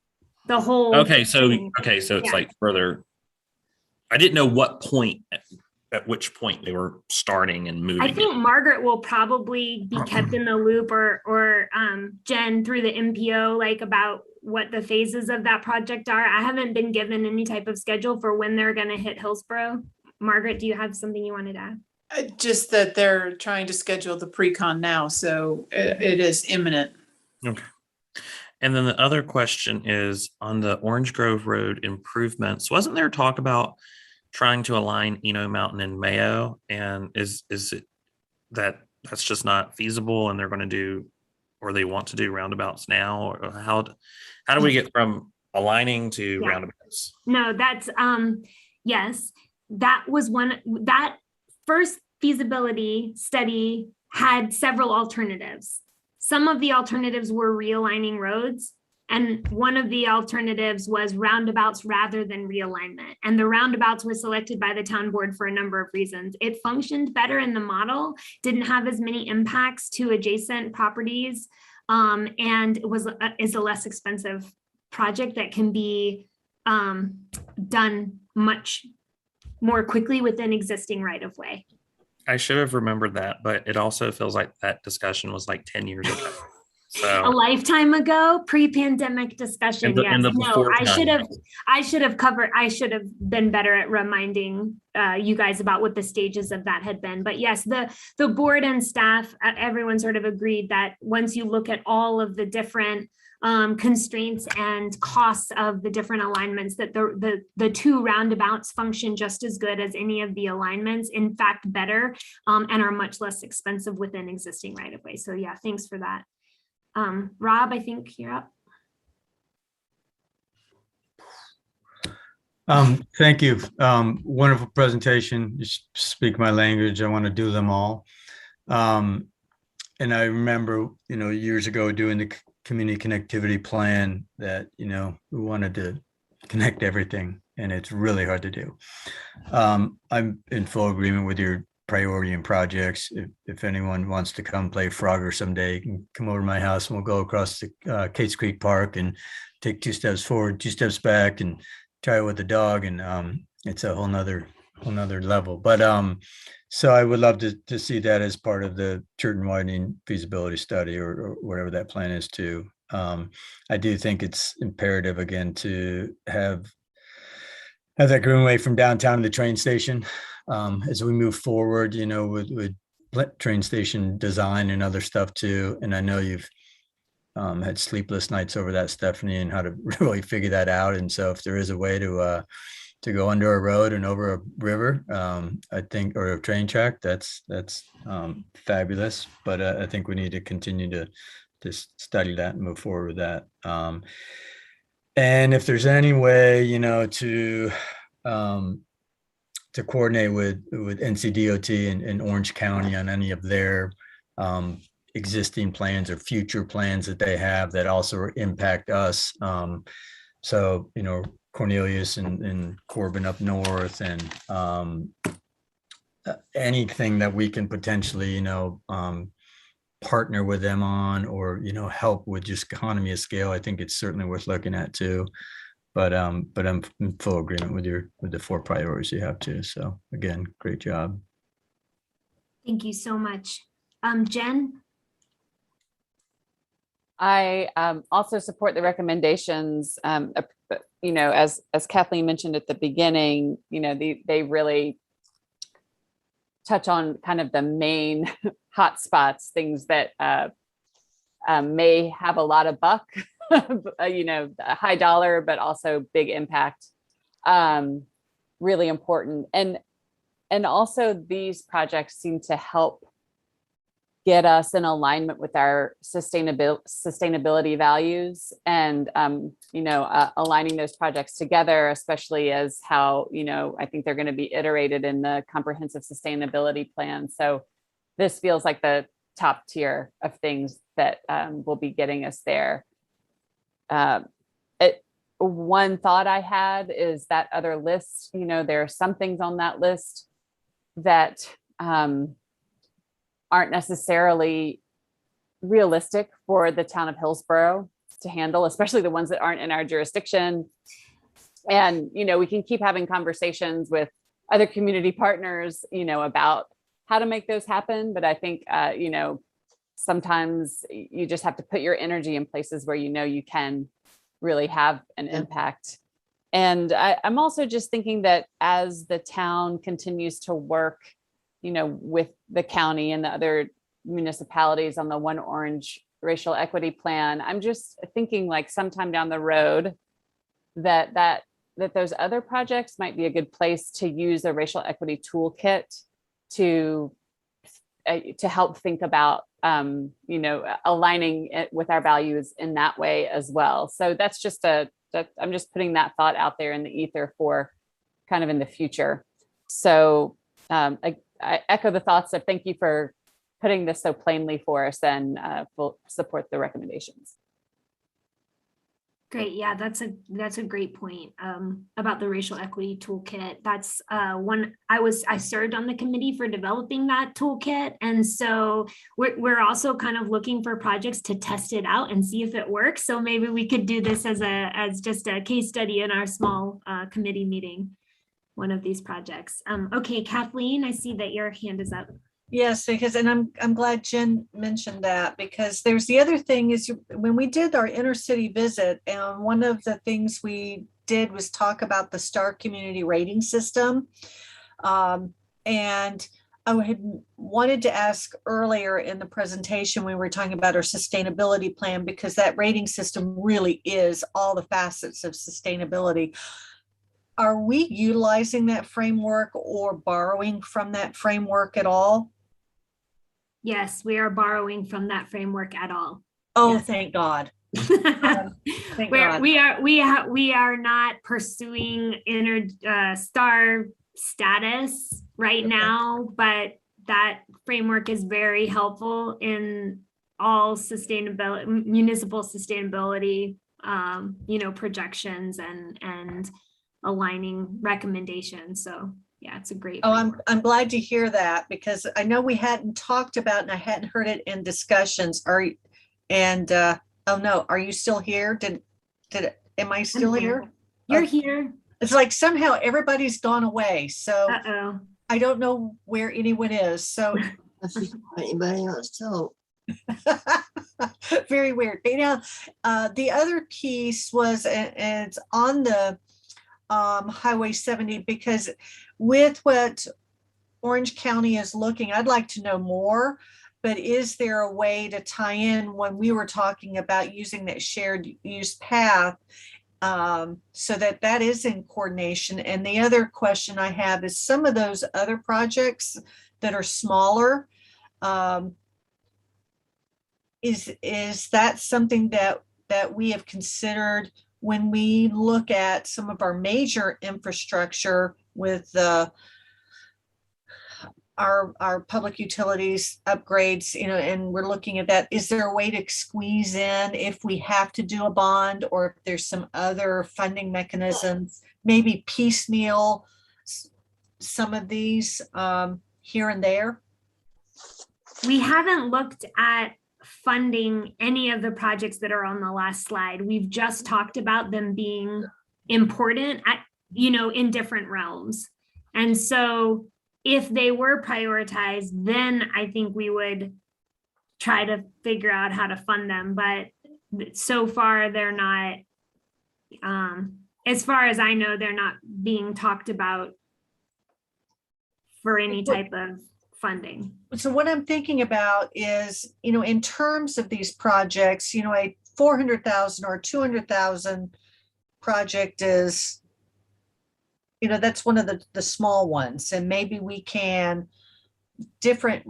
E: the whole.
F: Okay. So it's like further. I didn't know what point, at which point they were starting and moving.
E: I think Margaret will probably be kept in the loop, or Jen through the MPO, like about what the phases of that project are. I haven't been given any type of schedule for when they're going to hit Hillsborough. Margaret, do you have something you wanted to add?
G: Just that they're trying to schedule the pre-con now, so it is imminent.
F: Okay. And then the other question is on the Orange Grove Road improvements. Wasn't there talk about trying to align Eno Mountain and Mayo? And is it that's just not feasible, and they're going to do, or they want to do roundabouts now? Or how do we get from aligning to roundabouts?
E: No, that's yes, that was that first feasibility study had several alternatives. Some of the alternatives were realigning roads, and one of the alternatives was roundabouts rather than realignment. And the roundabouts were selected by the town board for a number of reasons. It functioned better in the model, didn't have as many impacts to adjacent properties, and is a less expensive project that can be done much more quickly within existing right of way.
F: I should have remembered that, but it also feels like that discussion was like 10 years ago. So
E: a lifetime ago, pre-pandemic discussion. Yes. No, I should have been better at reminding you guys about what the stages of that had been. But yes, the board and staff, everyone sort of agreed that once you look at all of the different constraints and costs of the different alignments, that the two roundabouts function just as good as any of the alignments, in fact, better, and are much less expensive within existing right of way. So yeah, thanks for that. Rob, I think you're up.
H: Thank you. Wonderful presentation. You speak my language. I want to do them all. And I remember, years ago doing the community connectivity plan that, we wanted to connect everything, and it's really hard to do. I'm in full agreement with your priority and projects. If anyone wants to come play Frogger someday, you can come over to my house and we'll go across the Cates Creek Park and take 2 steps forward, 2 steps back, and try it with the dog. And it's a whole nother level. But so I would love to see that as part of the Cherton widening feasibility study or whatever that plan is too. I do think it's imperative again to have that greenway from downtown to the train station as we move forward, with train station design and other stuff too. And I know you've had sleepless nights over that, Stephanie, and how to really figure that out. And so if there is a way to go under a road and over a river, I think, or a train track, that's fabulous. But I think we need to continue to study that and move forward with that. And if there's any way, to coordinate with NCDOT and Orange County on any of their existing plans or future plans that they have that also impact us. So, Cornelius and Corbin up north, and anything that we can potentially, partner with them on, or, help with just economy of scale, I think it's certainly worth looking at too. But I'm in full agreement with the 4 priorities you have too. So again, great job.
E: Thank you so much. Jen?
A: I also support the recommendations. As Kathleen mentioned at the beginning, they really touch on kind of the main hot spots, things that may have a lot of buck, high dollar, but also big impact. Really important. And also these projects seem to help get us in alignment with our sustainability values, and aligning those projects together, especially as how I think they're going to be iterated in the comprehensive sustainability plan. So this feels like the top tier of things that will be getting us there. One thought I had is that other list. There are some things on that list that aren't necessarily realistic for the town of Hillsborough to handle, especially the ones that aren't in our jurisdiction. And, we can keep having conversations with other community partners, about how to make those happen. But I think, sometimes you just have to put your energy in places where, you can really have an impact. And I'm also just thinking that as the town continues to work with the county and the other municipalities on the One Orange racial equity plan, I'm just thinking like sometime down the road that those other projects might be a good place to use a racial equity toolkit to help think about, aligning it with our values in that way as well. So that's just I'm just putting that thought out there in the ether for kind of in the future. So I echo the thoughts of thank you for putting this so plainly for us, and we'll support the recommendations.
E: Great. Yeah, that's a great point about the racial equity toolkit. That's one I served on the committee for developing that toolkit. And so we're also kind of looking for projects to test it out and see if it works. So maybe we could do this as just a case study in our small committee meeting, one of these projects. Okay, Kathleen, I see that your hand is up.
D: Yes, because, and I'm glad Jen mentioned that, because there's the other thing is when we did our inner city visit, and one of the things we did was talk about the STAR community rating system. And I had wanted to ask earlier in the presentation, we were talking about our sustainability plan, because that rating system really is all the facets of sustainability. Are we utilizing that framework or borrowing from that framework at all?
E: Yes, we are borrowing from that framework at all.
D: Oh,
E: Yes.
D: thank God. Thank
E: Where
D: God.
E: we are not pursuing star status right now, but that framework is very helpful in all sustainability, municipal sustainability, projections and aligning recommendations. So yeah, it's a great.
D: Oh,
E: framework.
D: I'm glad to hear that, because I know we hadn't talked about, and I hadn't heard it in discussions. Oh no, are you still here? Am I still here?
E: You're
D: Okay.
E: here.
D: It's like somehow everybody's gone away. So
E: Uh-oh.
D: I don't know where anyone is. So
J: Anybody else talk?
D: very weird. But, the other piece was, and it's on the Highway 70, because with what Orange County is looking, I'd like to know more, but is there a way to tie in when we were talking about using that shared use path, so that is in coordination? And the other question I have is, some of those other projects that are smaller, is that something that we have considered when we look at some of our major infrastructure with our public utilities upgrades, and we're looking at that? Is there a way to squeeze in if we have to do a bond, or if there's some other funding mechanisms, maybe piecemeal some of these here and there?
E: We haven't looked at funding any of the projects that are on the last slide. We've just talked about them being important in different realms. And so if they were prioritized, then I think we would try to figure out how to fund them. But so far, they're not, as far as I know, they're not being talked about for any type of funding.
D: So what I'm thinking about is, in terms of these projects, a 400,000 or 200,000 project is, that's one of the small ones. And maybe we can different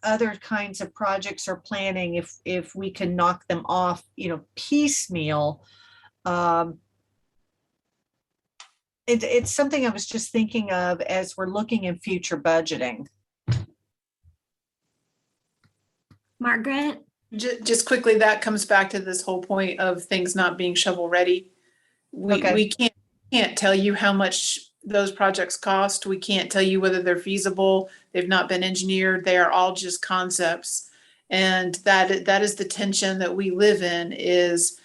D: other kinds of projects or planning, if we can knock them off, piecemeal. It's something I was just thinking of as we're looking in future budgeting.
E: Margaret?
G: Just quickly, that comes back to this whole point of things not being shovel ready. We can't tell you how much those projects cost. We can't tell you whether they're feasible. They've not been engineered. They are all just concepts. And that is the tension that we live in, is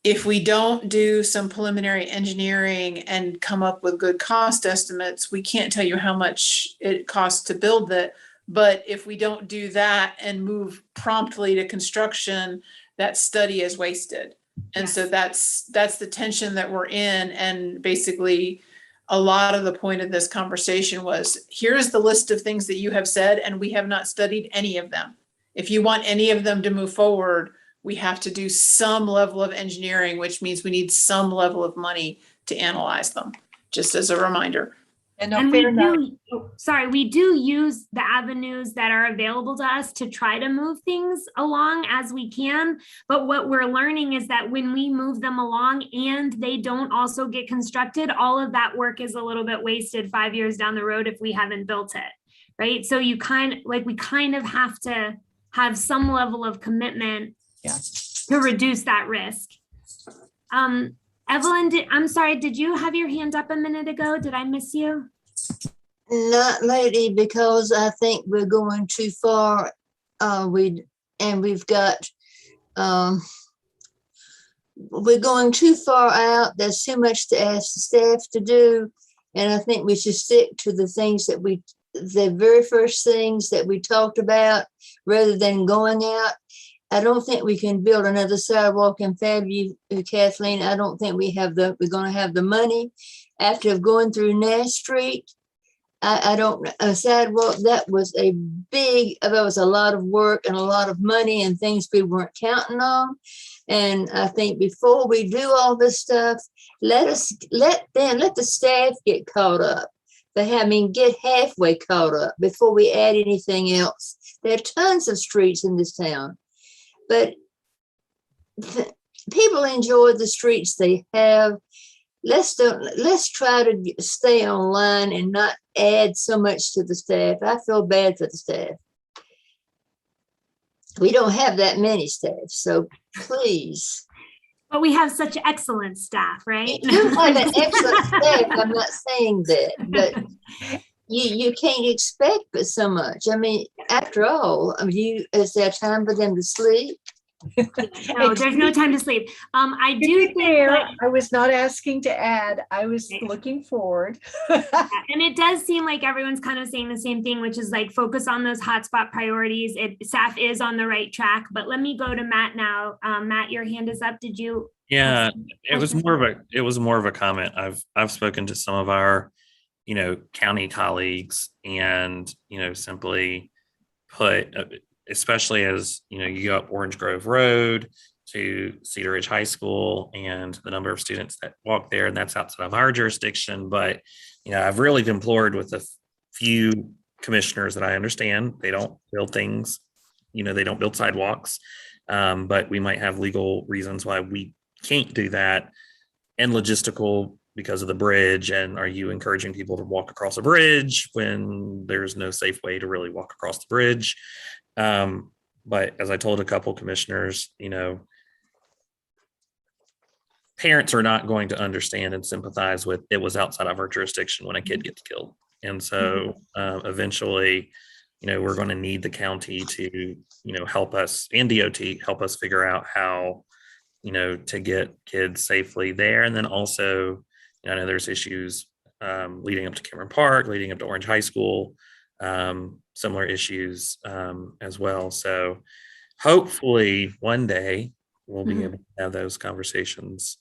G: if we don't do some preliminary engineering and come up with good cost estimates, we can't tell you how much it costs to build that. But if we don't do that and move promptly to construction, that study is wasted. And
E: Yes.
G: so that's the tension that we're in. And basically, a lot of the point of this conversation was, here's the list of things that you have said, and we have not studied any of them. If you want any of them to move forward, we have to do some level of engineering, which means we need some level of money to analyze them, just as a reminder.
D: And
E: we do use the avenues that are available to us to try to move things along as we can. But what we're learning is that when we move them along and they don't also get constructed, all of that work is a little bit wasted 5 years down the road if we haven't built it, right? So we kind of have to have some level of commitment to reduce that risk. Evelyn, I'm sorry, did you have your hand up a minute ago? Did I miss you?
J: Not lately, because I think we're going too far. We're going too far out. There's too much to ask the staff to do. And I think we should stick to the things the very first things that we talked about, rather than going out. I don't think we can build another sidewalk in Fairview, Kathleen. I don't think we're going to have the money after going through Nash Street. I don't, a sidewalk, that was a lot of work and a lot of money and things we weren't counting on. And I think before we do all this stuff, let the staff get caught up. Get halfway caught up before we add anything else. There are tons of streets in this town, but people enjoy the streets they have. Let's try to stay online and not add so much to the staff. I feel bad for the staff. We don't have that many staff, so please.
E: But we have such excellent staff, right?
J: You have an excellent staff. I'm not saying that, but you can't expect but so much. I mean, after all, is there time for them to sleep?
E: No, there's no time to sleep. I do think that,
D: I was not asking to add. I was looking forward.
E: and it does seem like everyone's kind of saying the same thing, which is like focus on those hotspot priorities. Staff is on the right track, but let me go to Matt now. Matt, your hand is up. Did you?
F: Yeah, it was more of a comment. I've spoken to some of our, county colleagues, and, simply put, especially as, you go up Orange Grove Road to Cedar Ridge High School and the number of students that walk there, and that's outside of our jurisdiction. But, I've really implored with a few commissioners that I understand, they don't build things, they don't build sidewalks, but we might have legal reasons why we can't do that, and logistical because of the bridge. And are you encouraging people to walk across a bridge when there's no safe way to really walk across the bridge? But as I told a couple commissioners, parents are not going to understand and sympathize with it was outside of our jurisdiction when a kid gets killed. And so eventually, we're going to need the county to, help us, and DOT help us figure out how, to get kids safely there. And then also, I know there's issues leading up to Cameron Park, leading up to Orange High School, similar issues as well. So hopefully one day we'll be able to have those conversations.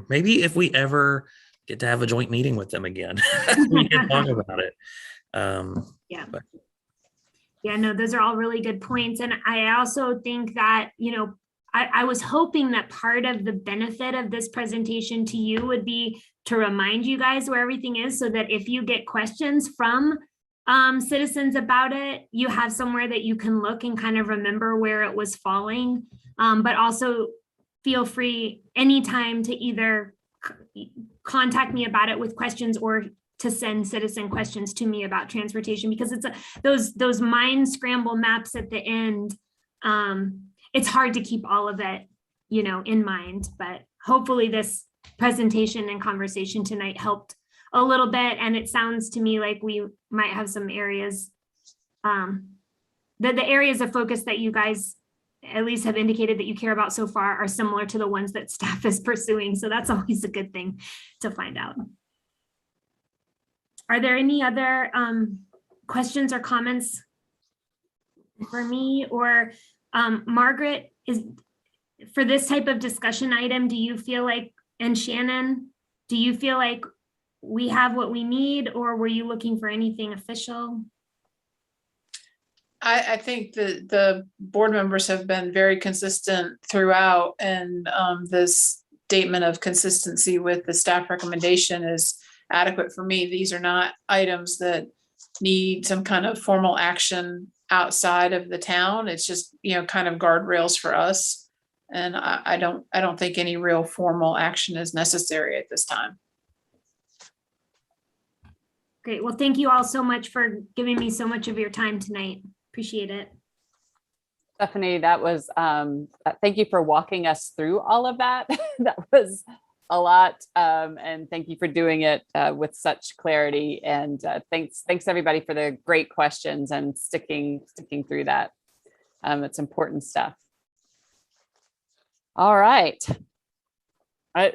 F: Maybe if we ever get to have a joint meeting with them again, we can talk about it.
E: Yeah, no, those are all really good points. And I also think that, I was hoping that part of the benefit of this presentation to you would be to remind you guys where everything is, so that if you get questions from citizens about it, you have somewhere that you can look and kind of remember where it was falling. But also feel free anytime to either contact me about it with questions or to send citizen questions to me about transportation, because it's those mind scramble maps at the end. It's hard to keep all of it, in mind, but hopefully this presentation and conversation tonight helped a little bit. And it sounds to me like we might have some areas, the areas of focus that you guys at least have indicated that you care about so far are similar to the ones that staff is pursuing. So that's always a good thing to find out. Are there any other questions or comments for me or Margaret? Is for this type of discussion item, do you feel like, and Shannon, do you feel like we have what we need, or were you looking for anything official?
G: I think that the board members have been very consistent throughout, and this statement of consistency with the staff recommendation is adequate for me. These are not items that need some kind of formal action outside of the town. It's just, kind of guardrails for us. And I don't think any real formal action is necessary at this time.
E: Great. Well, thank you all so much for giving me so much of your time tonight. Appreciate it.
A: Stephanie, that was, thank you for walking us through all of that. That was a lot. And thank you for doing it with such clarity. And thanks everybody for the great questions and sticking through that. It's important stuff. All right. I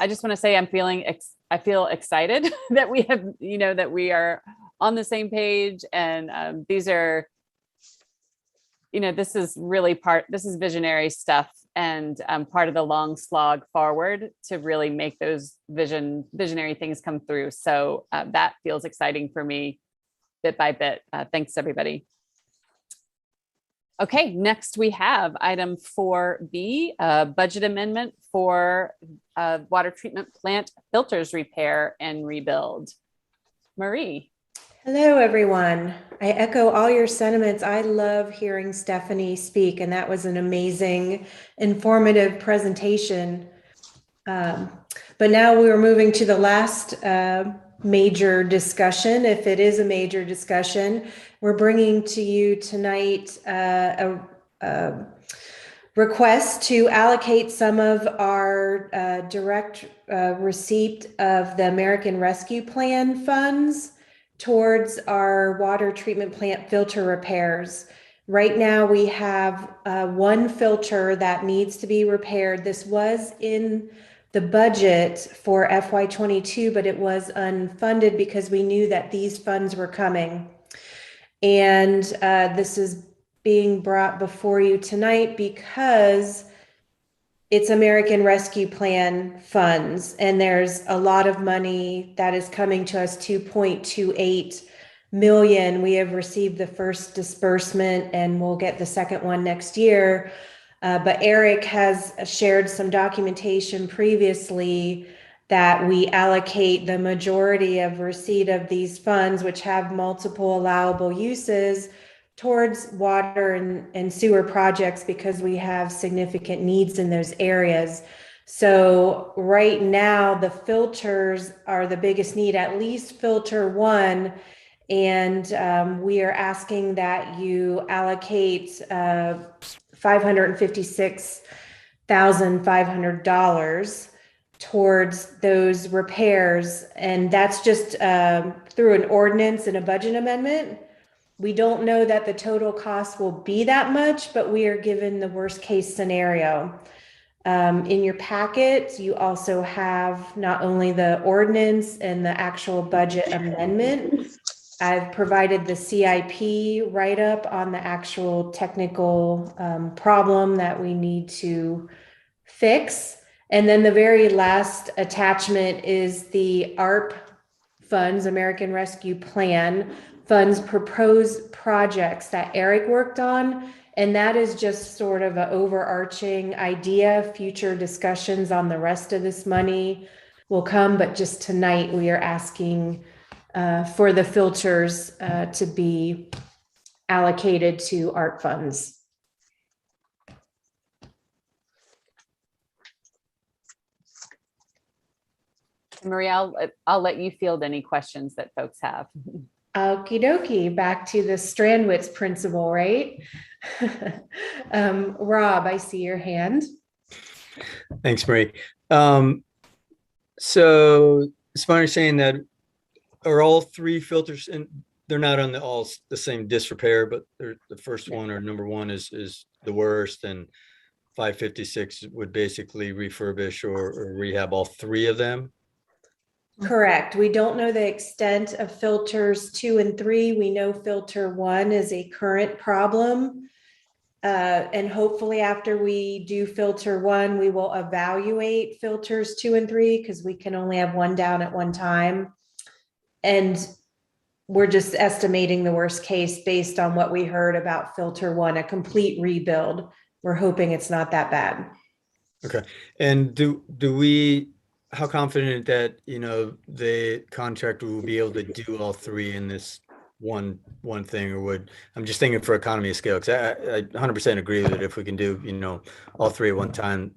A: just want to say I feel excited that we have, that we are on the same page. And these are, this is really this is visionary stuff and part of the long slog forward to really make those visionary things come through. So that feels exciting for me bit by bit. Thanks, everybody. Okay, next we have item 4B, budget amendment for water treatment plant filters repair and rebuild. Marie.
K: Hello, everyone. I echo all your sentiments. I love hearing Stephanie speak, and that was an amazing, informative presentation. But now we are moving to the last major discussion. If it is a major discussion, we're bringing to you tonight a request to allocate some of our direct receipt of the American Rescue Plan funds towards our water treatment plant filter repairs. Right now we have one filter that needs to be repaired. This was in the budget for FY22, but it was unfunded because we knew that these funds were coming. And this is being brought before you tonight because it's American Rescue Plan funds, and there's a lot of money that is coming to us, 2.28 million. We have received the first disbursement and we'll get the second one next year. But Eric has shared some documentation previously that we allocate the majority of receipt of these funds, which have multiple allowable uses, towards water and sewer projects because we have significant needs in those areas. So right now the filters are the biggest need, at least filter one. And we are asking that you allocate $556,500 towards those repairs. And that's just through an ordinance and a budget amendment. We don't know that the total cost will be that much, but we are given the worst case scenario. In your packet, you also have not only the ordinance and the actual budget amendment. I've provided the CIP write-up on the actual technical problem that we need to fix. And then the very last attachment is the ARP funds, American Rescue Plan funds, proposed projects that Eric worked on. And that is just sort of an overarching idea. Future discussions on the rest of this money will come, but just tonight we are asking for the filters to be allocated to ARP funds.
A: Marie, I'll let you field any questions that folks have.
K: Okie dokie, back to the Strandwitz principle, right? Rob, I see your hand.
H: Thanks, Marie. So it's my understanding that are all three filters, and they're not on all the same disrepair, but the first one, or number one, is the worst, and 556 would basically refurbish or rehab all three of them.
K: Correct. We don't know the extent of filters 2 and 3. We know filter 1 is a current problem. And hopefully after we do filter 1, we will evaluate filters 2 and 3 because we can only have one down at one time. And we're just estimating the worst case based on what we heard about filter 1, a complete rebuild. We're hoping it's not that bad.
H: Okay. And do we, how confident that, you know, the contractor will be able to do all three in this one thing, or would, I'm just thinking for economy of scale, because I 100% agree that if we can do, you know, all three at one time,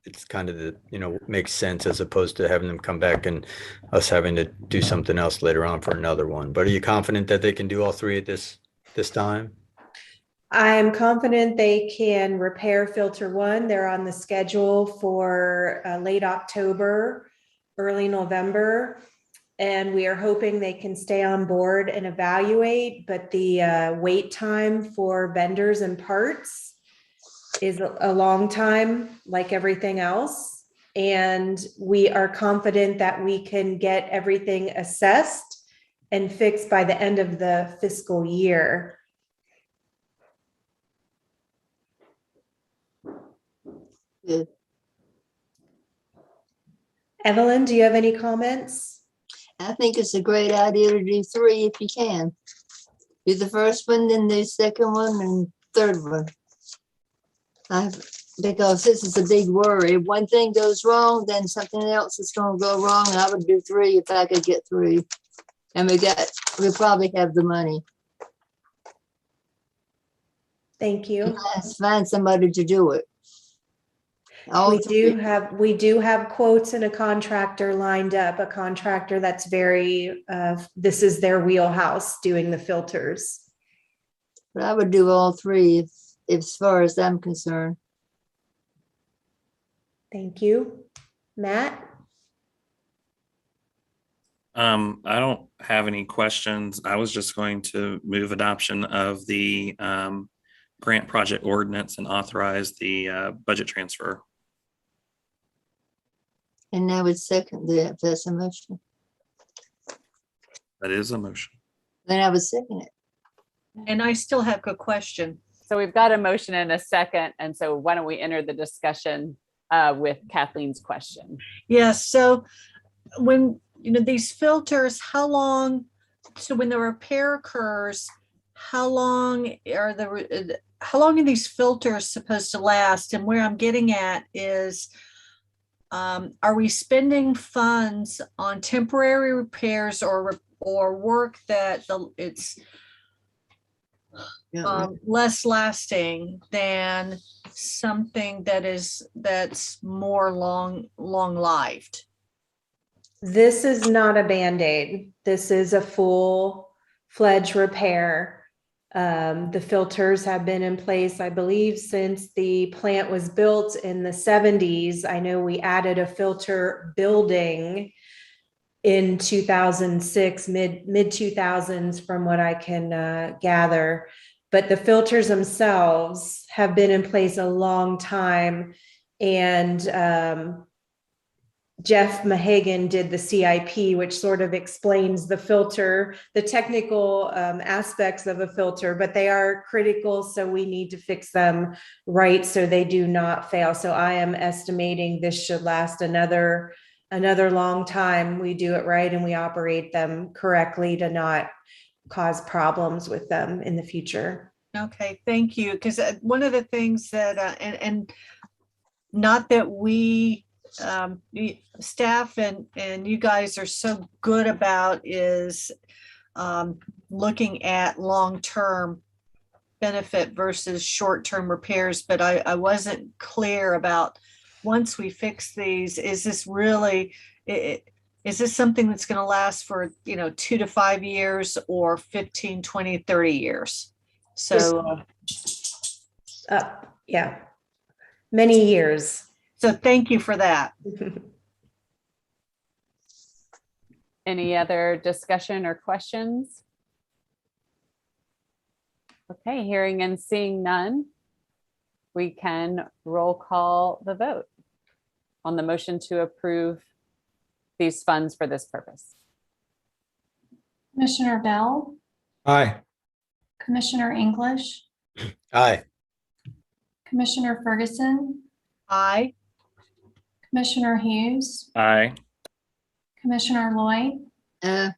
H: it's kind of the, you know, makes sense as opposed to having them come back and us having to do something else later on for another one. But are you confident that they can do all three at this time?
K: I'm confident they can repair filter 1. They're on the schedule for late October, early November. And we are hoping they can stay on board and evaluate, but the wait time for vendors and parts is a long time, like everything else. And we are confident that we can get everything assessed and fixed by the end of the fiscal year.
J: Good.
K: Evelyn, do you have any comments?
J: I think it's a great idea to do 3 if you can. Do the first one, then the second one, and third one. Because this is a big worry. If one thing goes wrong, then something else is going to go wrong. And I would do 3 if I could get 3. And we probably have the money.
K: Thank you.
J: Let's find somebody to do it.
K: We do have quotes and a contractor lined up, a contractor that's very, this is their wheelhouse, doing the filters.
J: But I would do all 3 if as far as I'm concerned.
K: Thank you. Matt?
F: I don't have any questions. I was just going to move adoption of the grant project ordinance and authorize the budget transfer.
J: And I would second that if that's a motion.
F: That is a motion.
J: Then I would second it.
D: And I still have a question.
A: So we've got a motion and a second. And so why don't we enter the discussion with Kathleen's question?
D: Yes, so when, these filters, how long, so when the repair occurs, how long are these filters supposed to last? And where I'm getting at is, are we spending funds on temporary repairs or work that it's less lasting than something that's more long-lived?
K: This is not a Band-Aid. This is a full-fledged repair. The filters have been in place, I believe, since the plant was built in the 70s. I know we added a filter building in 2006, mid 2000s, from what I can gather. But the filters themselves have been in place a long time. And Jeff Mahagan did the CIP, which sort of explains the filter, the technical aspects of a filter, but they are critical. So we need to fix them right so they do not fail. So I am estimating this should last another long time. We do it right and we operate them correctly to not cause problems with them in the future.
D: Okay, thank you. Because one of the things that, and not that we, staff and you guys are so good about is looking at long-term benefit versus short-term repairs, but I wasn't clear about, once we fix these, is this really, is this something that's going to last for 2 to 5 years or 15, 20, 30 years? So
K: yeah, many years.
D: So thank you for that.
A: Any other discussion or questions? Okay, hearing and seeing none, we can roll call the vote on the motion to approve these funds for this purpose.
B: Commissioner Bell,
C: Aye.
B: Commissioner English,
H: Aye.
B: Commissioner Ferguson,
D: Aye.
B: Commissioner Hughes,
F: Aye.
B: Commissioner Lloyd,
J: Uh,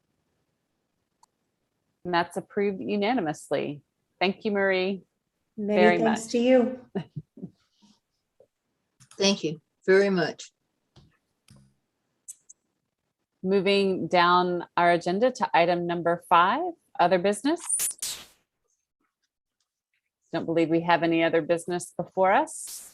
A: And that's approved unanimously. Thank you, Marie.
K: Many
A: Very
K: thanks
A: much.
K: to you.
J: thank you very much.
A: Moving down our agenda to item number 5, other business. Don't believe we have any other business before us.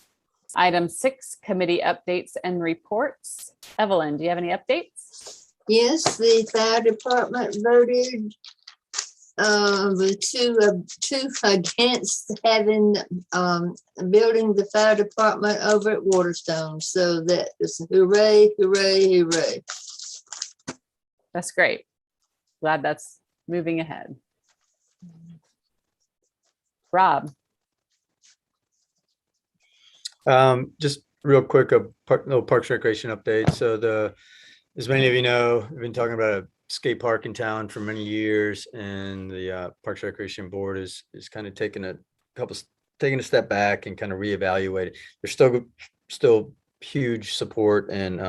A: Item 6, committee updates and reports. Evelyn, do you have any updates?
J: Yes, the fire department voted with two against having building the fire department over at Waterstone. So that is hooray, hooray, hooray.
A: That's great. Glad that's moving ahead. Rob.
H: Just real quick, a little Parks and Recreation update. So as many of you know, we've been talking about a skate park in town for many years, and the Parks and Recreation Board is kind of taking a step back and kind of reevaluate it. They're still huge support and,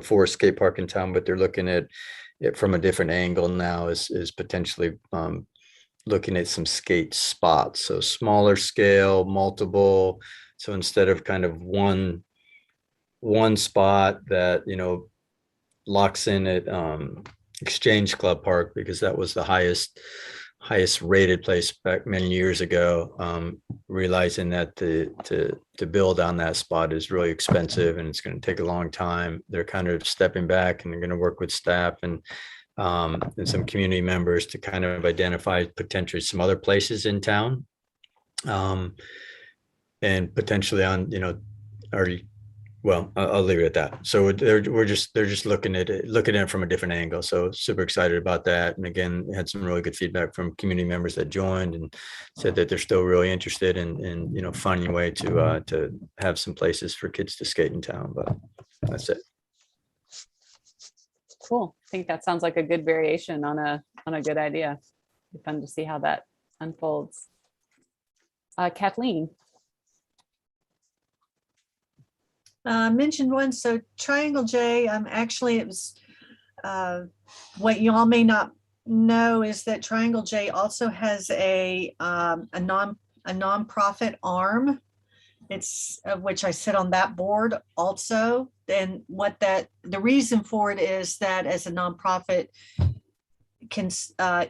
H: for a skate park in town, but they're looking at it from a different angle now, is potentially looking at some skate spots. So smaller scale, multiple. So instead of kind of one spot that, locks in at Exchange Club Park, because that was the highest rated place back many years ago, realizing that to build on that spot is really expensive and it's going to take a long time. They're kind of stepping back, and they're going to work with staff and some community members to kind of identify potentially some other places in town, and potentially on, already. Well, I'll leave it at that. So they're just looking at it from a different angle. So super excited about that. And again, we had some really good feedback from community members that joined and said that they're still really interested in finding a way to have some places for kids to skate in town. But that's it.
A: Cool. I think that sounds like a good variation on a good idea. It'd be fun to see how that unfolds. Kathleen.
D: Mentioned one. So Triangle J, actually it was, what you all may not know is that Triangle J also has a nonprofit arm. It's of which I sit on that board also. And the reason for it is that as a nonprofit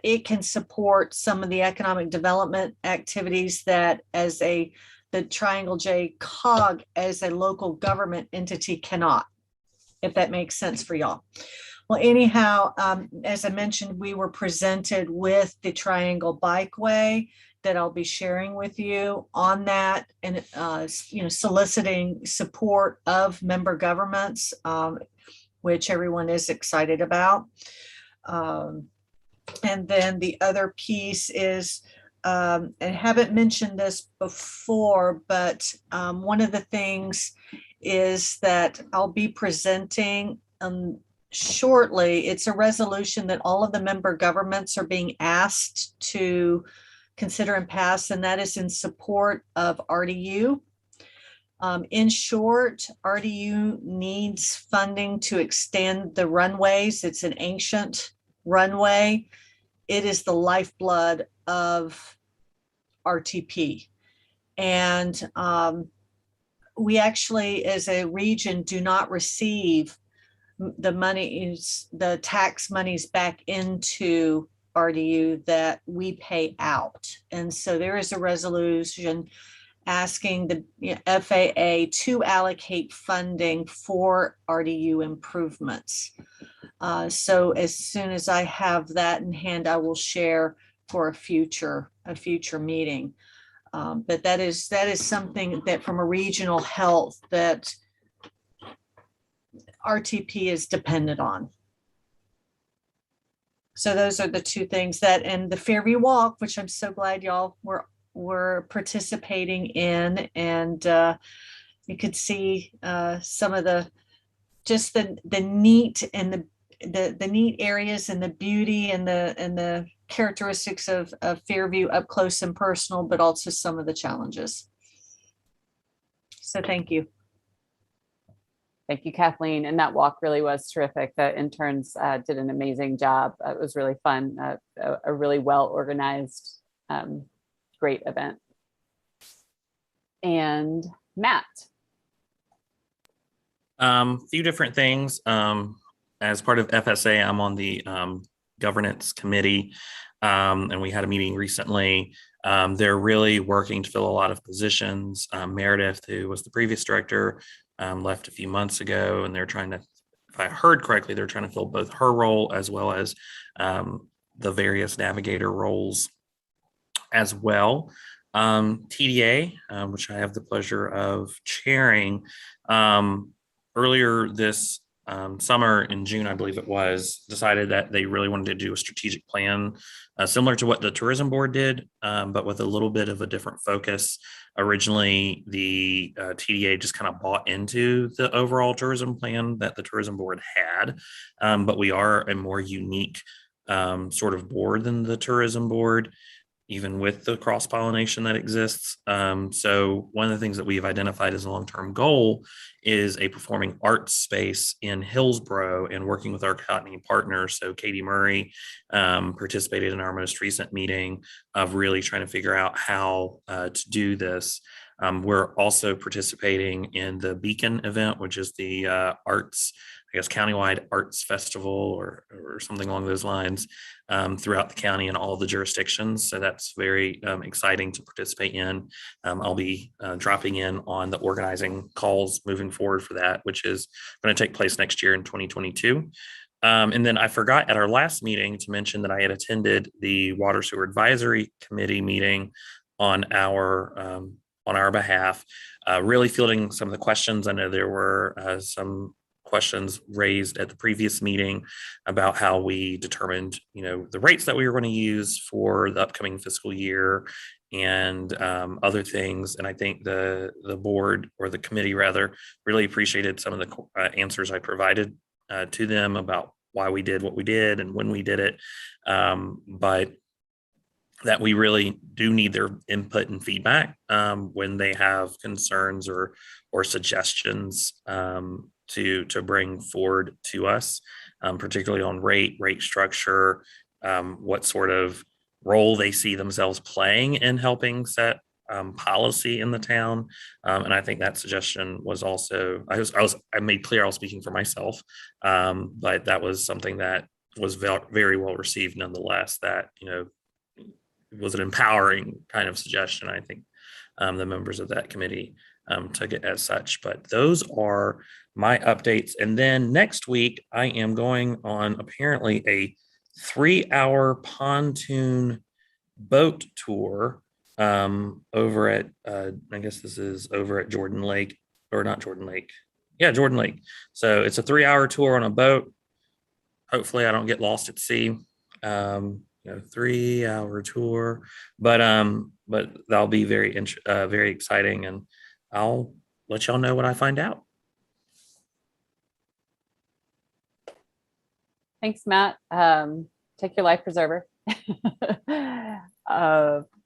D: it can support some of the economic development activities that the Triangle J cog as a local government entity cannot, if that makes sense for y'all. Well, anyhow, as I mentioned, we were presented with the Triangle Bikeway that I'll be sharing with you on that, and soliciting support of member governments, which everyone is excited about. And then the other piece is, I haven't mentioned this before, but one of the things is that I'll be presenting shortly. It's a resolution that all of the member governments are being asked to consider and pass, and that is in support of RDU. In short, RDU needs funding to extend the runways. It's an ancient runway. It is the lifeblood of RTP. And we actually, as a region, do not receive the tax monies back into RDU that we pay out. And so there is a resolution asking the FAA to allocate funding for RDU improvements. So as soon as I have that in hand, I will share for a future meeting. But that is something that from a regional health that RTP is dependent on. So those are the two things and the Fairview Walk, which I'm so glad y'all were participating in, and you could see some of the neat and the neat areas and the beauty and the characteristics of Fairview up close and personal, but also some of the challenges. So thank you.
A: Thank you, Kathleen. And that walk really was terrific. The interns did an amazing job. It was really fun, a really well-organized, great event. And Matt.
F: Few different things. As part of FSA, I'm on the governance committee, and we had a meeting recently. They're really working to fill a lot of positions. Meredith, who was the previous director, left a few months ago, and they're trying to, if I heard correctly, they're trying to fill both her role as well as the various navigator roles as well. TDA, which I have the pleasure of chairing, earlier this summer in June, I believe it was, decided that they really wanted to do a strategic plan similar to what the tourism board did, but with a little bit of a different focus. Originally, the TDA just kind of bought into the overall tourism plan that the tourism board had, but we are a more unique sort of board than the tourism board even with the cross pollination that exists. So one of the things that we've identified as a long-term goal is a performing arts space in Hillsborough, and working with our county partners. So Katie Murray participated in our most recent meeting of really trying to figure out how to do this. We're also participating in the Beacon event, which is the arts, I guess, countywide arts festival or something along those lines, throughout the county and all the jurisdictions. So that's very exciting to participate in. I'll be dropping in on the organizing calls moving forward for that, which is going to take place next year in 2022. And then I forgot at our last meeting to mention that I had attended the Water Sewer Advisory Committee meeting on our behalf, really fielding some of the questions. I know there were some questions raised at the previous meeting about how we determined, the rates that we were going to use for the upcoming fiscal year and other things. And I think the board, or the committee rather, really appreciated some of the answers I provided to them about why we did what we did and when we did it. But that we really do need their input and feedback when they have concerns or suggestions to bring forward to us, particularly on rate structure, what sort of role they see themselves playing in helping set policy in the town. And I think that suggestion was also, I made clear I was speaking for myself, but that was something that was very well received nonetheless, that, it was an empowering kind of suggestion. I think the members of that committee took it as such. But those are my updates. And then next week, I am going on apparently a 3-hour pontoon boat tour over at, I guess this is over at Jordan Lake, or not Jordan Lake. Yeah, Jordan Lake. So it's a 3-hour tour on a boat. Hopefully I don't get lost at sea. 3-hour tour, but that'll be very exciting, and I'll let y'all know what I find out.
A: Thanks, Matt. Take your life preserver.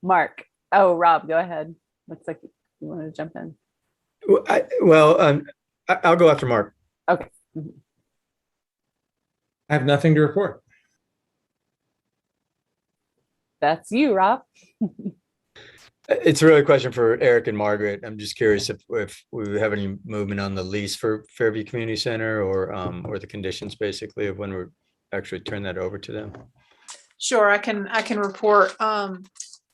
A: Mark. Oh, Rob, go ahead. Looks like you want to jump in.
L: I'll go after Mark.
A: Okay.
C: I have nothing to report.
A: That's you, Rob.
L: It's really a question for Eric and Margaret. I'm just curious if we have any movement on the lease for Fairview Community Center, or the conditions basically of when we're actually turn that over to them.
G: Sure, I can report.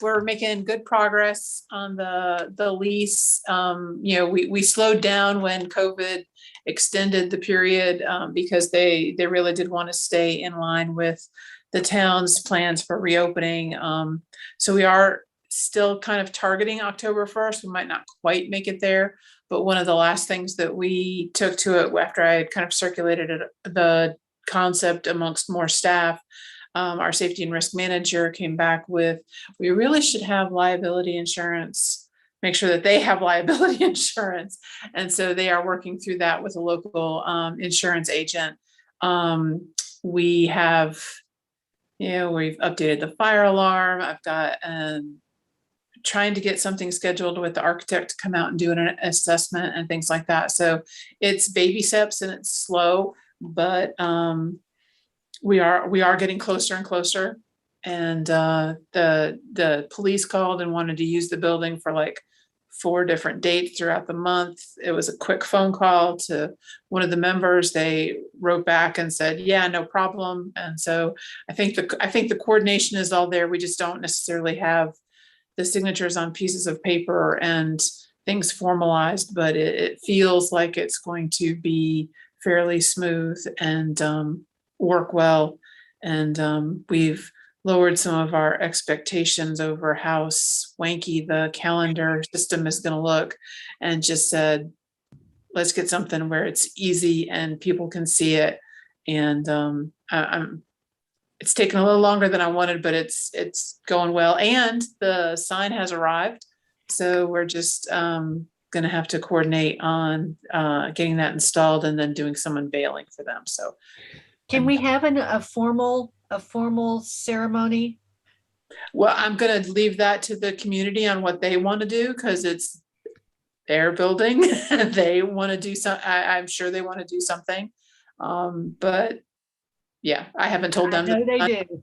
G: We're making good progress on the lease. We slowed down when COVID extended the period because they really did want to stay in line with the town's plans for reopening. So we are still kind of targeting October 1st. We might not quite make it there, but one of the last things that we took to it after I had kind of circulated the concept amongst more staff, our safety and risk manager came back with, we really should have liability insurance, make sure that they have liability insurance. And so they are working through that with a local insurance agent. We have, we've updated the fire alarm. I've got trying to get something scheduled with the architect to come out and do an assessment and things like that. So it's baby steps and it's slow, but we are getting closer and closer. And the police called and wanted to use the building for like 4 different dates throughout the month. It was a quick phone call to one of the members. They wrote back and said, yeah, no problem. And so I think the coordination is all there. We just don't necessarily have the signatures on pieces of paper and things formalized, but it feels like it's going to be fairly smooth and work well. And we've lowered some of our expectations over how swanky the calendar system is going to look, and just said, let's get something where it's easy and people can see it. And it's taken a little longer than I wanted, but it's going well. And the sign has arrived. So we're just going to have to coordinate on getting that installed and then doing some unveiling for them. So
D: Can we have a formal ceremony
G: Well, I'm gonna leave that to the community on what they want to do, because it's their building. They want to do I'm sure they want to do something. But yeah, I haven't told
D: I
G: them
D: know they do.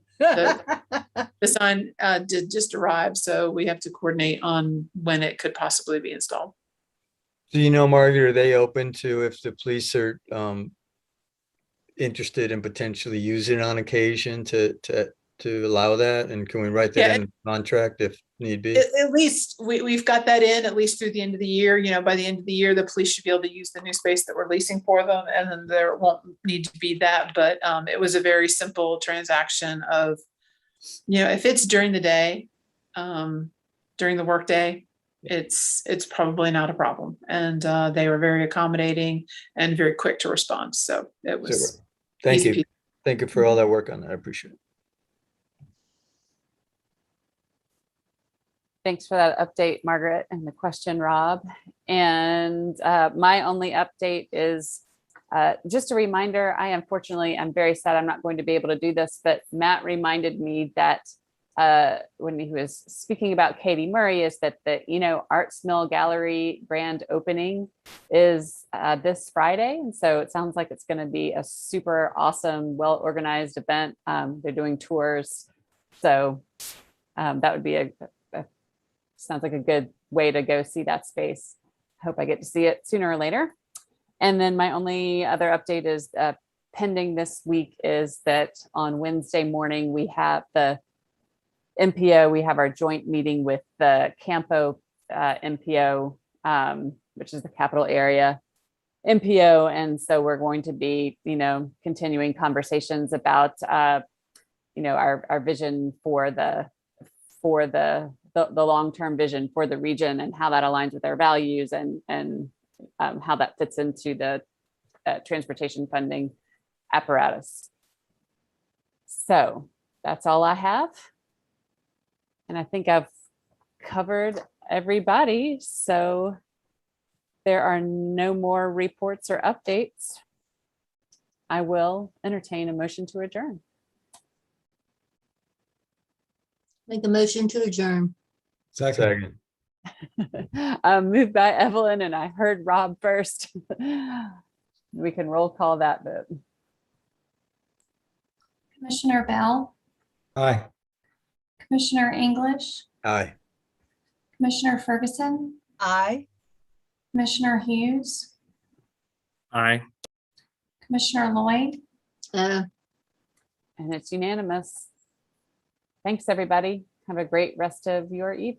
G: the sign did just arrive, so we have to coordinate on when it could possibly be installed.
L: Do you know, Margaret, are they open to if the police are interested in potentially using it on occasion to allow that? And can we write that
G: Yeah,
L: in the contract if need be?
G: At least we've got that in at least through the end of the year. You know, by the end of the year, the police should be able to use the new space that we're leasing for them, and then there won't need to be that. But it was a very simple transaction of, you know, if it's during the day, during the workday, it's probably not a problem. And they were very accommodating and very quick to respond. So it was.
L: Super. Thank
G: easy
L: you.
G: peasy.
L: Thank you for all that work on that. I appreciate it.
A: Thanks for that update, Margaret, and the question, Rob. And my only update is just a reminder. Unfortunately, I'm very sad I'm not going to be able to do this, but Matt reminded me that when he was speaking about Katie Murray, is that the Arts Mill Gallery grand opening is this Friday. And so it sounds like it's going to be a super awesome, well-organized event. They're doing tours. So that would be sounds like a good way to go see that space. Hope I get to see it sooner or later. And then my only other update is pending this week is that on Wednesday morning, we have the MPO, we have our joint meeting with the Campo MPO, which is the capital area MPO. And so we're going to be, continuing conversations about, our vision for the long-term vision for the region and how that aligns with our values and how that fits into the transportation funding apparatus. So that's all I have. And I think I've covered everybody. So there are no more reports or updates. I will entertain a motion to adjourn.
J: Make a motion to adjourn.
C: Second.
A: Moved by Evelyn, and I heard Rob first. We can roll call that vote.
B: Commissioner Bell,
C: Aye.
B: Commissioner English,
L: Aye.
B: Commissioner Ferguson,
D: Aye.
B: Commissioner Hughes,
F: Aye.
B: Commissioner Lloyd.
A: And it's unanimous. Thanks, everybody. Have a great rest of your evening.